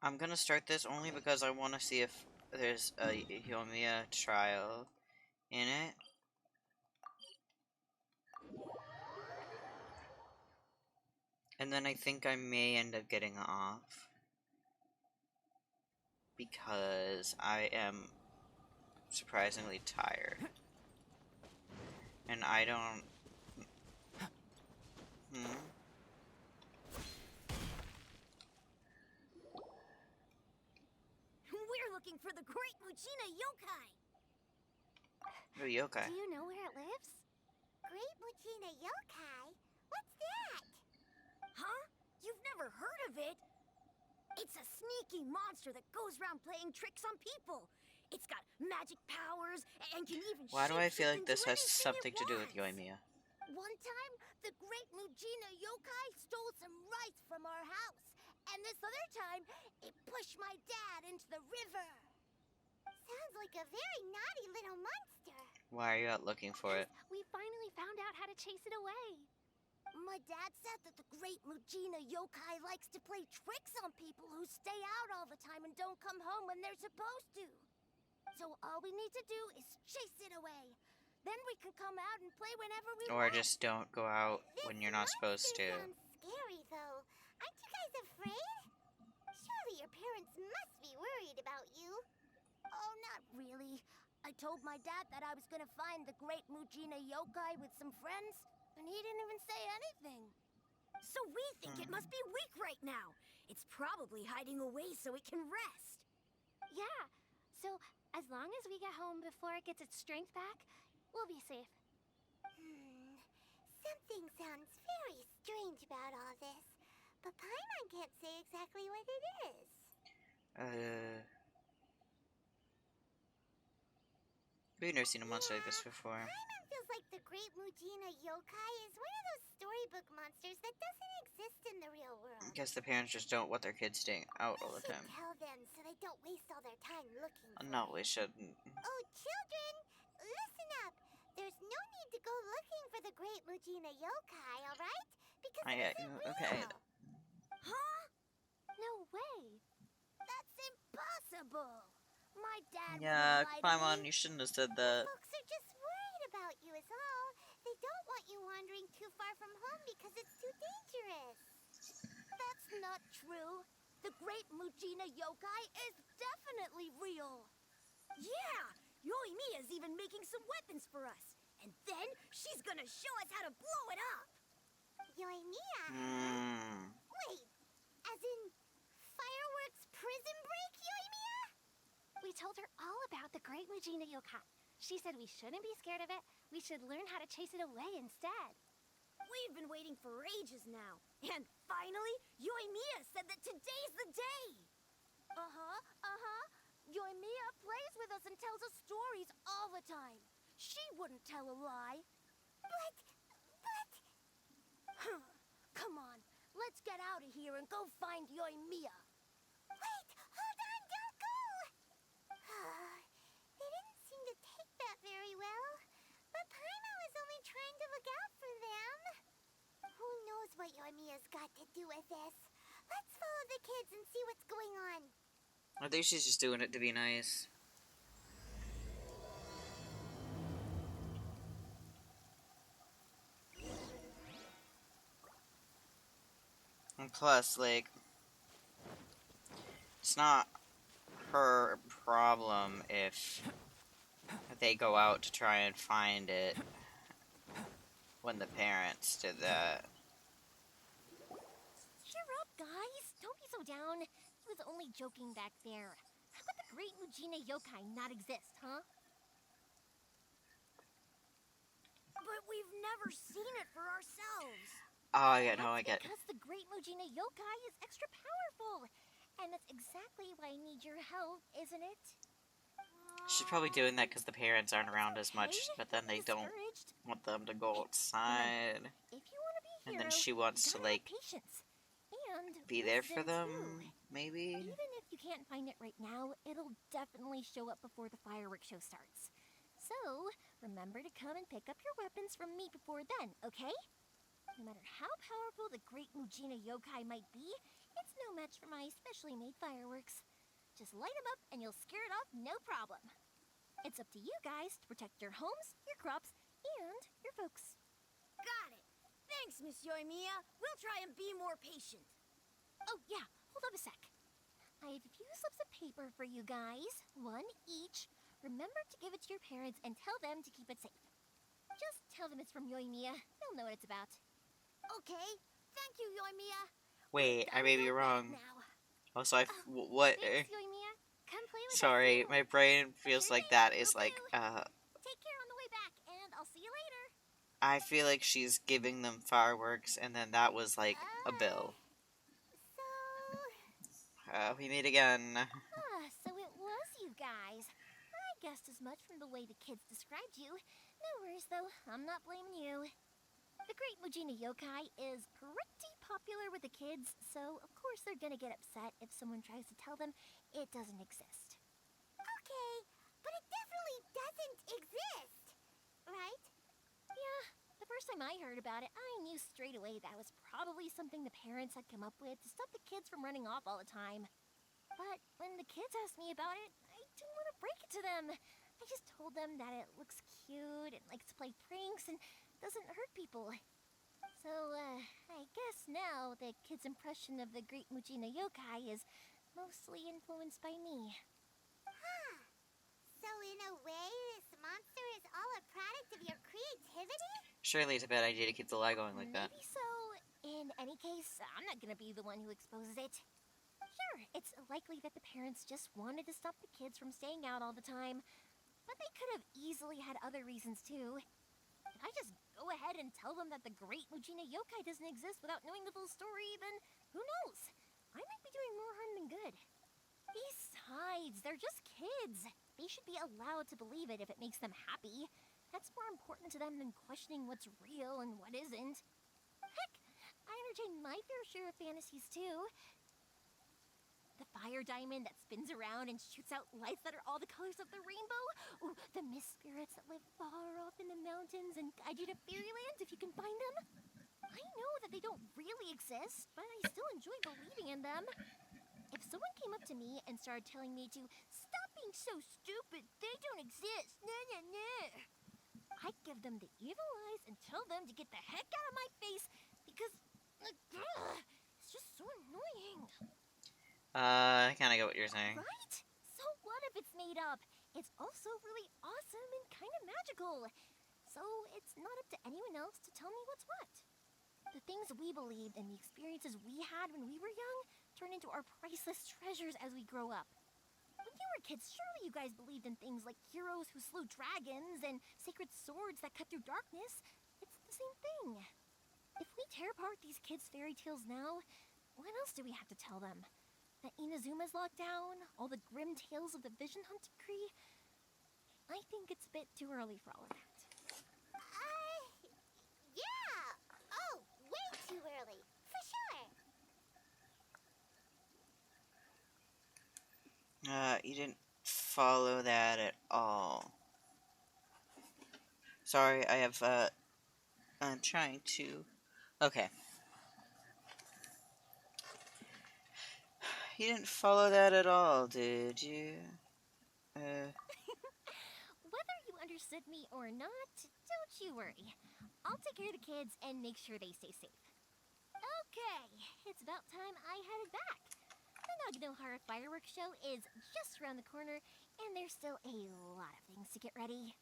I'm gonna start this only because I want to see if there's a Yomiya trial in it. And then I think I may end up getting off. Because I am surprisingly tired. And I don't... We're looking for the Great Mujina Yokai. Oh, yokai. Do you know where it lives? Great Mujina Yokai? What's that? Huh? You've never heard of it? It's a sneaky monster that goes around playing tricks on people. It's got magic powers and can even Why do I feel like shape-shift this into has anything something it to do with wants. Yoimiya? One time, the Great Mujina Yokai stole some rice from our house. And this other time, it pushed my dad into the river. Sounds like a very naughty little monster. Why are you out looking for it? We finally found out how to chase it away. My dad said that the Great Mujina Yokai likes to play tricks on people who stay out all the time and don't come home when they're supposed to. So all we need to do is chase it away. Then we can come out and play whenever we Or want. just don't go out when you're not supposed to. Sounds scary, though. Aren't you guys afraid? Surely your parents must be worried about you. Oh, not really. I told my dad that I was gonna find the Great Mujina Yokai with some friends, and he didn't even say anything. So we think it must be weak right now. It's probably hiding away so it can rest. Yeah, so as long as we get home before it gets its strength back, we'll be safe. Something sounds very strange about all this, but Paimon can't say exactly what it is. We've never seen a monster like this before. Paimon feels like the Great Mujina Yokai is one of those storybook monsters that doesn't exist in the real world. I guess the parents just don't want their kids staying out all the time. Tell them so they don't waste all their time looking for No, we shouldn't. Oh, children, listen up. There's no need to go looking for the Great Mujina Yokai, alright? Because it isn't okay. real. Huh? No way. That's impossible. My dad Yeah, wouldn't lie to Paimon, me. you shouldn't have said that. Folks are just worried about you is all. They don't want you wandering too far from home because it's too dangerous. That's not true. The great Mujina yokai is definitely real. Yeah! Yoimiya's even making some weapons for us. And then she's gonna show us how to blow it up. Yoimiya, huh? Wait, as in fireworks prison break, Yoimiya? We told her all about the great Mujina yokai. She said we shouldn't be scared of it. We should learn how to chase it away instead. We've been waiting for ages now. And finally, Yoimiya said that today's the day. Yoimiya plays with us and tells us stories all the time. She wouldn't tell a lie. But... Come on, let's get out of here and go find Yoimiya. Wait, hold on, don't go! They didn't seem to take that very well. But Paimon was only trying to look out for them. Who knows what Yoimiya's got to do with this? Let's follow the kids and see what's going on. I think she's just doing it to be nice. And plus, like, it's not her problem if they go out to try and find it when the parents did that. Cheer up, guys. Don't be so down. He was only joking back there. How could the great Mujina yokai not exist, huh? But we've never seen it for ourselves. Oh, I get, no, I get. Because the great Mujina yokai is extra powerful. And that's exactly why I need your help, isn't it? She's probably doing that because the parents aren't around as much, but then they don't want them to go outside. If you want to be a hero, and then she wants to, like, be there for them, maybe? Even if you can't find it right now, it'll definitely show up before the fireworks show starts. So, remember to come and pick up your weapons from me before then, okay? No matter how powerful the great Mujina yokai might be, it's no match for my specially made fireworks. Just light them up and you'll scare it off no problem. It's up to you guys to protect your homes, your crops, and your folks. Got it. Thanks, Miss Yoimiya. We'll try and be more patient. Oh, yeah. Hold up a sec. I have a few slips of paper for you guys. One each. Remember to give it to your parents and tell them to keep it safe. Just tell them it's from Yoimiya. They'll know what it's about. Okay. Thank you, Yoimiya. Wait, I may be wrong. Also, what? Thanks, Yoimiya. Come play with Sorry, us. my brain feels like that is like, Take care on the way back, and I'll see you later. I feel like she's giving them fireworks, and then that was like a bill. We meet again. So it was you guys. I guessed as much from the way the kids described you. No worries, though. I'm not blaming you. The great Mujina yokai is pretty popular with the kids, so of course they're gonna get upset if someone tries to tell them it doesn't exist. Okay, but it definitely doesn't exist, right? Yeah, the first time I heard about it, I knew straight away that was probably something the parents had come up with to stop the kids from running off all the time. But when the kids asked me about it, I didn't want to break it to them. I just told them that it looks cute and likes to play pranks and doesn't hurt people. So, I guess now the kids' impression of the great Mujina yokai is mostly influenced by me. Huh. So in a way, this monster is all a product of your creativity? Surely it's a bad idea to keep the lie going like that. Maybe so. In any case, I'm not gonna be the one who exposes it. Sure, it's likely that the parents just wanted to stop the kids from staying out all the time, but they could have easily had other reasons too. If I just go ahead and tell them that the great Mujina yokai doesn't exist without knowing the full story, then who knows? I might be doing more harm than good. Besides, they're just kids. They should be allowed to believe it if it makes them happy. That's more important to them than questioning what's real and what isn't. Heck, I entertain my fair share of fantasies too. The fire diamond that spins around and shoots out lights that are all the colors of the rainbow. Ooh, the mist spirits that live far off in the mountains and guide you to fairyland if you can find them. I know that they don't really exist, but I still enjoy believing in them. If someone came up to me and started telling me to stop being so stupid, they don't exist, I'd give them the evil eyes and tell them to get the heck out of my face because it's just so annoying. I kind of get what you're saying. Right? So what if it's made up? It's also really awesome and kind of magical. So it's not up to anyone else to tell me what's what. The things we believed and the experiences we had when we were young turn into our priceless treasures as we grow up. When you were kids, surely you guys believed in things like heroes who slew dragons and sacred swords that cut through darkness. It's the same thing. If we tear apart these kids' fairy tales now, what else do we have to tell them? That Inazuma's locked down? All the grim tales of the Vision Hunt decree? I think it's a bit too early for all of that. Yeah! Oh, way too early. For sure. You didn't follow that at all. Sorry, I'm trying to... Okay. You didn't follow that at all, did you? Whether you understood me or not, don't you worry. I'll take care of the kids and make sure they stay safe. Okay, it's about time I headed back. The Naganohara fireworks show is just around the corner, and there's still a lot of things to get ready.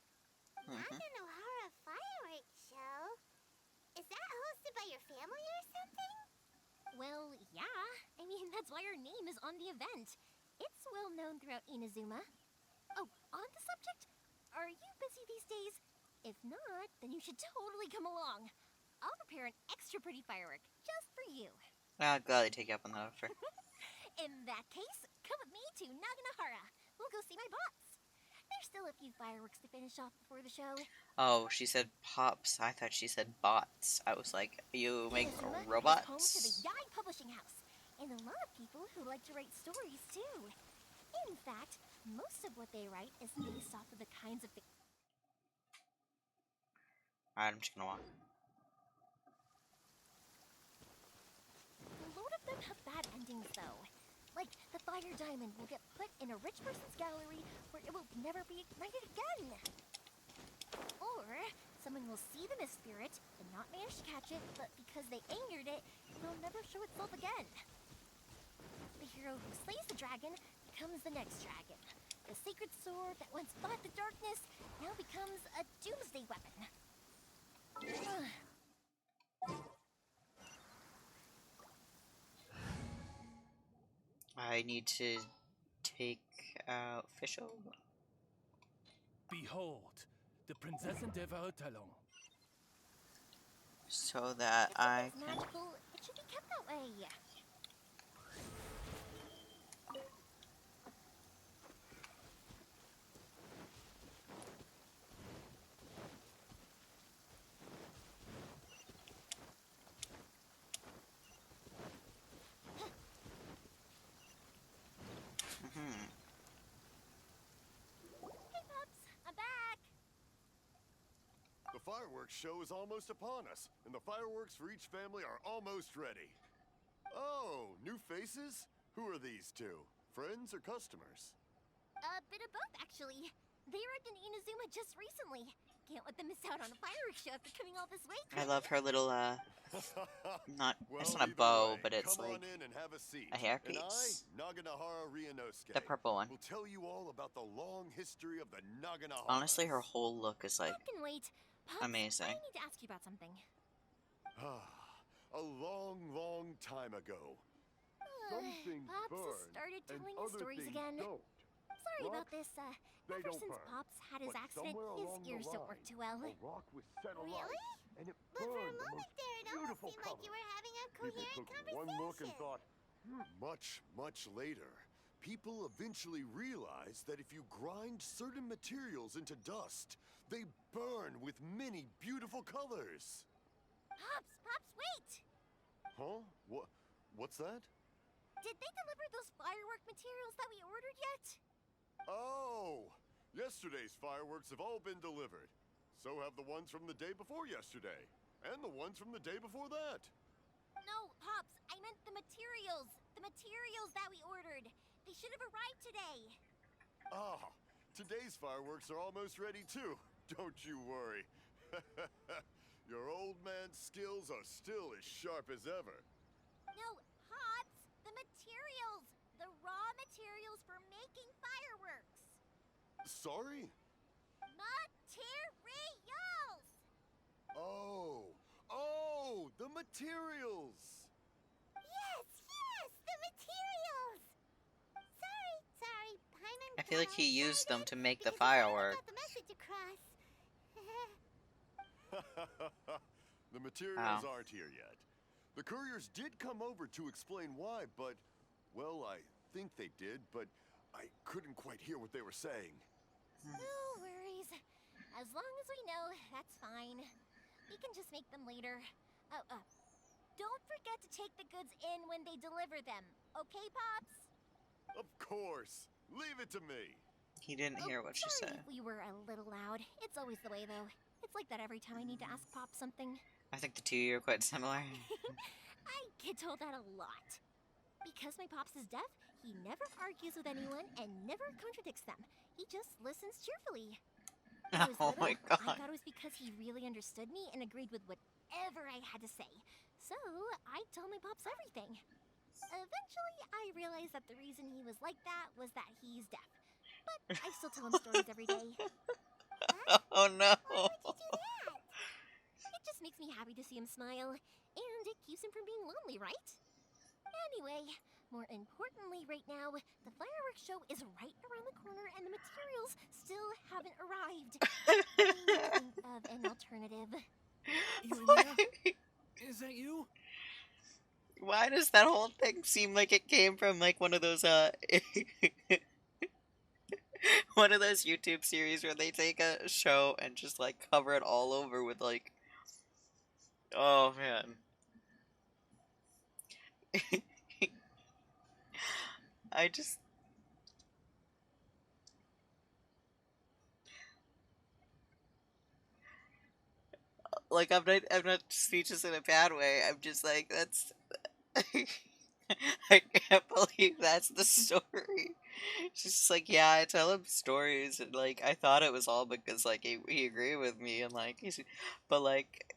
Naganohara fireworks show? Is that hosted by your family or something? Well, yeah. I mean, that's why our name is on the event. It's well known throughout Inazuma. Oh, on the subject, are you busy these days? If not, then you should totally come along. I'll prepare an extra pretty firework just for you. I'll gladly take you up on that offer. In that case, come with me to Naganohara. We'll go see my bots. There's still a few fireworks to finish off before the show. Oh, she said pops. I thought she said bots. I was like, you make Inazuma is robots? home to the Yai Publishing House, and a lot of people who like to write stories too. In fact, most of what they write is based off of the kinds of things. Alright, I'm just gonna walk. A lot of them have bad endings, though. Like, the fire diamond will get put in a rich person's gallery where it will never be ignited again. Or, someone will see the mist spirit and not manage to catch it, but because they angered it, it'll never show itself again. The hero who slays the dragon becomes the next dragon. The sacred sword that once fought the darkness now becomes a doomsday weapon. I need to take out Fischl. Behold, the Prinzessin de Talon. So that I It's can... magical. It should be kept that way. Hey, Pops, I'm back. The fireworks show is almost upon us, and the fireworks for each family are almost ready. Oh, new faces? Who are these two? Friends or customers? A bit of both, actually. They arrived in Inazuma just recently. Can't let them miss out on a fireworks show after coming all this way. I love her little, not, Well, it's not a either bow, way, but it's come like on in and have a seat. a And hairpiece. I, Naganohara Ryunosuke, The purple one. will tell you all about the long history of the Naganohara. Honestly, her whole look is like I can wait. Pops, amazing. I need to ask you about something. A long, long time ago. Some things Pops has burn, started and telling his other stories things again. don't. Sorry about Rocks, this. they Ever don't since burn. Pops had his But accident, somewhere his along the ears don't work line, too well. a rock was set alight, Really? and it But for a burned the moment most there, it almost beautiful seemed like color. you were having a People coherent took conversation. one look and thought, Much, much later, people eventually realized that if you grind certain materials into dust, they burn with many beautiful colors. Pops, wait! Huh? What's that? Did they deliver those firework materials that we ordered yet? Oh! Yesterday's fireworks have all been delivered. So have the ones from the day before yesterday. And the ones from the day before that. No, Pops, I meant the materials. The materials that we ordered. They should have arrived today. Ah, today's fireworks are almost ready too. Don't you worry. Your old man's skills are still as sharp as ever. No, Pops, the materials. The Sorry? Materials! Oh, the materials! Yes, the materials! Sorry, Paimon I feel like he used them to make the because I finally firework. got the message across. The materials aren't here yet. The couriers did come over to explain why, but, well, I think they did, but I couldn't quite hear what they were saying. No worries. As long as we know, that's fine. We can just make them later. Don't forget to take the goods in when they deliver them. Okay, Pops? Of course. Leave it to me. He didn't hear what she Sorry said. if we were a little loud. It's always the way, though. It's like that every time I need to ask Pop something. I think the two of you are quite similar. I get told that a lot. Because my Pops is deaf, he never argues with anyone and never contradicts them. He just listens cheerfully. When I was Oh little, my god. I thought it was because he really understood me and agreed with whatever I had to say. So, I tell my Pops everything. Eventually, I realized that the reason he was like that was that he's deaf. But I still tell him stories every day. Oh no. Why would you do that? It just makes me happy to see him smile. And it keeps him from being lonely, right? Anyway, more importantly right now, the fireworks show is right around the corner and the materials still haven't arrived. I need to think of an alternative. Is that you? Why does that whole thing seem like it came from like one of those one of those YouTube series where they take a show and just like cover it all over with like, oh man. I just like I'm not speechless in a bad way. I'm just like that's I can't believe that's the story. She's just like, yeah, I tell him stories, and like I thought it was all because like he agreed with me, and like but like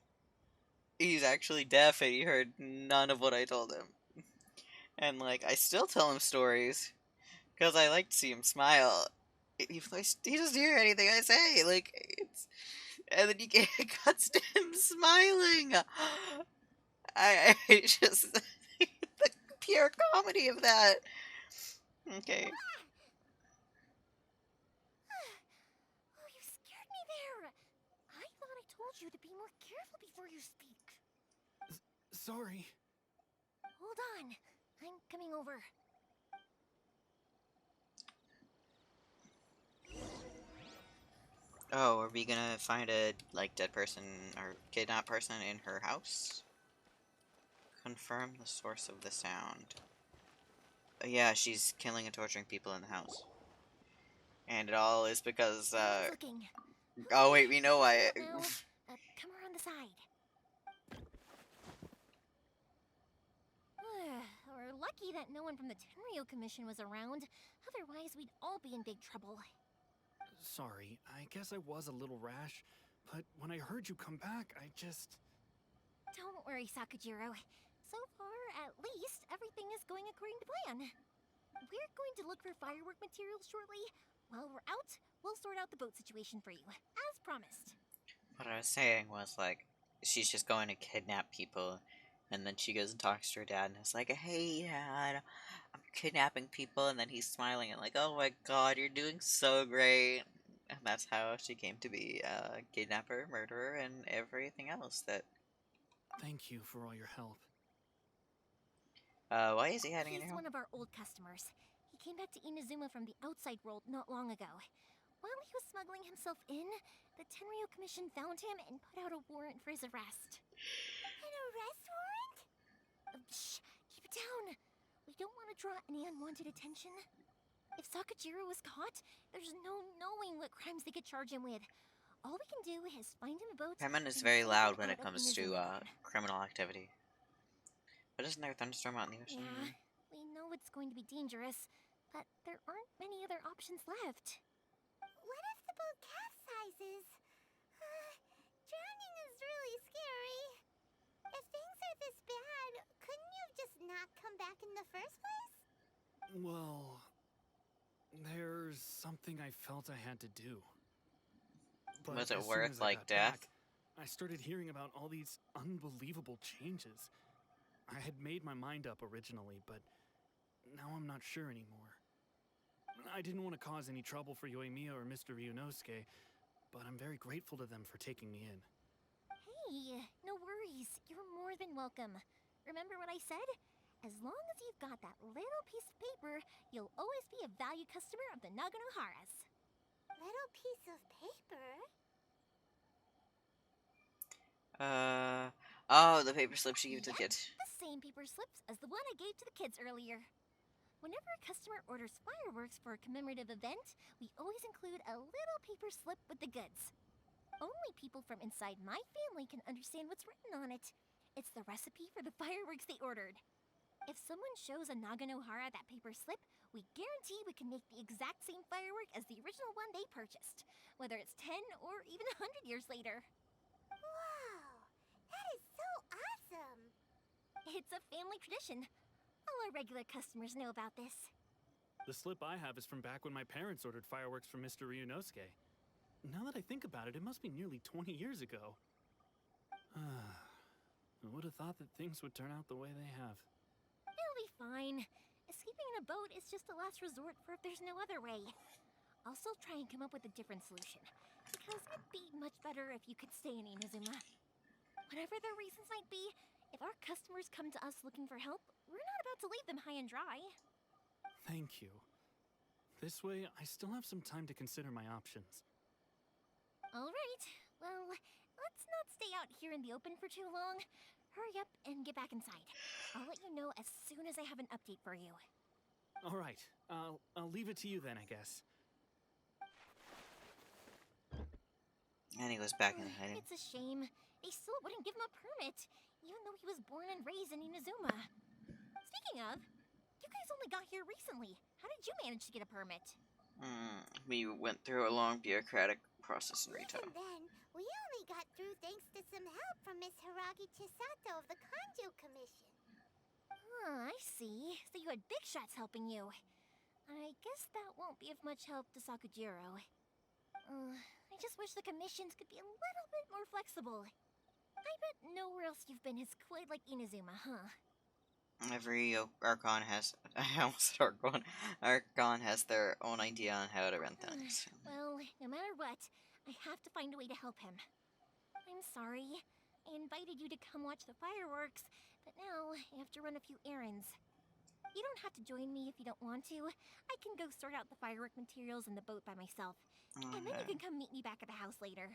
he's actually deaf and he heard none of what I told him, and like I still tell him stories because I like to see him smile. He doesn't hear anything I say, like it's, and then you get cuts to him smiling. I just the pure comedy of that. Okay. Oh, you scared me there. I thought I told you to be more careful before you speak. Sorry. Hold on. I'm coming over. Oh, are we gonna find a like dead person or kidnapped person in her house? Confirm the source of the sound. Yeah, she's killing and torturing people in the house. And it all is because, Looking. oh wait, we know why. Now, come around the side. We're lucky that no one from the Tenryo Commission was around. Otherwise, we'd all be in big trouble. Sorry, I guess I was a little rash, but when I heard you come back, I just... Don't worry, Sakujiro. So far, at least, everything is going according to plan. We're going to look for firework materials shortly. While we're out, we'll sort out the boat situation for you, as promised. What I was saying was, like, she's just going to kidnap people, and then she goes and talks to her dad, and it's like, hey, Dad, I'm kidnapping people, and then he's smiling, and like, oh my god, you're doing so great. And that's how she came to be a kidnapper, murderer, and everything else that... Thank you for all your help. Why is he hiding in He's here? one of our old customers. He came back to Inazuma from the outside world not long ago. While he was smuggling himself in, the Tenryo Commission found him and put out a warrant for his arrest. An arrest warrant? Shh! Keep it down! We don't want to draw any unwanted attention. If Sakujiro was caught, there's no knowing what crimes they could charge him with. All we can do is find him a boat... Paimon is and very sail loud him when out it of comes to Inazuma. criminal activity. But isn't there a thunderstorm out in the ocean? Yeah, we know it's going to be dangerous, but there aren't many other options left. What if the boat capsizes? Drowning is really scary. If things are this bad, couldn't you have just not come back in the first place? Well... There's something I felt I had to do. But Was it as soon worth, as I like, got death? back, I started hearing about all these unbelievable changes. I had made my mind up originally, but now I'm not sure anymore. I didn't want to cause any trouble for Yoimiya or Mr. Ryunosuke, but I'm very grateful to them for taking me in. Hey, no worries. You're more than welcome. Remember what I said? As long as you've got that little piece of paper, you'll always be a valued customer of the Naganoharas. Little piece of paper? Oh, the paper slips you give to the Yep, kid. the same paper slips as the one I gave to the kids earlier. Whenever a customer orders fireworks for a commemorative event, we always include a little paper slip with the goods. Only people from inside my family can understand what's written on it. It's the recipe for the fireworks they ordered. If someone shows a Naganohara that paper slip, we guarantee we can make the exact same firework as the original one they purchased, whether it's 10 or even 100 years later. Wow, that is so awesome! It's a family tradition. All our regular customers know about this. The slip I have is from back when my parents ordered fireworks from Mr. Ryunosuke. Now that I think about it, it must be nearly 20 years ago. I would have thought that things would turn out the way they have. It'll be fine. Escaping in a boat is just a last resort for if there's no other way. I'll still try and come up with a different solution, because it'd be much better if you could stay in Inazuma. Whatever their reasons might be, if our customers come to us looking for help, we're not about to leave them high and dry. Thank you. This way, I still have some time to consider my options. Alright, well, let's not stay out here in the open for too long. Hurry up and get back inside. I'll let you know as soon as I have an update for you. Alright, I'll leave it to you then, I guess. And he goes back in hiding. It's a shame. They still wouldn't give him a permit, even though he was born and raised in Inazuma. Speaking of, you guys only got here recently. How did you manage to get a permit? We went through a long bureaucratic process in Rito. Even then, we only got through thanks to some help from Miss Hiragi Chisato of the Kanjo Commission. Oh, I see. So you had big shots helping you. I guess that won't be of much help to Sakujiro. I just wish the commissions could be a little bit more flexible. I bet nowhere else you've been is quite like Inazuma, huh? Every Archon has... I almost said Archon. Archon has their own idea on how to run things. Well, no matter what, I have to find a way to help him. I'm sorry. I invited you to come watch the fireworks, but now I have to run a few errands. You don't have to join me if you don't want to. I can go sort out the firework materials in the boat by myself. And then you can come meet me back at the house later.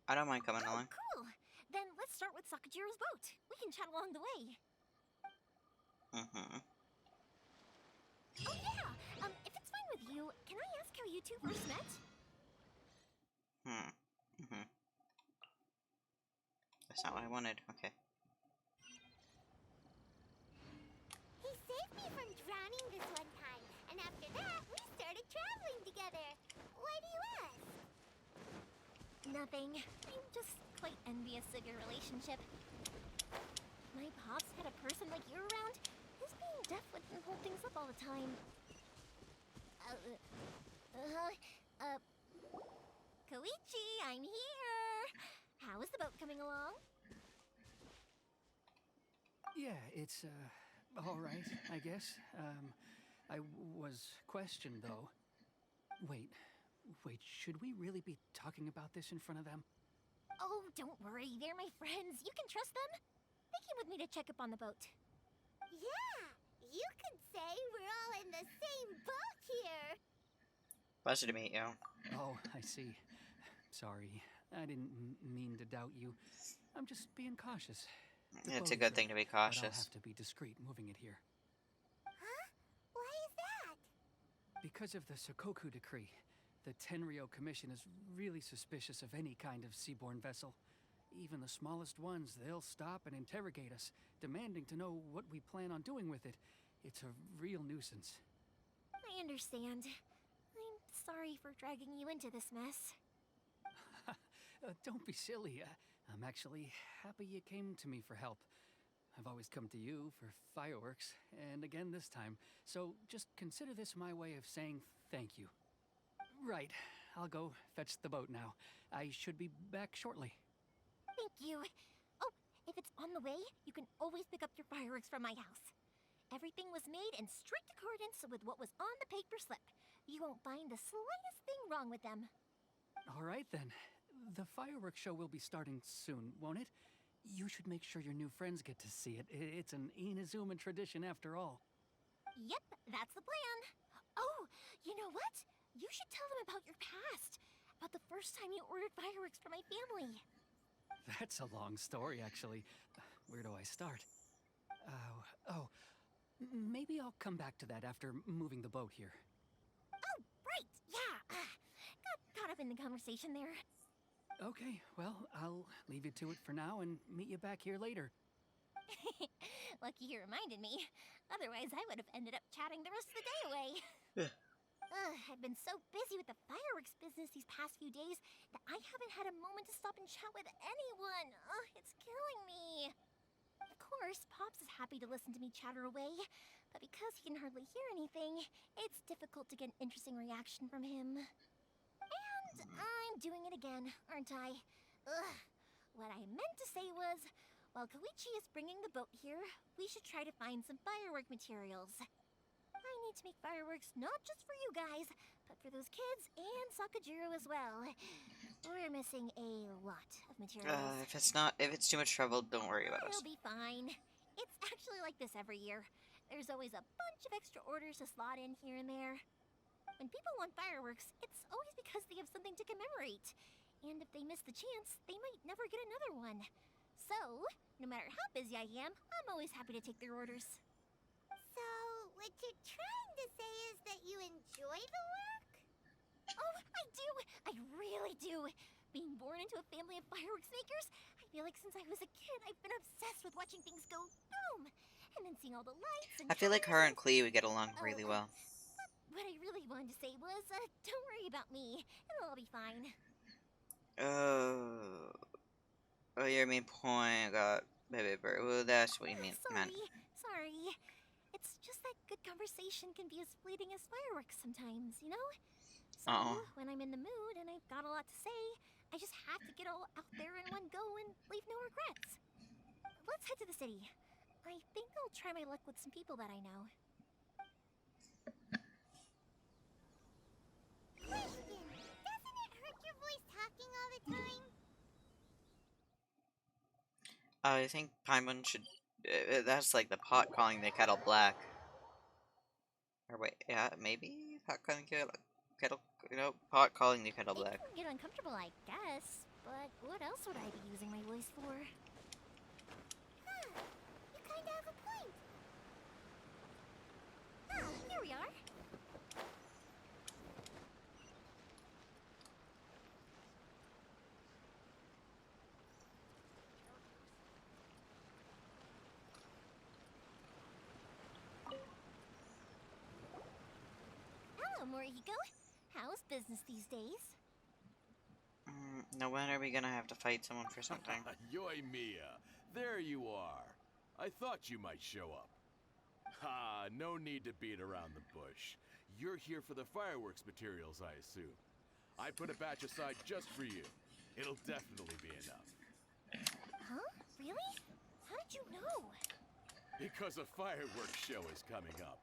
I don't mind coming along. Cool! Then let's start with Sakujiro's boat. We can chat along the way. Mm-hmm. Oh yeah! If it's fine with you, can I ask how you two first met? Mm-hmm. That's not what I wanted. Okay. He saved me from drowning this one time, and after that, we started traveling together. Why do you ask? Nothing. I'm just quite envious of your relationship. My pops had a person like you around. His being deaf wouldn't hold things up all the time. Koichi, I'm here! How is the boat coming along? Yeah, it's, alright, I guess. I was questioned, though. Wait, should we really be talking about this in front of them? Oh, don't worry, they're my friends. You can trust them. They came with me to check up on the boat. Yeah, you could say we're all in the same boat here. Pleasure to meet you. Oh, I see. Sorry, I didn't mean to doubt you. I'm just being cautious. It's a good thing to be cautious. But I'll have to be discreet moving it here. Huh? Why is that? Because of the Sokoku decree, the Tenryo Commission is really suspicious of any kind of seaborne vessel. Even the smallest ones, they'll stop and interrogate us, demanding to know what we plan on doing with it. It's a real nuisance. I understand. I'm sorry for dragging you into this mess. Don't be silly. I'm actually happy you came to me for help. I've always come to you for fireworks, and again this time. So just consider this my way of saying thank you. Right, I'll go fetch the boat now. I should be back shortly. Thank you. Oh, if it's on the way, you can always pick up your fireworks from my house. Everything was made in strict accordance with what was on the paper slip. You won't find the slightest thing wrong with them. All right then. The fireworks show will be starting soon, won't it? You should make sure your new friends get to see it. It's an Inazuma tradition after all. Yep, that's the plan. Oh, you know what? You should tell them about your past. About the first time you ordered fireworks for my family. That's a long story, actually. Where do I start? Maybe I'll come back to that after moving the boat here. Oh, right, yeah. Got caught up in the conversation there. Okay, well, I'll leave you to it for now and meet you back here later. Lucky you reminded me. Otherwise, I would have ended up chatting the rest of the day away. I've been so busy with the fireworks business these past few days that I haven't had a moment to stop and chat with anyone. It's killing me. Of course, Pops is happy to listen to me chatter away, but because he can hardly hear anything, it's difficult to get an interesting reaction from him. And I'm doing it again, aren't I? What I meant to say was, while Koichi is bringing the boat here, we should try to find some firework materials. I need to make fireworks not just for you guys, but for those kids and Sakajiro as well. We're missing a lot of materials. If it's too much trouble, don't worry about us. It'll be fine. It's actually like this every year. There's always a bunch of extra orders to slot in here and there. When people want fireworks, it's always because they have something to commemorate. And if they miss the chance, they might never get another one. So, no matter how busy I am, I'm always happy to take their orders. So, what you're trying to say is that you enjoy the work? Oh, I do! I really do! Being born into a family of fireworks makers, I feel like since I was a kid, I've been obsessed with watching things go boom! And then seeing all the lights and I feel like her and Klee would get along really well. What I really wanted to say was, don't worry about me. It'll all be fine. Oh, your main point got baby bird. Well, that's what you mean. Sorry. It's just that good conversation can be as fleeting as fireworks sometimes, you know? So, when I'm in the mood and I've got a lot to say, I just have to get all out there in one go and leave no regrets. Let's head to the city. I think I'll try my luck with some people that I know. Question! Doesn't it hurt your voice talking all the time? I think Paimon should. That's like the pot calling the kettle black. Or wait, yeah, maybe pot calling kettle. Pot calling the kettle black. It can get uncomfortable, I guess. But what else would I be using my voice for? You kinda have a point. Here we are. Hello, Morihiko. How's business these days? Now when are we gonna have to fight someone for something? Yoimiya, there you are. I thought you might show up. Ha, no need to beat around the bush. You're here for the fireworks materials, I assume. I put a batch aside just for you. It'll definitely be enough. Huh? Really? How did you know? Because a fireworks show is coming up.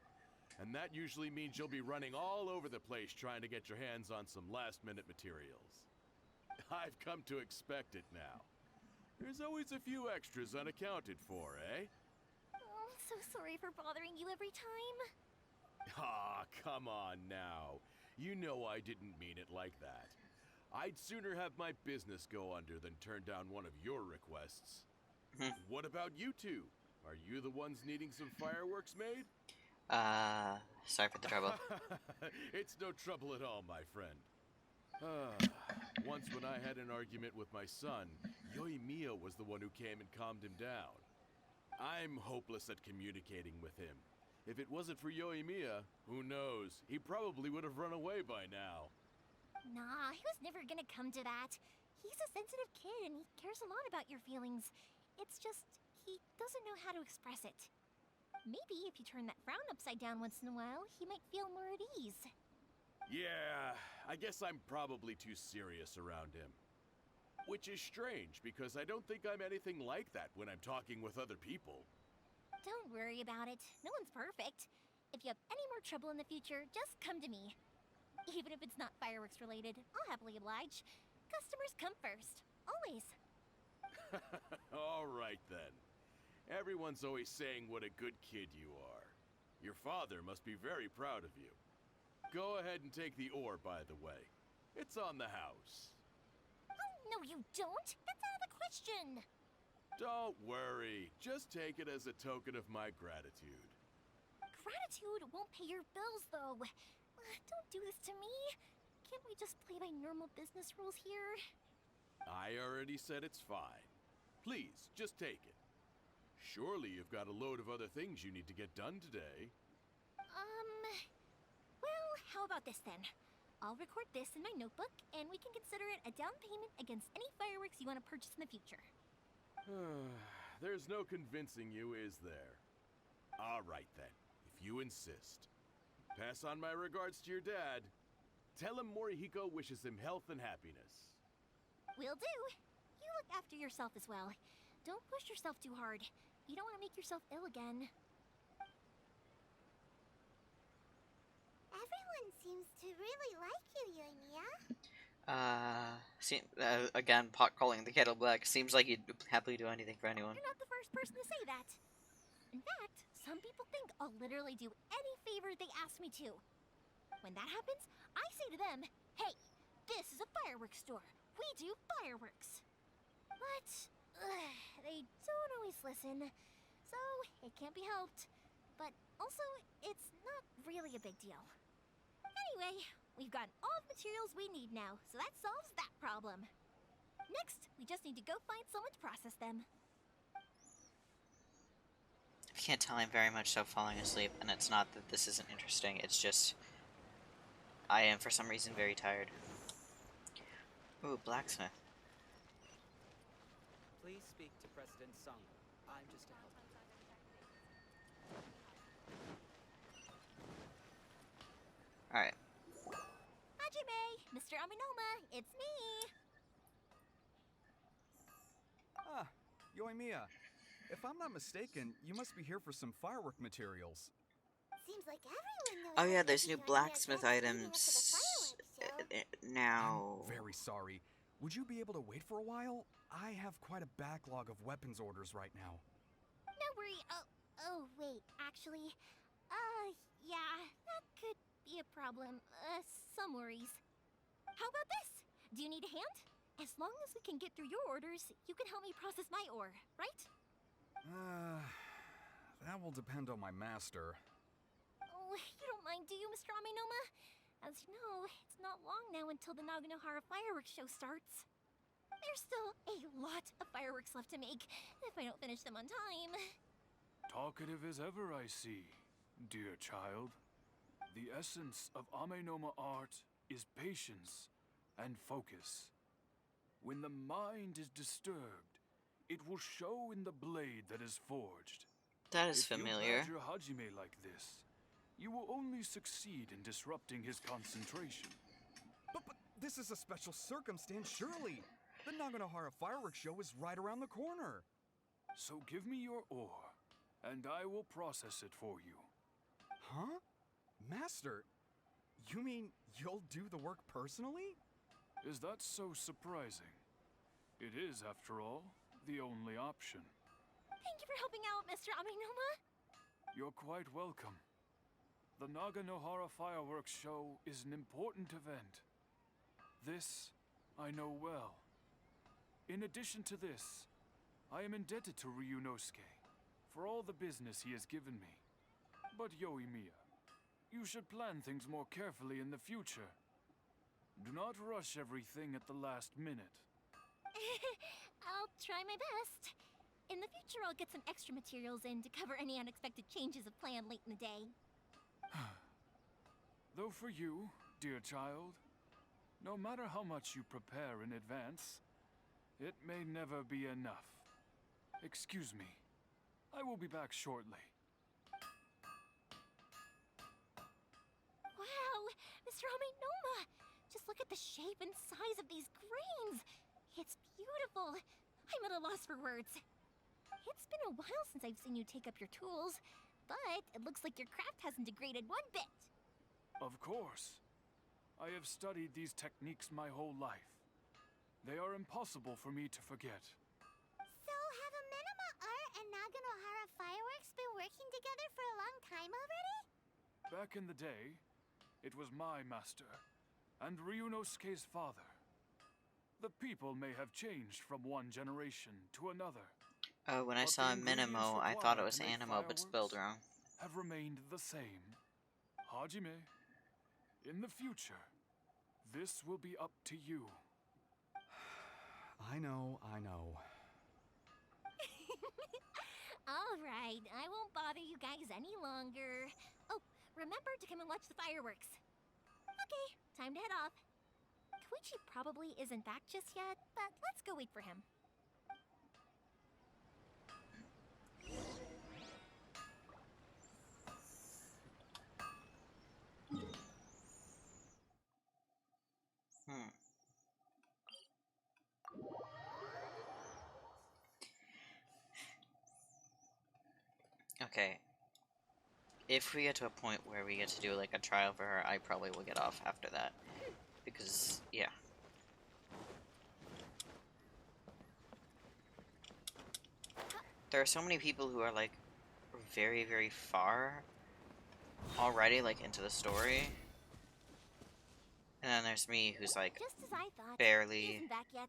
And that usually means you'll be running all over the place trying to get your hands on some last-minute materials. I've come to expect it now. There's always a few extras unaccounted for, eh? Oh, I'm so sorry for bothering you every time. Ah, come on now. You know I didn't mean it like that. I'd sooner have my business go under than turn down one of your requests. What about you two? Are you the ones needing some fireworks made? Sorry for the trouble. It's no trouble at all, my friend. Once when I had an argument with my son, Yoimiya was the one who came and calmed him down. I'm hopeless at communicating with him. If it wasn't for Yoimiya, who knows? He probably would have run away by now. Nah, he was never gonna come to that. He's a sensitive kid and he cares a lot about your feelings. It's just, he doesn't know how to express it. Maybe if you turn that frown upside down once in a while, he might feel more at ease. Yeah, I guess I'm probably too serious around him. Which is strange, because I don't think I'm anything like that when I'm talking with other people. Don't worry about it. No one's perfect. If you have any more trouble in the future, just come to me. Even if it's not fireworks related, I'll happily oblige. Customers come first. Always. All right then. Everyone's always saying what a good kid you are. Your father must be very proud of you. Go ahead and take the ore, by the way. It's on the house. Oh, no you don't. That's out of the question. Don't worry. Just take it as a token of my gratitude. Gratitude won't pay your bills, though. Don't do this to me. Can't we just play by normal business rules here? I already said it's fine. Please, just take it. Surely you've got a load of other things you need to get done today. Well, how about this then? I'll record this in my notebook, and we can consider it a down payment against any fireworks you want to purchase in the future. There's no convincing you, is there? All right then, if you insist. Pass on my regards to your dad. Tell him Morihiko wishes him health and happiness. Will do. You look after yourself as well. Don't push yourself too hard. You don't want to make yourself ill again. Everyone seems to really like you, Yoimiya. Again, pot calling the kettle black. Seems like you'd happily do anything for anyone. You're not the first person to say that. In fact, some people think I'll literally do any favor they ask me to. When that happens, I say to them, hey, this is a fireworks store. We do fireworks. But they don't always listen. So it can't be helped. But also, it's not really a big deal. Anyway, we've got all the materials we need now, so that solves that problem. Next, we just need to go find someone to process them. I can't tell, I'm very much so falling asleep, and it's not that this isn't interesting, it's just I am for some reason very tired. Ooh, blacksmith. Please speak to President Sung. I'm just a helper. Alright. Hajime, Mr. Aminoma, it's me! Ah, Yoimiya. If I'm not mistaken, you must be here for some firework materials. Seems like everyone knows. Oh yeah, there's new Yoimiya's blacksmith leading up to the items fireworks show. now. I'm very sorry. Would you be able to wait for a while? I have quite a backlog of weapons orders right now. No worry. Oh, wait, actually, yeah, that could be a problem. Some worries. How about this? Do you need a hand? As long as we can get through your orders, you can help me process my ore, right? That will depend on my master. Oh, you don't mind, do you, Mr. Aminoma? As you know, it's not long now until the Naganohara fireworks show starts. There's still a lot of fireworks left to make, if I don't finish them on time. Talkative as ever, I see, dear child. The essence of Amenoma art is patience and focus. When the mind is disturbed, it will show in the blade that is forged. That is familiar. If you badger Hajime like this, you will only succeed in disrupting his concentration. But this is a special circumstance, surely. The Naganohara fireworks show is right around the corner. So give me your ore, and I will process it for you. Huh? Master, you mean you'll do the work personally? Is that so surprising? It is, after all, the only option. Thank you for helping out, Mr. Aminoma. You're quite welcome. The Naganohara fireworks show is an important event. This I know well. In addition to this, I am indebted to Ryunosuke for all the business he has given me. But Yoimiya, you should plan things more carefully in the future. Do not rush everything at the last minute. I'll try my best. In the future, I'll get some extra materials in to cover any unexpected changes of plan late in the day. Though for you, dear child, no matter how much you prepare in advance, it may never be enough. Excuse me, I will be back shortly. Wow, Mr. Amenoma! Just look at the shape and size of these grains. It's beautiful. I'm at a loss for words. It's been a while since I've seen you take up your tools, but it looks like your craft hasn't degraded one bit. Of course. I have studied these techniques my whole life. They are impossible for me to forget. So, have Amenoma Art and Naganohara Fireworks been working together for a long time already? Back in the day, it was my master, and Ryunosuke's father. The people may have changed from one generation to another. When I but saw the ingredients Minimo, I thought it required was to make Animo, but spelled wrong. have remained the same. Hajime, in the future, this will be up to you. I know, I know. All right, I won't bother you guys any longer. Oh, remember to come and watch the fireworks. Okay, time to head off. Koichi probably isn't back just yet, but let's go wait for him. Okay. If we get to a point where we get to do like a trial for her, I probably will get off after that. Because, yeah. There are so many people who are like very, very far already, like into the story. And then there's me who's like Just as I thought, he barely. isn't back yet.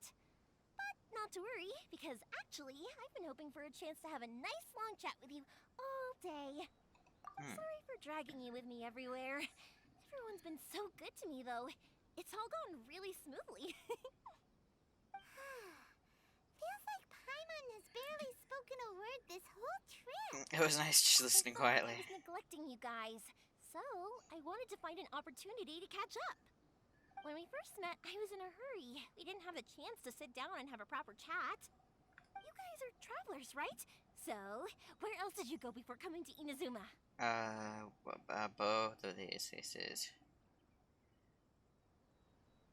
But not to worry, because actually, I've been hoping for a chance to have a nice long chat with you all day. Sorry for dragging you with me everywhere. Everyone's been so good to me, though. It's all gone really smoothly. Feels like Paimon has barely spoken a word this whole trip. It was nice just listening quietly. I was neglecting you guys, so I wanted to find an opportunity to catch up. When we first met, I was in a hurry. We didn't have the chance to sit down and have a proper chat. You guys are travelers, right? So, where else did you go before coming to Inazuma? Both of these cases.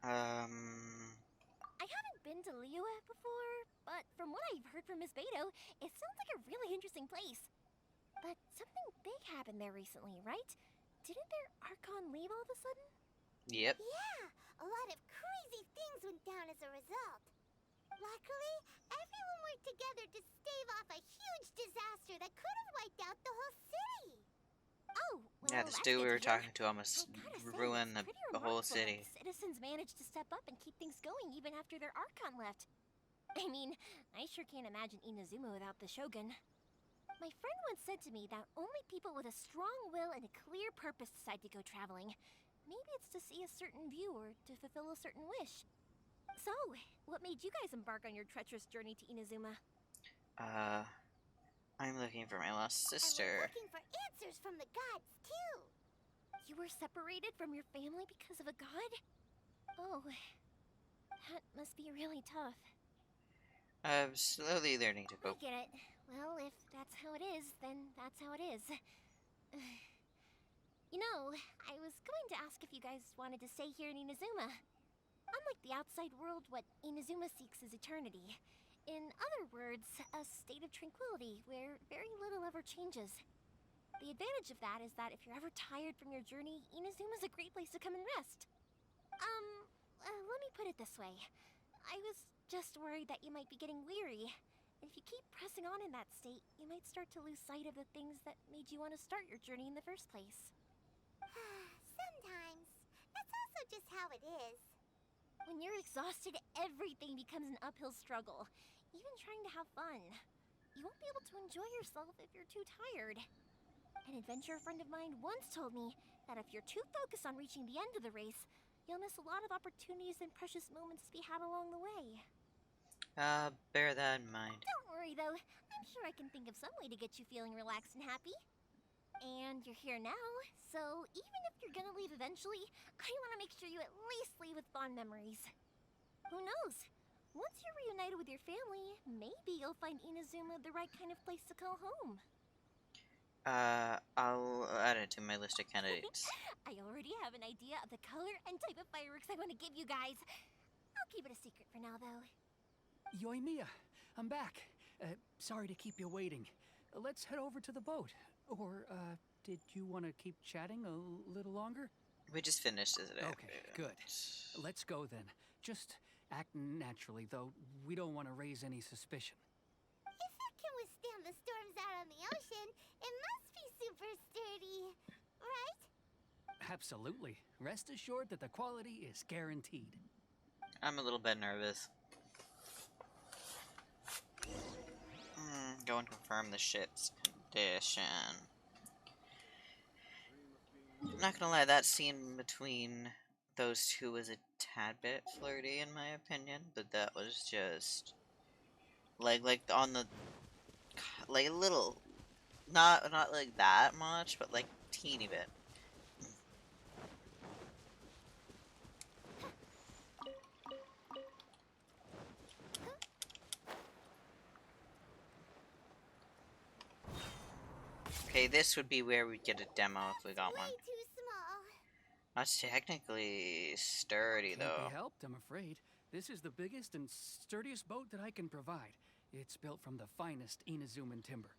I haven't been to Liyue before, but from what I've heard from Miss Beto, it sounds like a really interesting place. But something big happened there recently, right? Didn't their Archon leave all of a sudden? Yep. Yeah, a lot of crazy things went down as a result. Luckily, everyone worked together to stave off a huge disaster that could have wiped out the whole city. Oh, well, Yeah, this that's dude we good were to hear. talking to almost I gotta say, ruined it's the pretty whole remarkable city. that citizens managed to step up and keep things going even after their Archon left. I mean, I sure can't imagine Inazuma without the Shogun. My friend once said to me that only people with a strong will and a clear purpose decide to go traveling. Maybe it's to see a certain view or to fulfill a certain wish. So, what made you guys embark on your treacherous journey to Inazuma? I'm looking for my lost And sister. we're looking for answers from the gods, too. You were separated from your family because of a god? Oh, that must be really tough. I'm slowly learning to I cope. get it. Well, if that's how it is, then that's how it is. You know, I was going to ask if you guys wanted to stay here in Inazuma. Unlike the outside world, what Inazuma seeks is eternity. In other words, a state of tranquility where very little ever changes. The advantage of that is that if you're ever tired from your journey, Inazuma's a great place to come and rest. Let me put it this way. I was just worried that you might be getting weary. If you keep pressing on in that state, you might start to lose sight of the things that made you want to start your journey in the first place. Sometimes. That's also just how it is. When you're exhausted, everything becomes an uphill struggle. Even trying to have fun. You won't be able to enjoy yourself if you're too tired. An adventurer friend of mine once told me that if you're too focused on reaching the end of the race, you'll miss a lot of opportunities and precious moments to be had along the way. Bear that in mind. Don't worry though, I'm sure I can think of some way to get you feeling relaxed and happy. And you're here now, so even if you're gonna leave eventually, I want to make sure you at least leave with fond memories. Who knows? Once you're reunited with your family, maybe you'll find Inazuma the right kind of place to call home. I'll add it to my list of candidates. I already have an idea of the color and type of fireworks I want to give you guys. I'll keep it a secret for now, though. Yoimiya, I'm back. Sorry to keep you waiting. Let's head over to the boat. Or, did you want to keep chatting a little longer? We just finished it. Okay, good. Let's go then. Just act naturally, though we don't want to raise any suspicion. If it can withstand the storms out on the ocean, it must be super sturdy, right? Absolutely. Rest assured that the quality is guaranteed. I'm a little bit nervous. Go and confirm the ship's condition. I'm not gonna lie, that scene between those two was a tad bit flirty in my opinion, but that was just like on the like a little, not like that much, but like teeny bit. Okay, this would be where we'd get a demo if we got one. Way too small. That's technically sturdy, Can't though. be helped, I'm afraid. This is the biggest and sturdiest boat that I can provide. It's built from the finest Inazuman timber.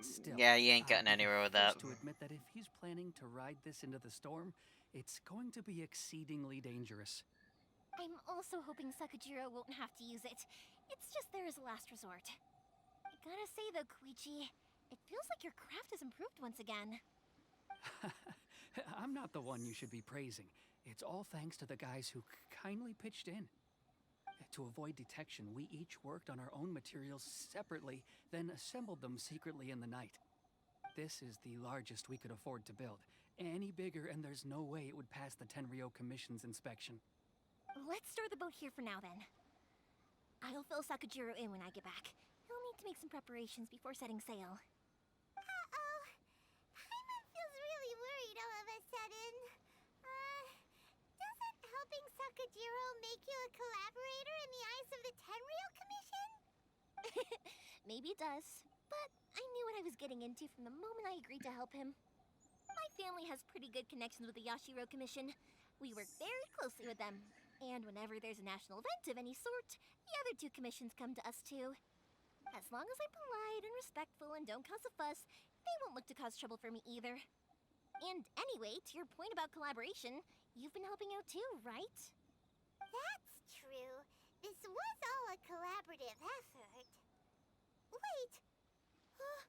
Still, Yeah, you ain't gotten I'll be the anywhere with that. first to admit that if he's planning to ride this into the storm, it's going to be exceedingly dangerous. I'm also hoping Sakajiro won't have to use it. It's just there as a last resort. I gotta say though, Koichi, it feels like your craft has improved once again. I'm not the one you should be praising. It's all thanks to the guys who kindly pitched in. To avoid detection, we each worked on our own materials separately, then assembled them secretly in the night. This is the largest we could afford to build. Any bigger and there's no way it would pass the Tenryou Commission's inspection. Let's store the boat here for now then. I'll fill Sakajiro in when I get back. He'll need to make some preparations before setting sail. Uh-oh. Paimon feels really worried all of a sudden. Doesn't helping Sakajiro make you a collaborator in the eyes of the Tenryou Commission? Maybe it does, but I knew what I was getting into from the moment I agreed to help him. My family has pretty good connections with the Yashiro Commission. We work very closely with them, and whenever there's a national event of any sort, the other two commissions come to us too. As long as I'm polite and respectful and don't cause a fuss, they won't look to cause trouble for me either. And anyway, to your point about collaboration, you've been helping out too, right? That's true. This was all a collaborative effort. Wait. Oh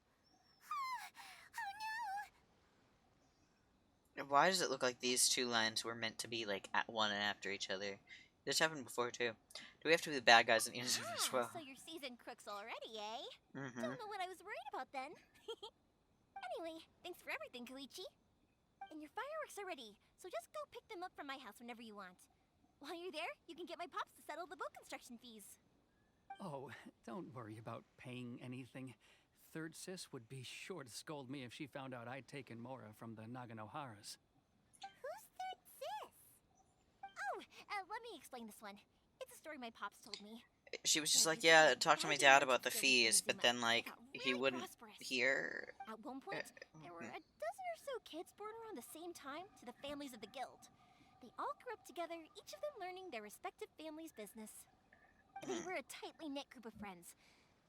no! Why does it look like these two lines were meant to be like at one and after each other? This happened before too. Do we have to be the bad guys in Inazuma as well? So you're seasoned crooks already, eh? Mm-hmm. Don't know what I was worried about then. Anyway, thanks for everything, Koichi. And your fireworks are ready, so just go pick them up from my house whenever you want. While you're there, you can get my pops to settle the boat construction fees. Oh, don't worry about paying anything. Third Sis would be sure to scold me if she found out I'd taken Mora from the Naganoharas. Who's Third Sis? Oh, let me explain this one. It's a story my pops told me. She was just like, yeah, talk to my dad about the fees, but then like he wouldn't hear. At one point, there were a dozen or so kids born around the same time to the families of the guild. They all grew up together, each of them learning their respective family's business. They were a tightly knit group of friends,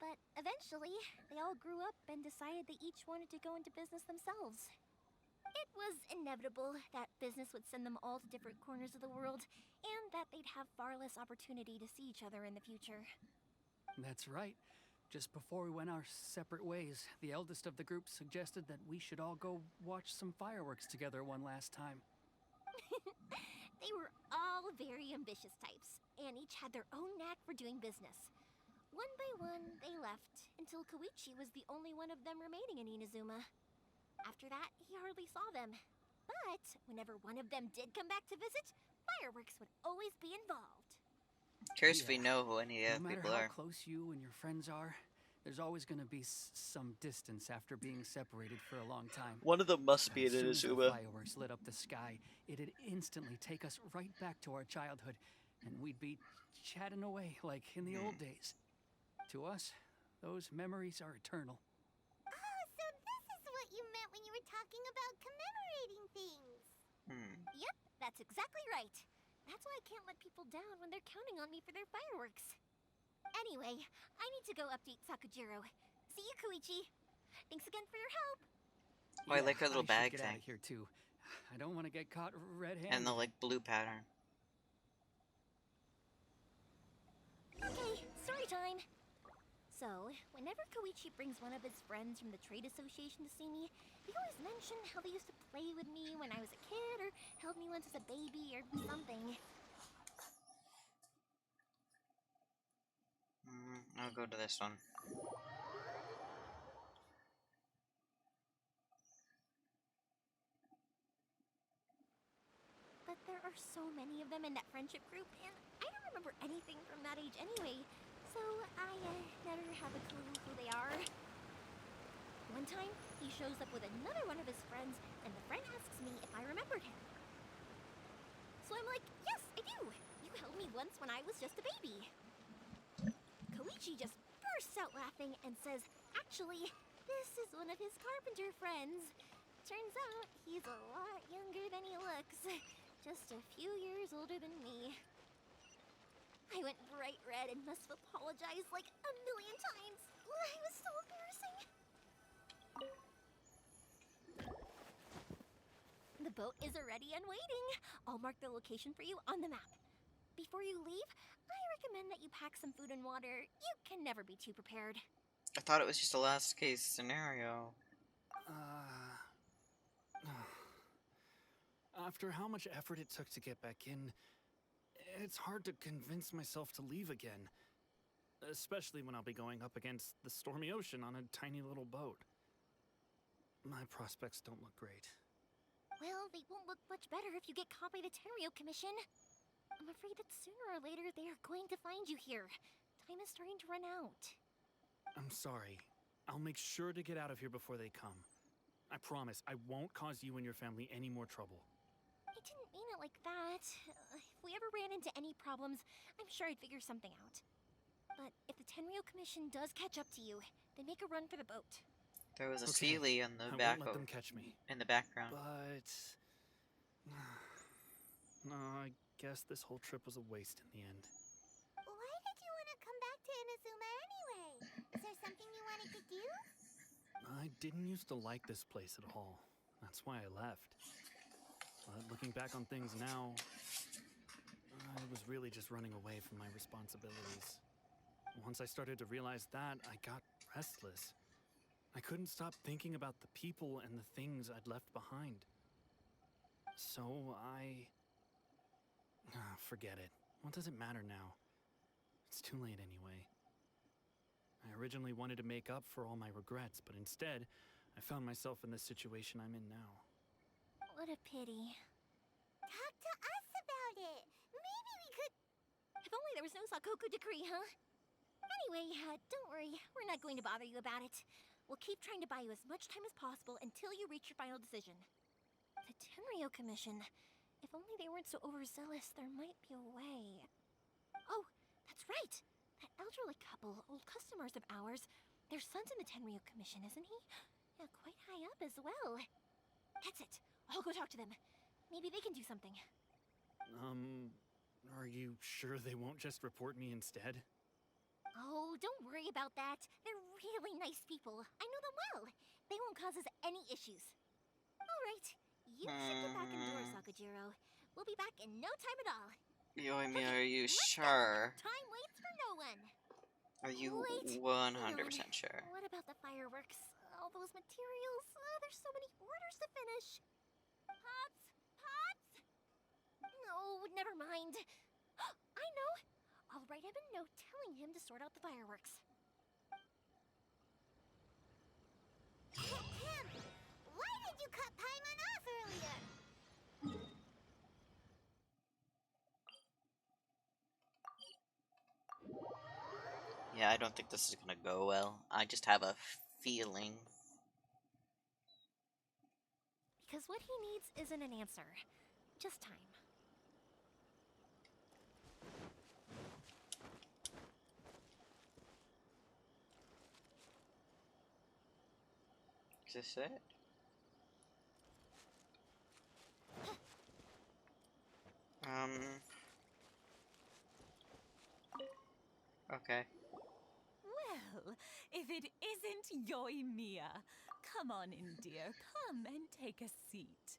but eventually, they all grew up and decided they each wanted to go into business themselves. It was inevitable that business would send them all to different corners of the world, and that they'd have far less opportunity to see each other in the future. That's right. Just before we went our separate ways, the eldest of the group suggested that we should all go watch some fireworks together one last time. They were all very ambitious types, and each had their own knack for doing business. One by one, they left, until Koichi was the only one of them remaining in Inazuma. After that, he hardly saw them. But whenever one of them did come back to visit, fireworks would always be involved. Curious if we know who any of No the matter people how are. close you and your friends are, there's always going to be some distance after being separated for a long time. One of them must be As in soon as the Inazuma. fireworks lit up the sky, it'd instantly take us right back to our childhood, and we'd be chatting away like in the old days. To us, those memories are eternal. Oh, so this is what you meant when you were talking about commemorating things. Yep, that's exactly right. That's why I can't let people down when they're counting on me for their fireworks. Anyway, I need to go update Sakujiro. See you, Koichi. Thanks again for your help. Oh, I like her little bag I should get thing. out of here too. I don't want to get caught red-handed. And the like blue pattern. Okay, story time. So, whenever Koichi brings one of his friends from the trade association to see me, they always mention how they used to play with me when I was a kid, or held me once as a baby, or something. I'll go to this one. But there are so many of them in that friendship group, and I don't remember anything from that age anyway, so I never have a clue who they are. One time, he shows up with another one of his friends, and the friend asks me if I remembered him. So I'm like, yes, I do. You held me once when I was just a baby. Koichi just bursts out laughing and says, actually, this is one of his carpenter friends. Turns out he's a lot younger than he looks. Just a few years older than me. I went bright red and must have apologized like a million times. It was so embarrassing. The boat is already and waiting. I'll mark the location for you on the map. Before you leave, I recommend that you pack some food and water. You can never be too prepared. I thought it was just a last case scenario. After how much effort it took to get back in, it's hard to convince myself to leave again. Especially when I'll be going up against the stormy ocean on a tiny little boat. My prospects don't look great. Well, they won't look much better if you get caught by the Tenryo Commission. I'm afraid that sooner or later they are going to find you here. Time is starting to run out. I'm sorry. I'll make sure to get out of here before they come. I promise I won't cause you and your family any more trouble. I didn't mean it like that. If we ever ran into any problems, I'm sure I'd figure something out. But if the Tenryo Commission does catch up to you, then make a run for the boat. There was a Okay, Sealy in the I back won't let them catch me. in the background. But no, I guess this whole trip was a waste in the end. Why did you want to come back to Inazuma anyway? Is there something you wanted to do? I didn't used to like this place at all. That's why I left. But looking back on things now, I was really just running away from my responsibilities. Once I started to realize that, I got restless. I couldn't stop thinking about the people and the things I'd left behind. So forget it. What does it matter now? It's too late anyway. I originally wanted to make up for all my regrets, but instead, I found myself in the situation I'm in now. What a pity. Talk to us about it. Maybe we could... If only there was no Sakoku decree, huh? Anyway, don't worry. We're not going to bother you about it. We'll keep trying to buy you as much time as possible until you reach your final decision. The Tenryo Commission. If only they weren't so overzealous, there might be a way. Oh, that's right! That elderly couple, old customers of ours, their son's in the Tenryo Commission, isn't he? Yeah, quite high up as well. That's it. I'll go talk to them. Maybe they can do something. Are you sure they won't just report me instead? Oh, don't worry about that. They're really nice people. I know them well. They won't cause us any issues. All right. You should get back indoors, Sakujiro. We'll be back in no time at all. Yoimi, are you sure? Time waits for no one. Are you Wait, 100% dude. sure? What about the fireworks? All those materials? There's so many orders to finish. Pops! Pops! No, never mind. I know. I'll write him a note telling him to sort out the fireworks. Him! Why did you cut Paimon off earlier? Yeah, I don't think this is gonna go well. I just have a feeling. Because what he needs isn't an answer, just time. this it? Okay. Well, if it isn't Yoimiya. Come on in, dear. Come and take a seat.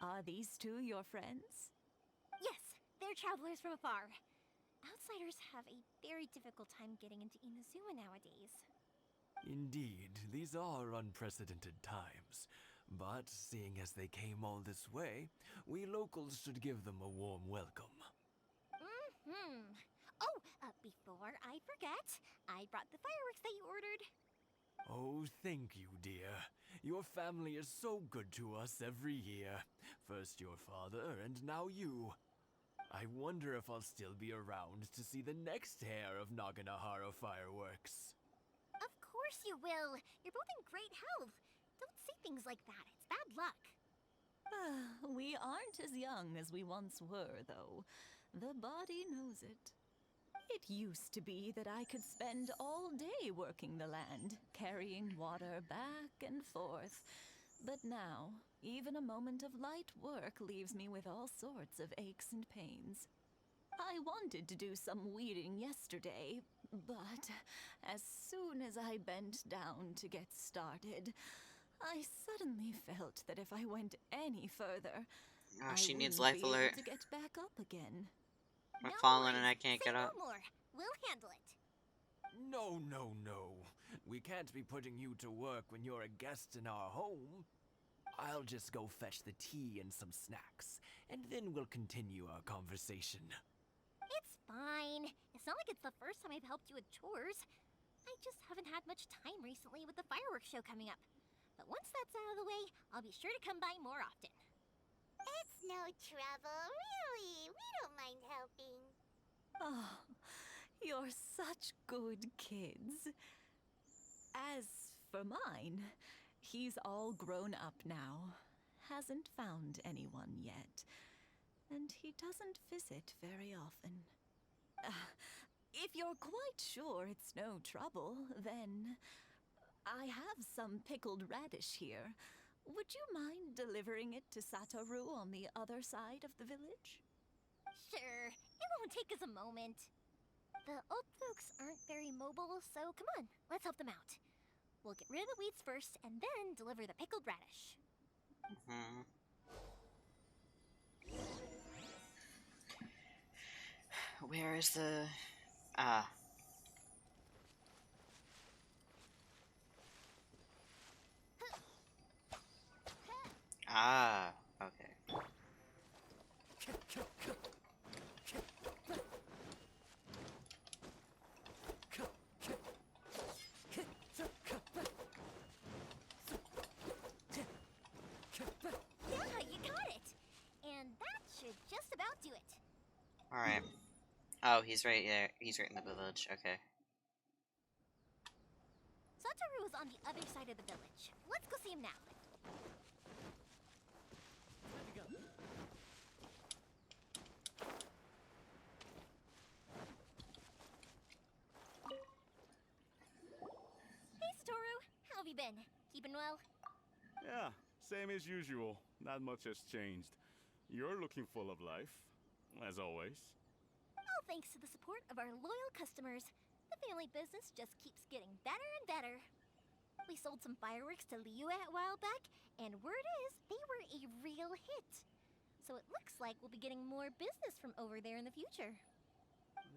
Are these two your friends? Yes, they're travelers from afar. Outsiders have a very difficult time getting into Inazuma nowadays. Indeed, these are unprecedented times. But seeing as they came all this way, we locals should give them a warm welcome. Oh, before I forget, I brought the fireworks that you ordered. Oh, thank you, dear. Your family is so good to us every year. First your father, and now you. I wonder if I'll still be around to see the next hair of Naganohara fireworks. Of course you will. You're both in great health. Don't say things like that. It's bad luck. We aren't as young as we once were, though. The body knows it. It used to be that I could spend all day working the land, carrying water back and forth. But now, even a moment of light work leaves me with all sorts of aches and pains. I wanted to do some weeding yesterday, but as soon as I bent down to get started, I suddenly felt that if I went any further, Oh, I she needs wouldn't life be alert. able to get back up again. I'm falling and I can't Say get up. no more. We'll handle it. No, no, no. We can't be putting you to work when you're a guest in our home. I'll just go fetch the tea and some snacks, and then we'll continue our conversation. It's fine. It's not like it's the first time I've helped you with chores. I just haven't had much time recently with the fireworks show coming up. But once that's out of the way, I'll be sure to come by more often. It's no trouble, really. We don't mind helping. Oh, you're such good kids. As for mine, he's all grown up now. Hasn't found anyone yet. And he doesn't visit very often. If you're quite sure it's no trouble, then I have some pickled radish here. Would you mind delivering it to Satoru on the other side of the village? Sure, it won't take us a moment. The old folks aren't very mobile, so come on, let's help them out. We'll get rid of the weeds first, and then deliver the pickled radish. Where is the... Ah. Ah, okay. Yeah, you got it! And that should just about do it. Alright. Oh, he's right there. He's right in the village. Okay. Satoru is on the other side of the village. Let's go see him now. Hey, Satoru. How have you been? Keeping well? Yeah, same as usual. Not much has changed. You're looking full of life, as always. All thanks to the support of our loyal customers, the family business just keeps getting better and better. We sold some fireworks to Liyue a while back, and word is they were a real hit. So it looks like we'll be getting more business from over there in the future.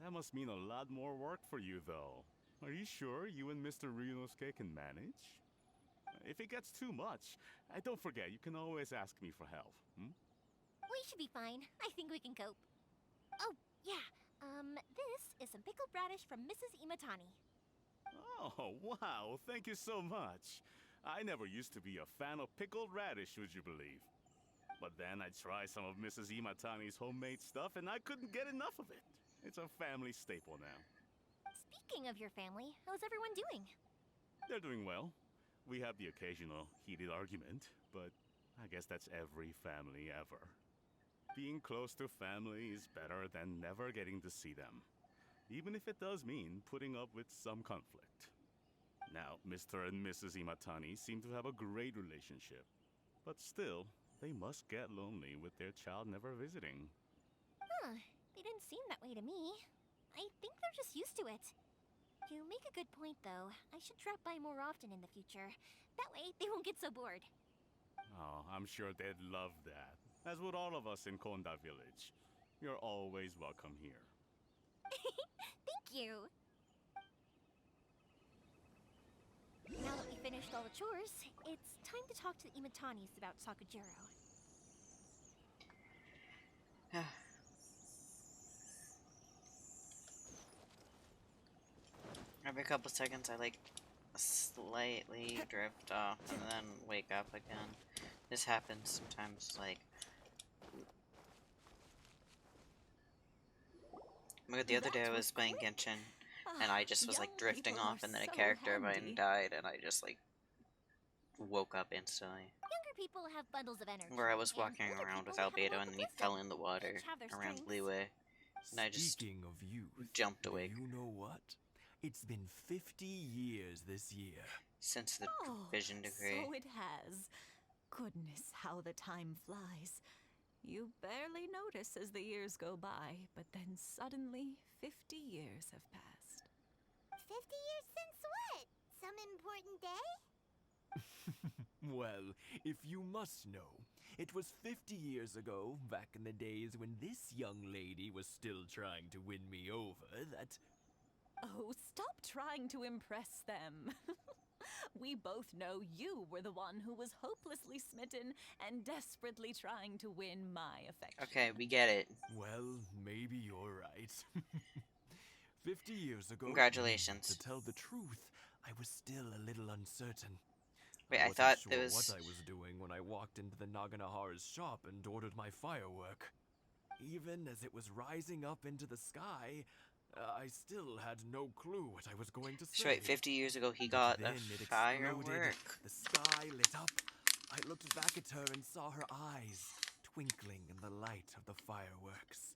That must mean a lot more work for you, though. Are you sure you and Mr. Ryunosuke can manage? If it gets too much, don't forget, you can always ask me for help. We should be fine. I think we can cope. Oh, yeah. This is some pickled radish from Mrs. Imatani. Oh, wow, thank you so much. I never used to be a fan of pickled radish, would you believe? But then I tried some of Mrs. Imatani's homemade stuff and I couldn't get enough of it. It's a family staple now. Speaking of your family, how's everyone doing? They're doing well. We have the occasional heated argument, but I guess that's every family ever. Being close to family is better than never getting to see them, even if it does mean putting up with some conflict. Now, Mr. and Mrs. Imatani seem to have a great relationship. But still, they must get lonely with their child never visiting. Huh, they didn't seem that way to me. I think they're just used to it. You make a good point, though. I should drop by more often in the future. That way, they won't get so bored. Oh, I'm sure they'd love that. As would all of us in Konda Village. You're always welcome here. Thank you! Now that we finished all the chores, it's time to talk to the Imatanis about Sakujiro. Every couple seconds I like slightly drift off and then wake up again. This happens sometimes, like the other day I was playing Genshin and I just was like drifting off and then a character of mine died and I just like woke up instantly. Younger people have bundles of energy. Where I was walking around with Albedo and then he fell in the water around Leeway. And I just Speaking of youth, jumped awake. You know what? It's been 50 years this year. Since the vision degree. So it has. Goodness, how the time flies. You barely notice as the years go by, but then suddenly 50 years have passed. 50 years since what? Some important day? Well, if you must know, it was 50 years ago, back in the days when this young lady was still trying to win me over, that... Oh, stop trying to impress them. We both know you were the one who was hopelessly smitten and desperately trying to win my affection. Okay, we get it. Well, maybe you're right. 50 years ago... Congratulations. To tell the truth, I was still a little uncertain. Wait, I wasn't thought sure there was... what I was doing when I walked into the Naganahara's shop and ordered my firework. Even as it was rising up into the sky, I still had no clue what I was going to say. So wait, 50 years ago he got a firework? The sky lit up. I looked back at her and saw her eyes twinkling in the light of the fireworks.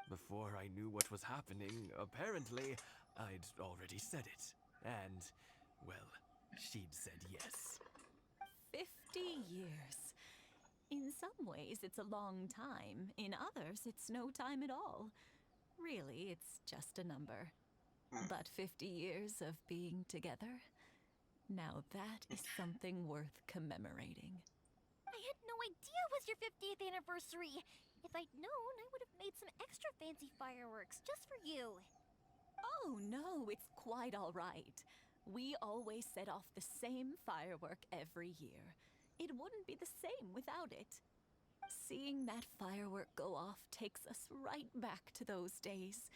Before I knew what was happening, apparently, I'd already said it. And, well, she'd said yes. 50 years. In some ways, it's a long time. In others, it's no time at all. Really, it's just a number. But 50 years of being together? Now that is something worth commemorating. I had no idea it was your 50th anniversary. If I'd known, I would have made some extra fancy fireworks just for you. Oh no, it's quite all right. We always set off the same firework every year. It wouldn't be the same without it. Seeing that firework go off takes us right back to those days.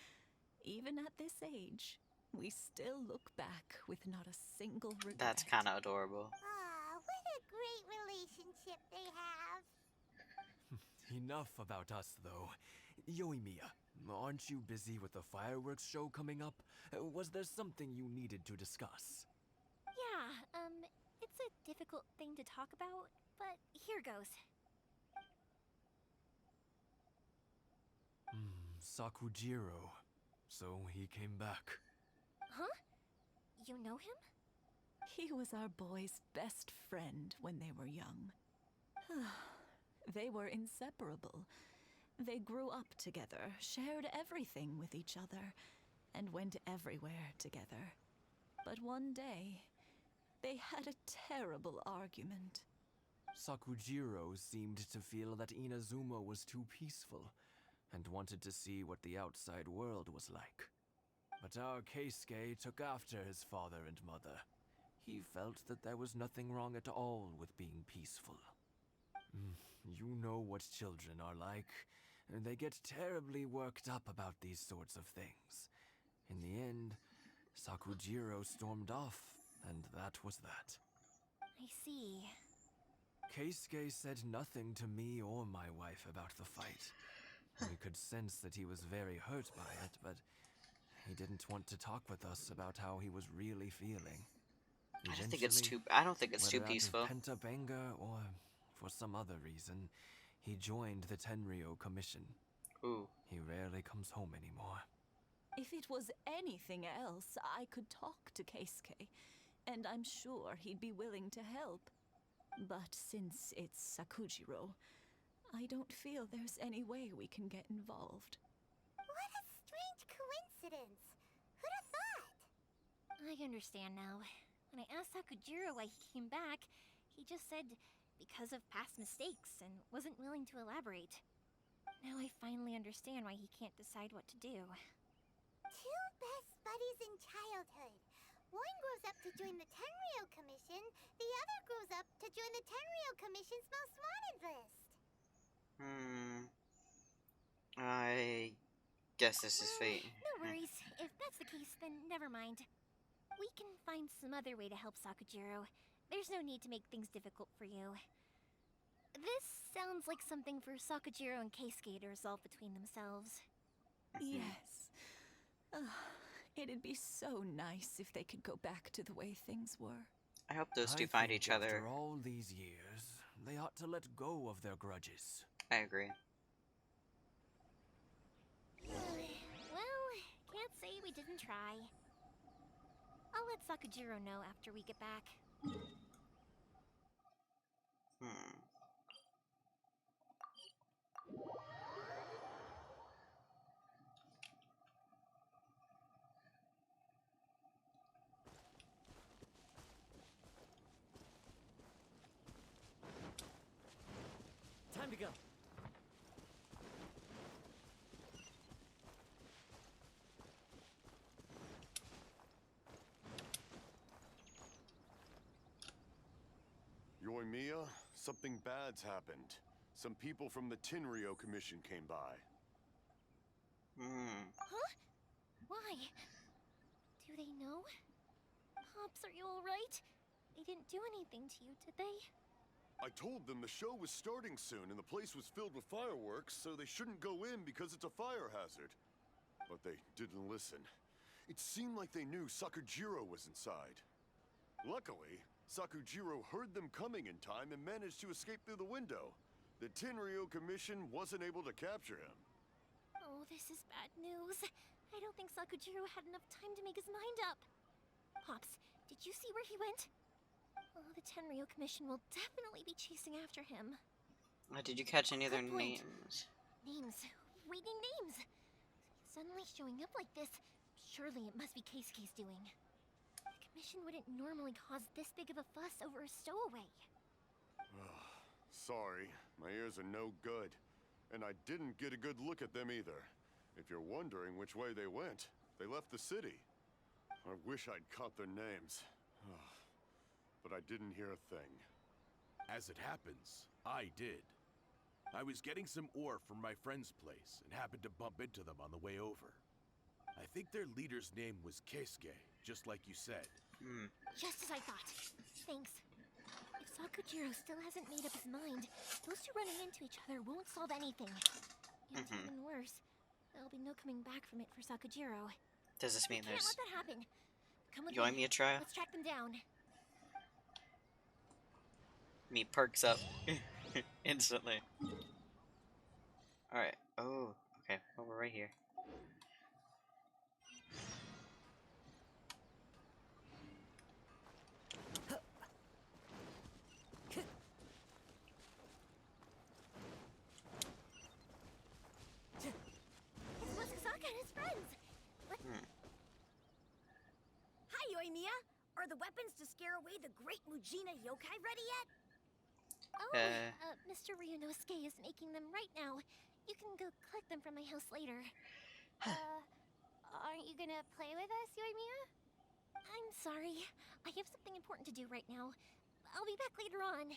Even at this age, we still look back with not a single regret. That's kind of adorable. Aw, what a great relationship they have. Enough about us, though. Yoimiya, aren't you busy with the fireworks show coming up? Was there something you needed to discuss? Yeah, it's a difficult thing to talk about, but here goes. Sakujiro. So he came back. Huh? You know him? He was our boy's best friend when they were young. They were inseparable. They grew up together, shared everything with each other, and went everywhere together. But one day, they had a terrible argument. Sakujiro seemed to feel that Inazuma was too peaceful, and wanted to see what the outside world was like. But our Keisuke took after his father and mother. He felt that there was nothing wrong at all with being peaceful. You know what children are like. They get terribly worked up about these sorts of things. In the end, Sakujiro stormed off, and that was that. I see. Keisuke said nothing to me or my wife about the fight. We could sense that he was very hurt by it, but he didn't want to talk with us about how he was really feeling. I don't think it's too peaceful. Whether out of pent-up anger or for some other reason, he joined the Tenryo Commission. Ooh. He rarely comes home anymore. If it was anything else, I could talk to Keisuke. and I'm sure he'd be willing to help. But since it's Sakujiro, I don't feel there's any way we can get involved. What a strange coincidence. Who'd have thought? I understand now. When I asked Sakujiro why he came back, he just said because of past mistakes and wasn't willing to elaborate. Now I finally understand why he can't decide what to do. Two best buddies in childhood. One grows up to join the Tenryou Commission, the other grows up to join the Tenryou Commission's most wanted list. I guess this is fate. No worries. If that's the case, then never mind. We can find some other way to help Sakujiro. There's no need to make things difficult for you. This sounds like something for Sakujiro and Keisuke to resolve between themselves. Yes. It'd be so nice if they could go back to the way things were. I hope those two I find think each other. After all these years, they ought to let go of their grudges. I agree. Well, can't say we didn't try. I'll let Sakujiro know after we get back. Time to go. Yoimiya, something bad's happened. Some people from the Tenryou Commission came by. Huh? Why? Do they know? Pops, are you alright? They didn't do anything to you, did they? I told them the show was starting soon and the place was filled with fireworks, so they shouldn't go in because it's a fire hazard. But they didn't listen. It seemed like they knew Sakujiro was inside. Luckily, Sakujiro heard them coming in time and managed to escape through the window. The Tenryou Commission wasn't able to capture him. Oh, this is bad news. I don't think Sakujiro had enough time to make his mind up. Pops, did you see where he went? Oh, the Tenryou Commission will definitely be chasing after him. Did you catch any other Good point. names? Names. Reading names. Suddenly showing up like this, surely it must be Keisuke's doing. The Commission wouldn't normally cause this big of a fuss over a stowaway. Sorry, my ears are no good. And I didn't get a good look at them either. If you're wondering which way they went, they left the city. I wish I'd caught their names. But I didn't hear a thing. As it happens, I did. I was getting some ore from my friend's place and happened to bump into them on the way over. I think their leader's name was Keisuke, just like you said. Just as I thought. Thanks. If Sakujiro still hasn't made up his mind, those two running into each other won't solve anything. And even worse, there'll be no coming back from it for Sakujiro. Does this mean Can't there's let that happen. Come with Yoimiya trial? Let's track them down. Me perks up instantly. Alright. Oh, okay. Well, we're right here. It's Musasaka and his friends. Hi, Yoimiya. Are the weapons to scare away the great Mujina yokai ready yet? Oh, Mr. Ryunosuke is making them right now. You can go collect them from my house later. Aren't you gonna play with us, Yoimiya? I'm sorry. I have something important to do right now. I'll be back later on.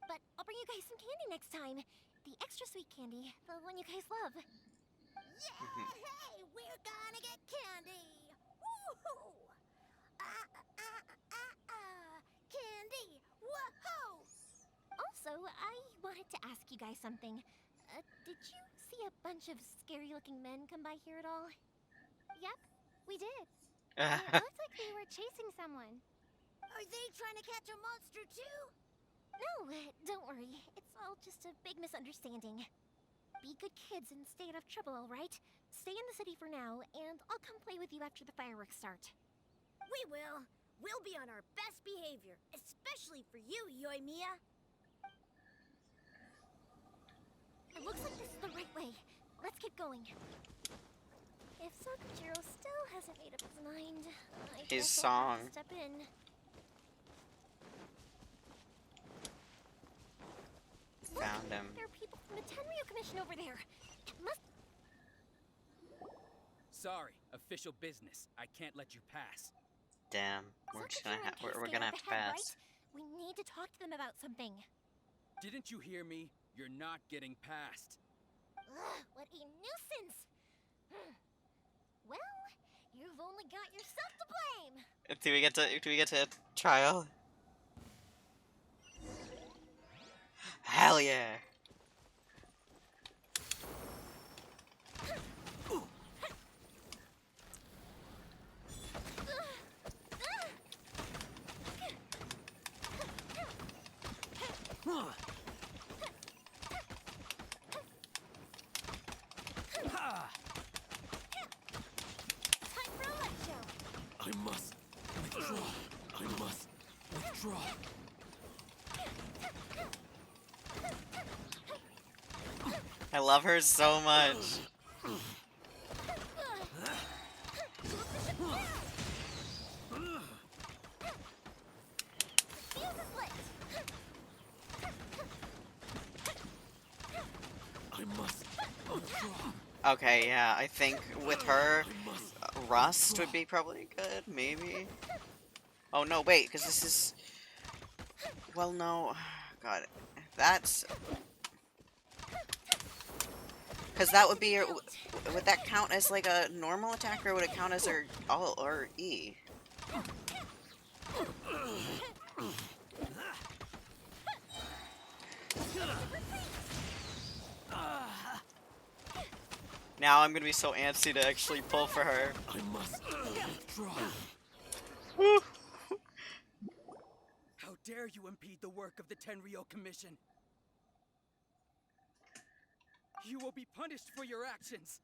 But I'll bring you guys some candy next time. The extra sweet candy, the one you guys love. Yay! We're gonna get candy! Woohoo! Candy! Woohoo! Also, I wanted to ask you guys something. Did you see a bunch of scary-looking men come by here at all? Yep, we did. It looked like we were chasing someone. Are they trying to catch a monster too? No, don't worry. It's all just a big misunderstanding. Be good kids and stay out of trouble, all right? Stay in the city for now, and I'll come play with you after the fireworks start. We will. We'll be on our best behavior, especially for you, Yoimiya. It looks like this is the right way. Let's keep going. If Sakujiro still hasn't made up his mind, I His guess I'll have song. to step in. Found him. There are people from the Tenryu Commission over there. It must. Sorry, official business. I can't let you pass. Damn, we're just gonna we're gonna have to pass. We need to talk to them about something. Didn't you hear me? You're not getting past. Ugh, what a nuisance! Well, you've only got yourself to blame. Do we get to trial? Hell yeah! Time for a light show. I must withdraw. I must withdraw. I love her so much. I must withdraw. Okay, yeah, I think with her, Rust would be probably good, maybe. Oh no, wait, because this is. Well, no, God, that's. Because that would be your. Would that count as like a normal attack, or would it count as her all or E? Now I'm gonna be so antsy to actually pull for her. I must withdraw. How dare you impede the work of the Tenryo Commission? You will be punished for your actions.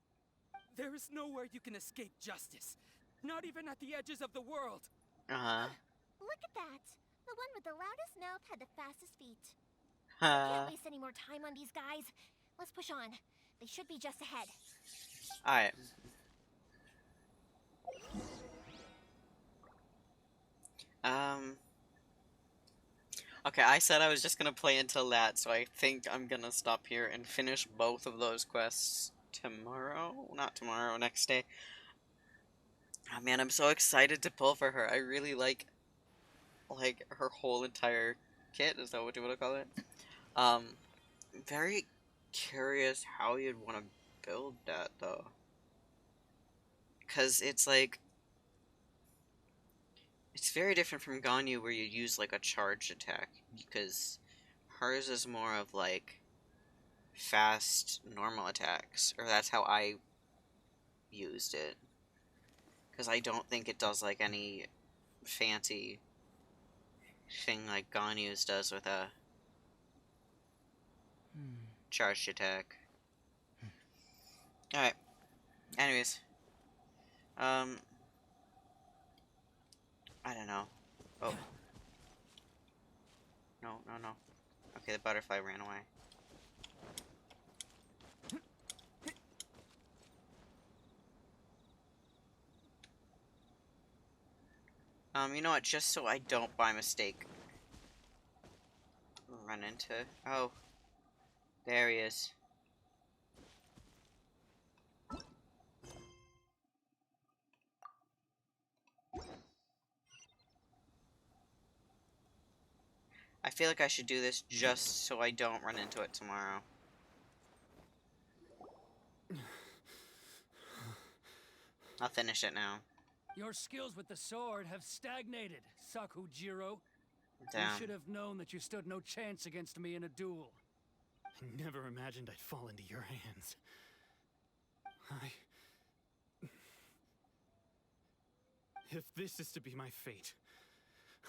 There is nowhere you can escape justice. Not even at the edges of the world. Uh-huh. Look at that. The one with the loudest mouth had the fastest feet. Uh. Can't waste any more time on these guys. Let's push on. They should be just ahead. Alright. Okay, I said I was just gonna play until that, so I think I'm gonna stop here and finish both of those quests tomorrow? Not tomorrow, next day. Oh man, I'm so excited to pull for her. I really like her whole entire kit, is that what you want to call it? Very curious how you'd want to build that, though. Because it's like... It's very different from Ganyu, where you use, like, a charged attack. Because hers is more of, like, fast, normal attacks. Or that's how I used it. Because I don't think it does, like, any fancy thing like Ganyu's does with a charged attack. Alright. Anyways. I don't know. Oh. No. Okay, the butterfly ran away. You know what, just so I don't by mistake run into... Oh. There he is. I feel like I should do this just so I don't run into it tomorrow. I'll finish it now. Your skills with the sword have stagnated, Sakujiro. Damn. You should have known that you stood no chance against me in a duel. I never imagined I'd fall into your hands. If this is to be my fate,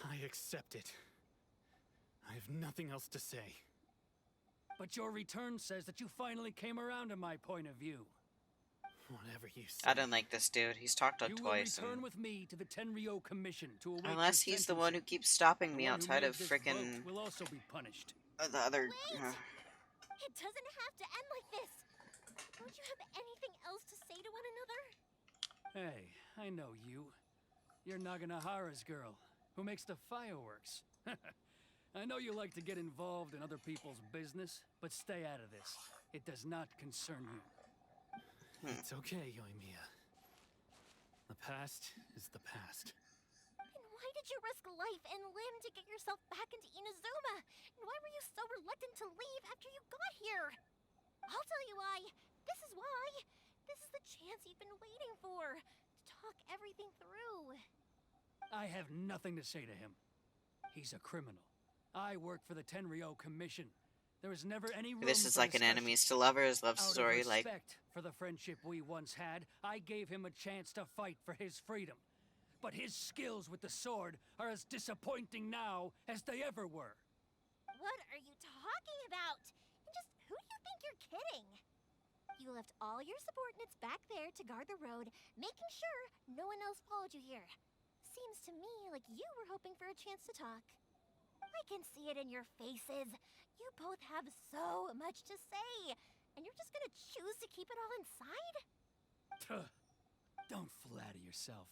I accept it. I have nothing else to say. But your return says that you finally came around to my point of view. Whatever you say. I don't like this dude. He's talked on You will twice. return And with me to the Tenryo Commission to await unless your he's the one who sentencing. keeps stopping The me one who outside made of this frickin' vote will also be punished. the other. It doesn't have to end like this. Don't you have anything else to say to one another? Hey, I know you. You're Naganohara's girl, who makes the fireworks. I know you like to get involved in other people's business, but stay out of this. It does not concern you. It's okay, Yoimiya. The past is the past. And why did you risk life and limb to get yourself back into Inazuma? And why were you so reluctant to leave after you got here? I'll tell you why. This is why. This is the chance you've been waiting for. To talk everything through. I have nothing to say to him. He's a criminal. I work for the Tenryo Commission. There is never any room This is for like an discussion. enemies to lovers love Out story. of Like, respect for the friendship we once had, I gave him a chance to fight for his freedom. But his skills with the sword are as disappointing now as they ever were. What are you talking about? And just who do you think you're kidding? You left all your subordinates back there to guard the road, making sure no one else followed you here. Seems to me like you were hoping for a chance to talk. I can see it in your faces. You both have so much to say, and you're just gonna choose to keep it all inside? Tuh. Don't flatter yourself.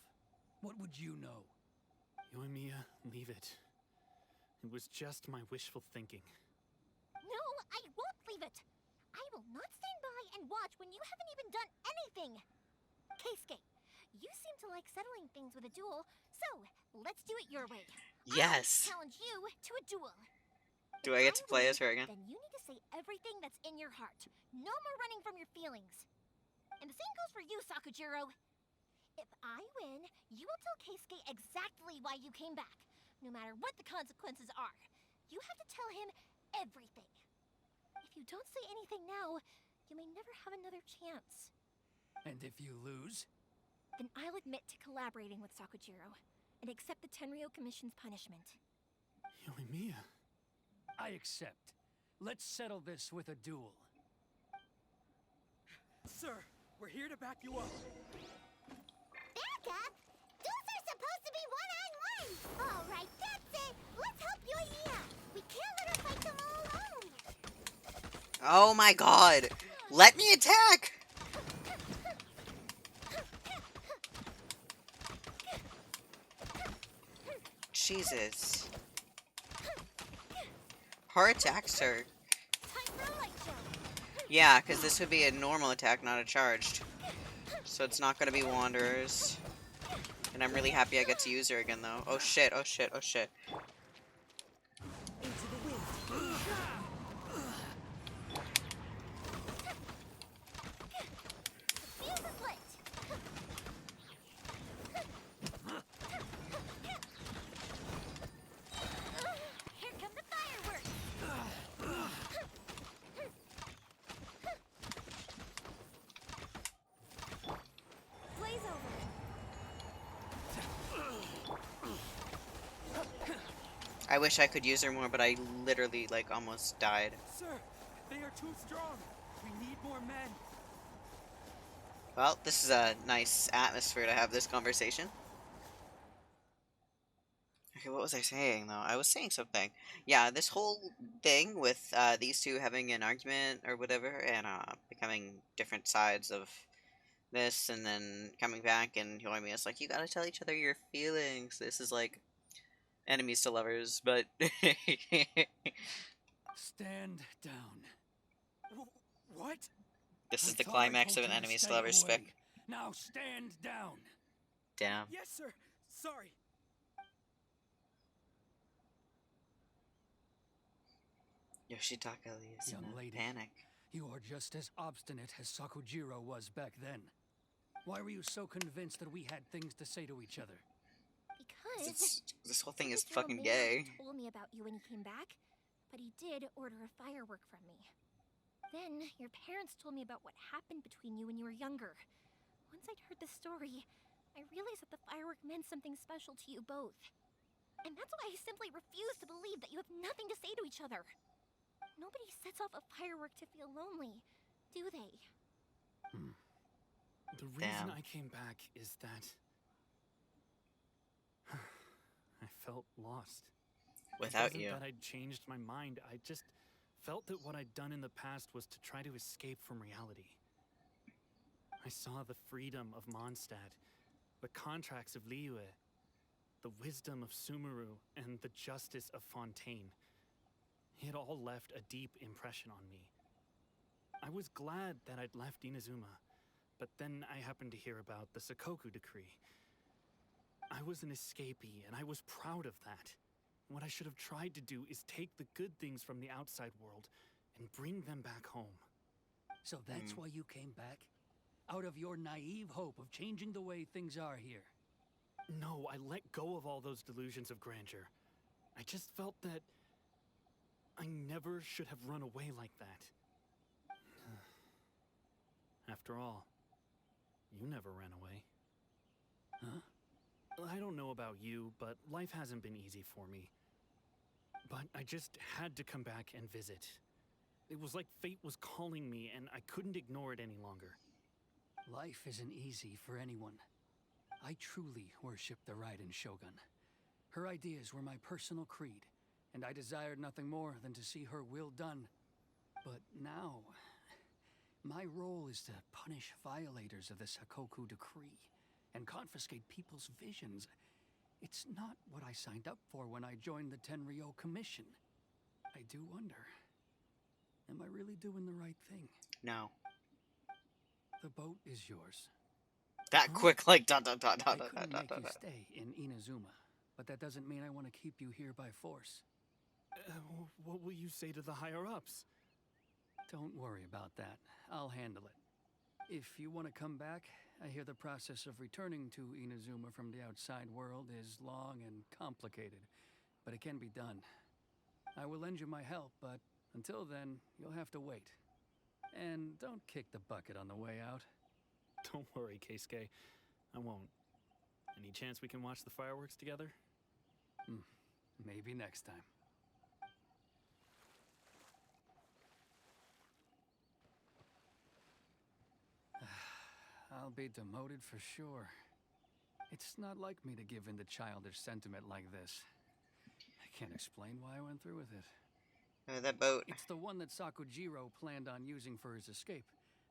What would you know? Yoimiya, leave it. It was just my wishful thinking. No, I won't leave it. I will not stand by and watch when you haven't even done anything. Keisuke, you seem to like settling things with a duel, so let's do it your way. yes. I'll challenge you to a duel. Do I get to play as her again? Then you need to say everything that's in your heart. No more running from your feelings. And the same goes for you, Sakujiro. If I win, you will tell Keisuke exactly why you came back, no matter what the consequences are. You have to tell him everything. If you don't say anything now, you may never have another chance. And if you lose? Then I'll admit to collaborating with Sakujiro and accept the Tenryo Commission's punishment. Yoimiya. I accept. Let's settle this with a duel. Sir, we're here to back you up. Back up? Duels are supposed to be one-on-one! All right, that's it. Let's help Yoimiya. We can't let her fight them all alone. Oh my god! Let me attack! Jesus. Her attacks are... Yeah, because this would be a normal attack, not a charged. So it's not going to be Wanderers. And I'm really happy I get to use her again, though. Oh shit, oh shit, oh shit. Here come the fireworks! Blaze over! I wish I could use her more, but I literally, like, almost died. Sir, they are too strong. We need more men. Well, this is a nice atmosphere to have this conversation. Okay, what was I saying, though? I was saying something. Yeah, this whole thing with these two having an argument or whatever, and becoming different sides of this, and then coming back, and Yoimiya's like, you gotta tell each other your feelings. This is like enemies to lovers, but... Stand down. What? This is I the thought I climax told of an you to enemies to stay lovers away. fic. Now stand down. Damn. Yes, sir. Sorry. Yoshitaka is Young in a lady, panic. you are just as obstinate as Sakujiro was back then. Why were you so convinced that we had things to say to each other? Because This whole thing is Sakujiro fucking may not gay. have told me about you when he came back, but he did order a firework from me. Then your parents told me about what happened between you when you were younger. Once I'd heard the story, I realized that the firework meant something special to you both. And that's why I simply refuse to believe that you have nothing to say to each other. Nobody sets off a firework to feel lonely, do they? The reason Damn. I came back is that I felt lost. Without It wasn't you. that I'd changed my mind. I just felt that what I'd done in the past was to try to escape from reality. I saw the freedom of Mondstadt, the contracts of Liyue, the wisdom of Sumeru, and the justice of Fontaine. It all left a deep impression on me. I was glad that I'd left Inazuma, but then I happened to hear about the Sakoku decree. I was an escapee, and I was proud of that. What I should have tried to do is take the good things from the outside world and bring them back home. So that's why you came back? Out of your naive hope of changing the way things are here? No, I let go of all those delusions of grandeur. I just felt that I never should have run away like that. After all, you never ran away. Huh? I don't know about you, but life hasn't been easy for me. But I just had to come back and visit. It was like fate was calling me, and I couldn't ignore it any longer. Life isn't easy for anyone. I truly worship the Raiden Shogun. Her ideas were my personal creed, and I desired nothing more than to see her will done. But now, my role is to punish violators of the Sakoku decree and confiscate people's visions. It's not what I signed up for when I joined the Tenryo Commission. I do wonder, am I really doing the right thing? No. The boat is yours. That quick, like, dot, dot, dot, I dot, dot, couldn't dot, make dot, you dot. stay in Inazuma, but that doesn't mean I want to keep you here by force. What will you say to the higher-ups? Don't worry about that. I'll handle it. If you want to come back, I hear the process of returning to Inazuma from the outside world is long and complicated, but it can be done. I will lend you my help, but until then, you'll have to wait. And don't kick the bucket on the way out. Don't worry, Keisuke. I won't. Any chance we can watch the fireworks together? Maybe next time. I'll be demoted for sure. It's not like me to give in to childish sentiment like this. I can't explain why I went through with it. That boat. It's the one that Sakujiro planned on using for his escape.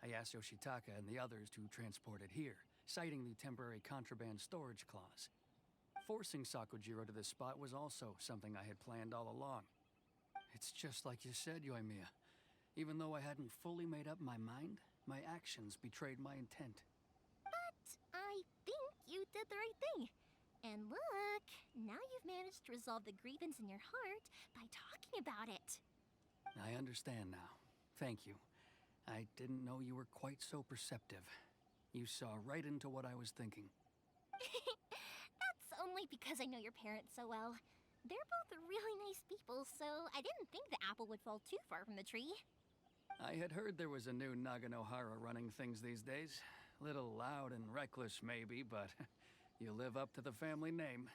I asked Yoshitaka and the others to transport it here, citing the temporary contraband storage clause. Forcing Sakujiro to this spot was also something I had planned all along. It's just like you said, Yoimiya. Even though I hadn't fully made up my mind, my actions betrayed my intent. But I think you did the right thing. And look, now you've managed to resolve the grievance in your heart by talking about it. I understand now. Thank you. I didn't know you were quite so perceptive. You saw right into what I was thinking. That's only because I know your parents so well. They're both really nice people, so I didn't think the apple would fall too far from the tree. I had heard there was a new Naganohara running things these days. Little loud and reckless, maybe, but you live up to the family name.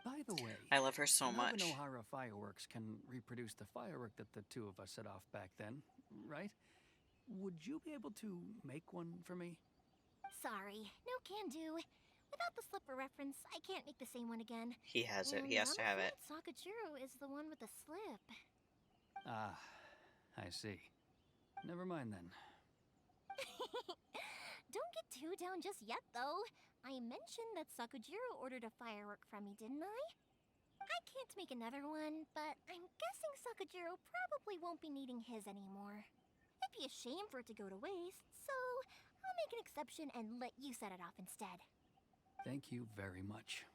By the way, I love her so much. Naganohara fireworks can reproduce the firework that the two of us set off back then, right? Would you be able to make one for me? Sorry, no can do. Without the slipper reference, I can't make the same one again. He has it. He has to have it. Sakujiro is the one with the slip. Ah, I see. Never mind then. Don't get too down just yet, though. I mentioned that Sakujiro ordered a firework from me, didn't I? I can't make another one, but I'm guessing Sakujiro probably won't be needing his anymore. It'd be a shame for it to go to waste, so I'll make an exception and let you set it off instead. Thank you very much.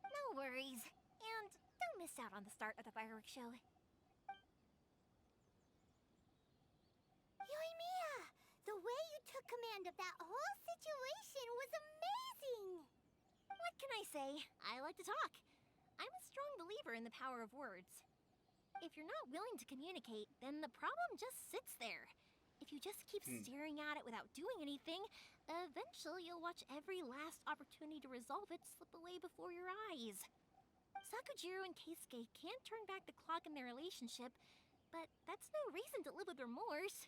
No worries. And don't miss out on the start of the fireworks show. Yoimiya, the way you took command of that whole situation was amazing! What can I say? I like to talk. I'm a strong believer in the power of words. If you're not willing to communicate, then the problem just sits there. If you just keep staring at it without doing anything, eventually you'll watch every last opportunity to resolve it slip away before your eyes. Sakujiro and Keisuke can't turn back the clock in their relationship, but that's no reason to live with remorse.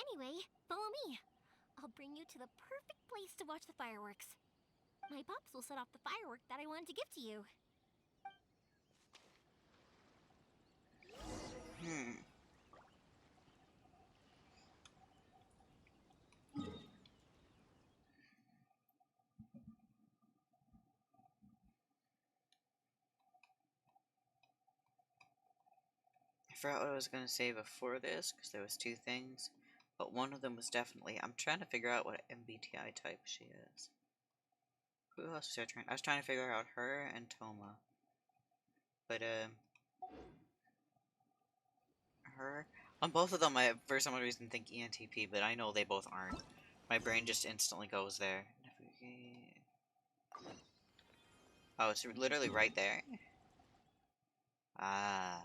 Anyway, follow me. I'll bring you to the perfect place to watch the fireworks. My pops will set off the firework that I wanted to give to you. I forgot what I was going to say before this, because there was two things. But one of them was definitely, I'm trying to figure out what MBTI type she is. Who else was I trying? I was trying to figure out her and Toma. But, her. On both of them, I, for some reason, think ENTP, but I know they both aren't. My brain just instantly goes there. Oh, it's literally right there? Ah.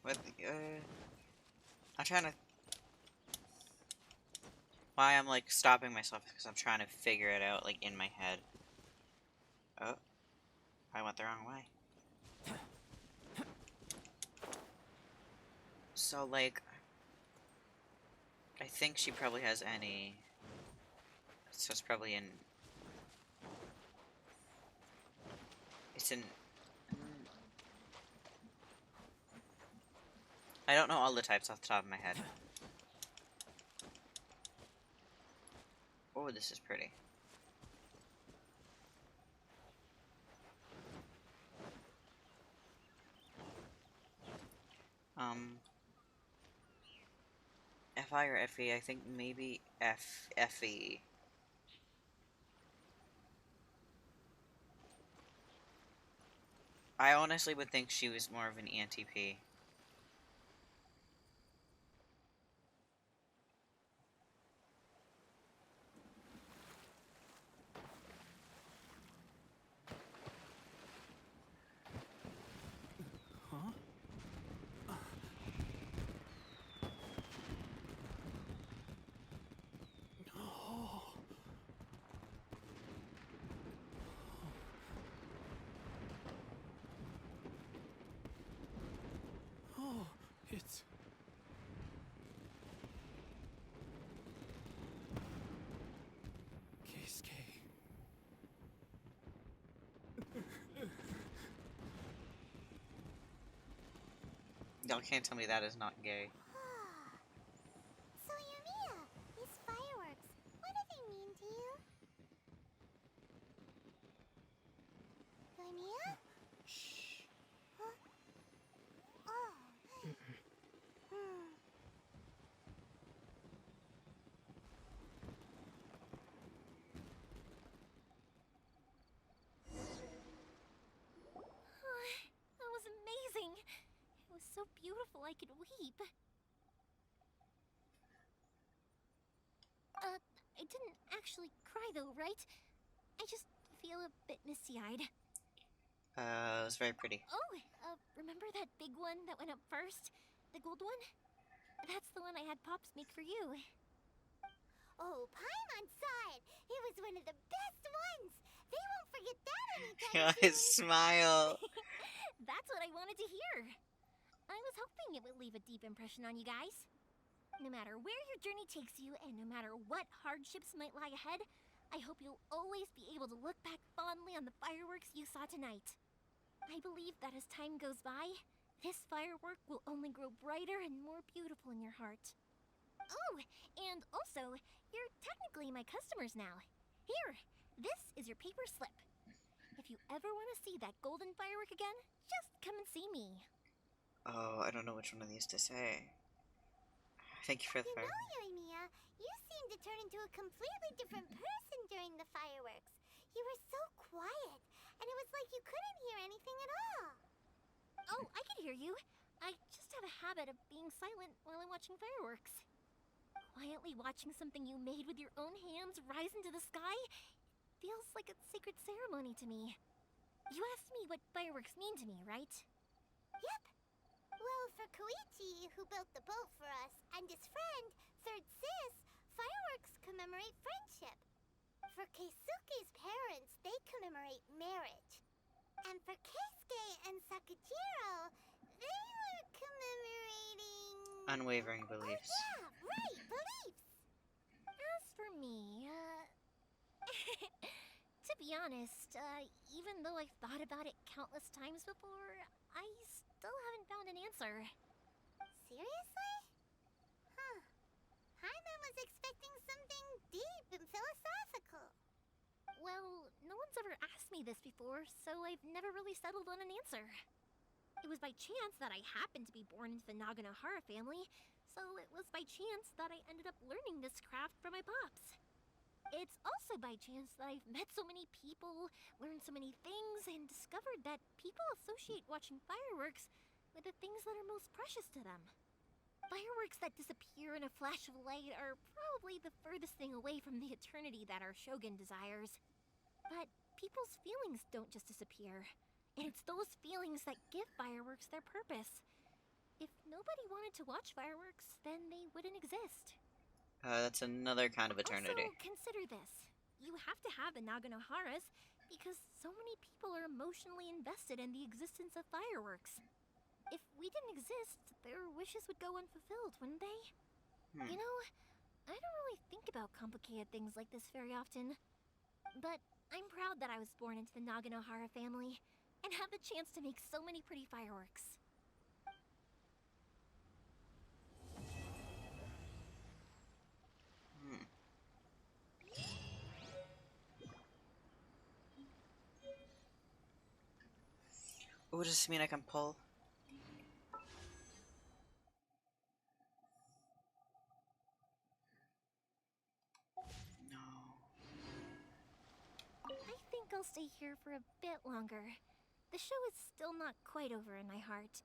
What, I'm trying to... Why I'm, like, stopping myself is because I'm trying to figure it out, like, in my head. Oh. I went the wrong way. So, like... I think she probably has any... So it's probably in... It's in... I don't know all the types off the top of my head. Oh, this is pretty. FI or FE? I think maybe FE. I honestly would think she was more of an ENTP. Huh? Oh, it's... Keisuke. Y'all can't tell me that is not gay. So, Yumiya, these fireworks, what do they mean to you? Yumiya? Shh. Huh? Oh. That was amazing. It was so beautiful I could weep. I didn't actually cry though, right? I just feel a bit misty-eyed. It was very pretty. Oh, remember that big one that went up first? The gold one? That's the one I had Pops make for you. Oh, Paimon saw it. It was one of the best ones. They won't forget that anytime His soon. smile. That's what I wanted to hear. I was hoping it would leave a deep impression on you guys. No matter where your journey takes you, and no matter what hardships might lie ahead, I hope you'll always be able to look back fondly on the fireworks you saw tonight. I believe that as time goes by, this firework will only grow brighter and more beautiful in your heart. Oh, and also, you're technically my customers now. Here, this is your paper slip. If you ever want to see that golden firework again, just come and see me. Oh, I don't know which one of these to say. Thank you for the fire. Yumiya, you seemed to turn into a completely different person during the fireworks. You were so quiet, and it was like you couldn't hear anything at all. Oh, I can hear you. I just have a habit of being silent while I'm watching fireworks. Quietly watching something you made with your own hands rise into the sky feels like a sacred ceremony to me. You asked me what fireworks mean to me, right? Yep. Well, for Koichi, who built the boat for us, and his friend, Third Sis, fireworks commemorate friendship. For Keisuke's parents, they commemorate marriage. And for Keisuke and Sakajiro, they were commemorating... Unwavering Oh beliefs. yeah, right, beliefs! As for me, to be honest, even though I've thought about it countless times before, I still haven't found an answer. Seriously? Huh. Hyman was expecting something deep and philosophical. Well, no one's ever asked me this before, so I've never really settled on an answer. It was by chance that I happened to be born into the Naganohara family, so it was by chance that I ended up learning this craft from my pops. It's also by chance that I've met so many people, learned so many things, and discovered that people associate watching fireworks with the things that are most precious to them. Fireworks that disappear in a flash of light are probably the furthest thing away from the eternity that our shogun desires. But people's feelings don't just disappear. And it's those feelings that give fireworks their purpose. If nobody wanted to watch fireworks, then they wouldn't exist. That's another kind of eternity. Also, consider this. You have to have the Naganoharas because so many people are emotionally invested in the existence of fireworks. If we didn't exist, their wishes would go unfulfilled, wouldn't they? You know, I don't really think about complicated things like this very often. But I'm proud that I was born into the Naganohara family and have the chance to make so many pretty fireworks. Oh, does this mean I can pull? I think I'll stay here for a bit longer. The show is still not quite over in my heart.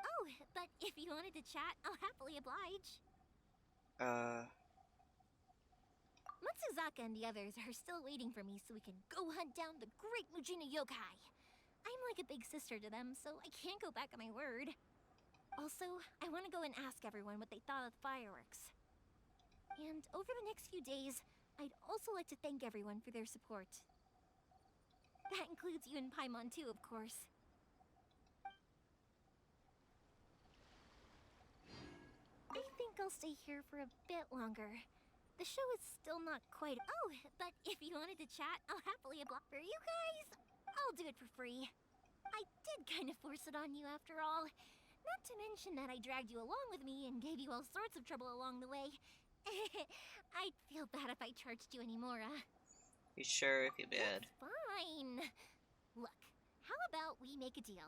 Oh, but if you wanted to chat, I'll happily oblige. Matsuzaka and the others are still waiting for me so we can go hunt down the great Mujina yokai. I'm like a big sister to them, so I can't go back on my word. Also, I want to go and ask everyone what they thought of the fireworks. And over the next few days, I'd also like to thank everyone for their support. That includes you and Paimon too, of course. I think I'll stay here for a bit longer. The show is still not quite— Oh, but if you wanted to chat, I'll happily oblige. For you guys, I'll do it for free. I did kind of force it on you after all. Not to mention that I dragged you along with me and gave you all sorts of trouble along the way. I'd feel bad if I charged you anymore, Be sure if you did. It's fine. Look, how about we make a deal?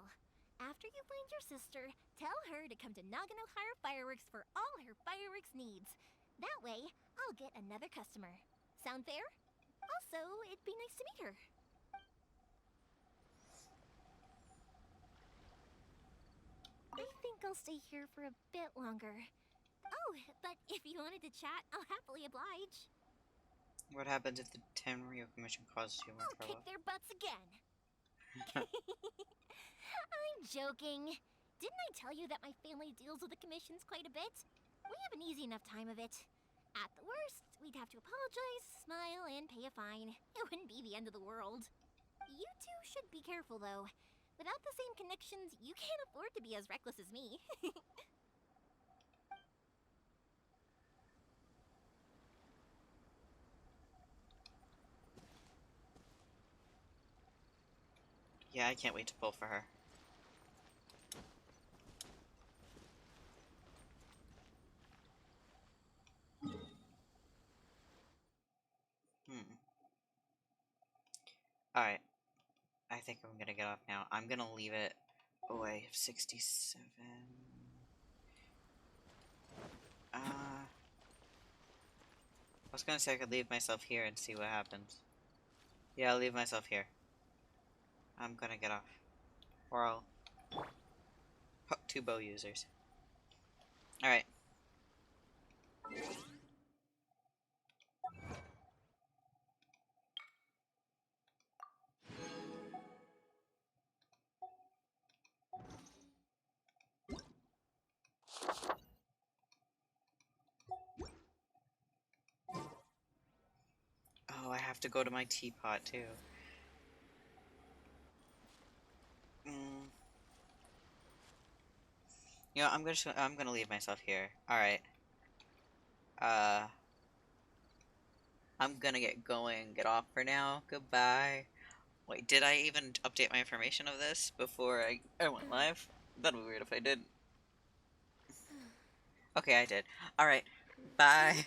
After you find your sister, tell her to come to Naganohara Fireworks for all her fireworks needs. That way, I'll get another customer. Sound fair? Also, it'd be nice to meet her. I think I'll stay here for a bit longer. Oh, but if you wanted to chat, I'll happily oblige. What happens if the Tenryu Commission causes you more I'll trouble? kick their butts again. I'm joking. Didn't I tell you that my family deals with the commissions quite a bit? We have an easy enough time of it. At the worst, we'd have to apologize, smile, and pay a fine. It wouldn't be the end of the world. You two should be careful, though. Without the same connections, you can't afford to be as reckless as me. Yeah, I can't wait to pull for her. Alright. I think I'm gonna get off now. I'm gonna leave it. Oh, I have 67. I was gonna say I could leave myself here and see what happens. Yeah, I'll leave myself here. I'm gonna get off. Or I'll hook 2 bow users. Alright. Oh, I have to go to my teapot too. You know, I'm gonna leave myself here. All right. Uh, I'm gonna get going. Get off for now. Goodbye. Wait, did I even update my information of this before I went live? That'd be weird if I did. Okay, I did. All right. Bye.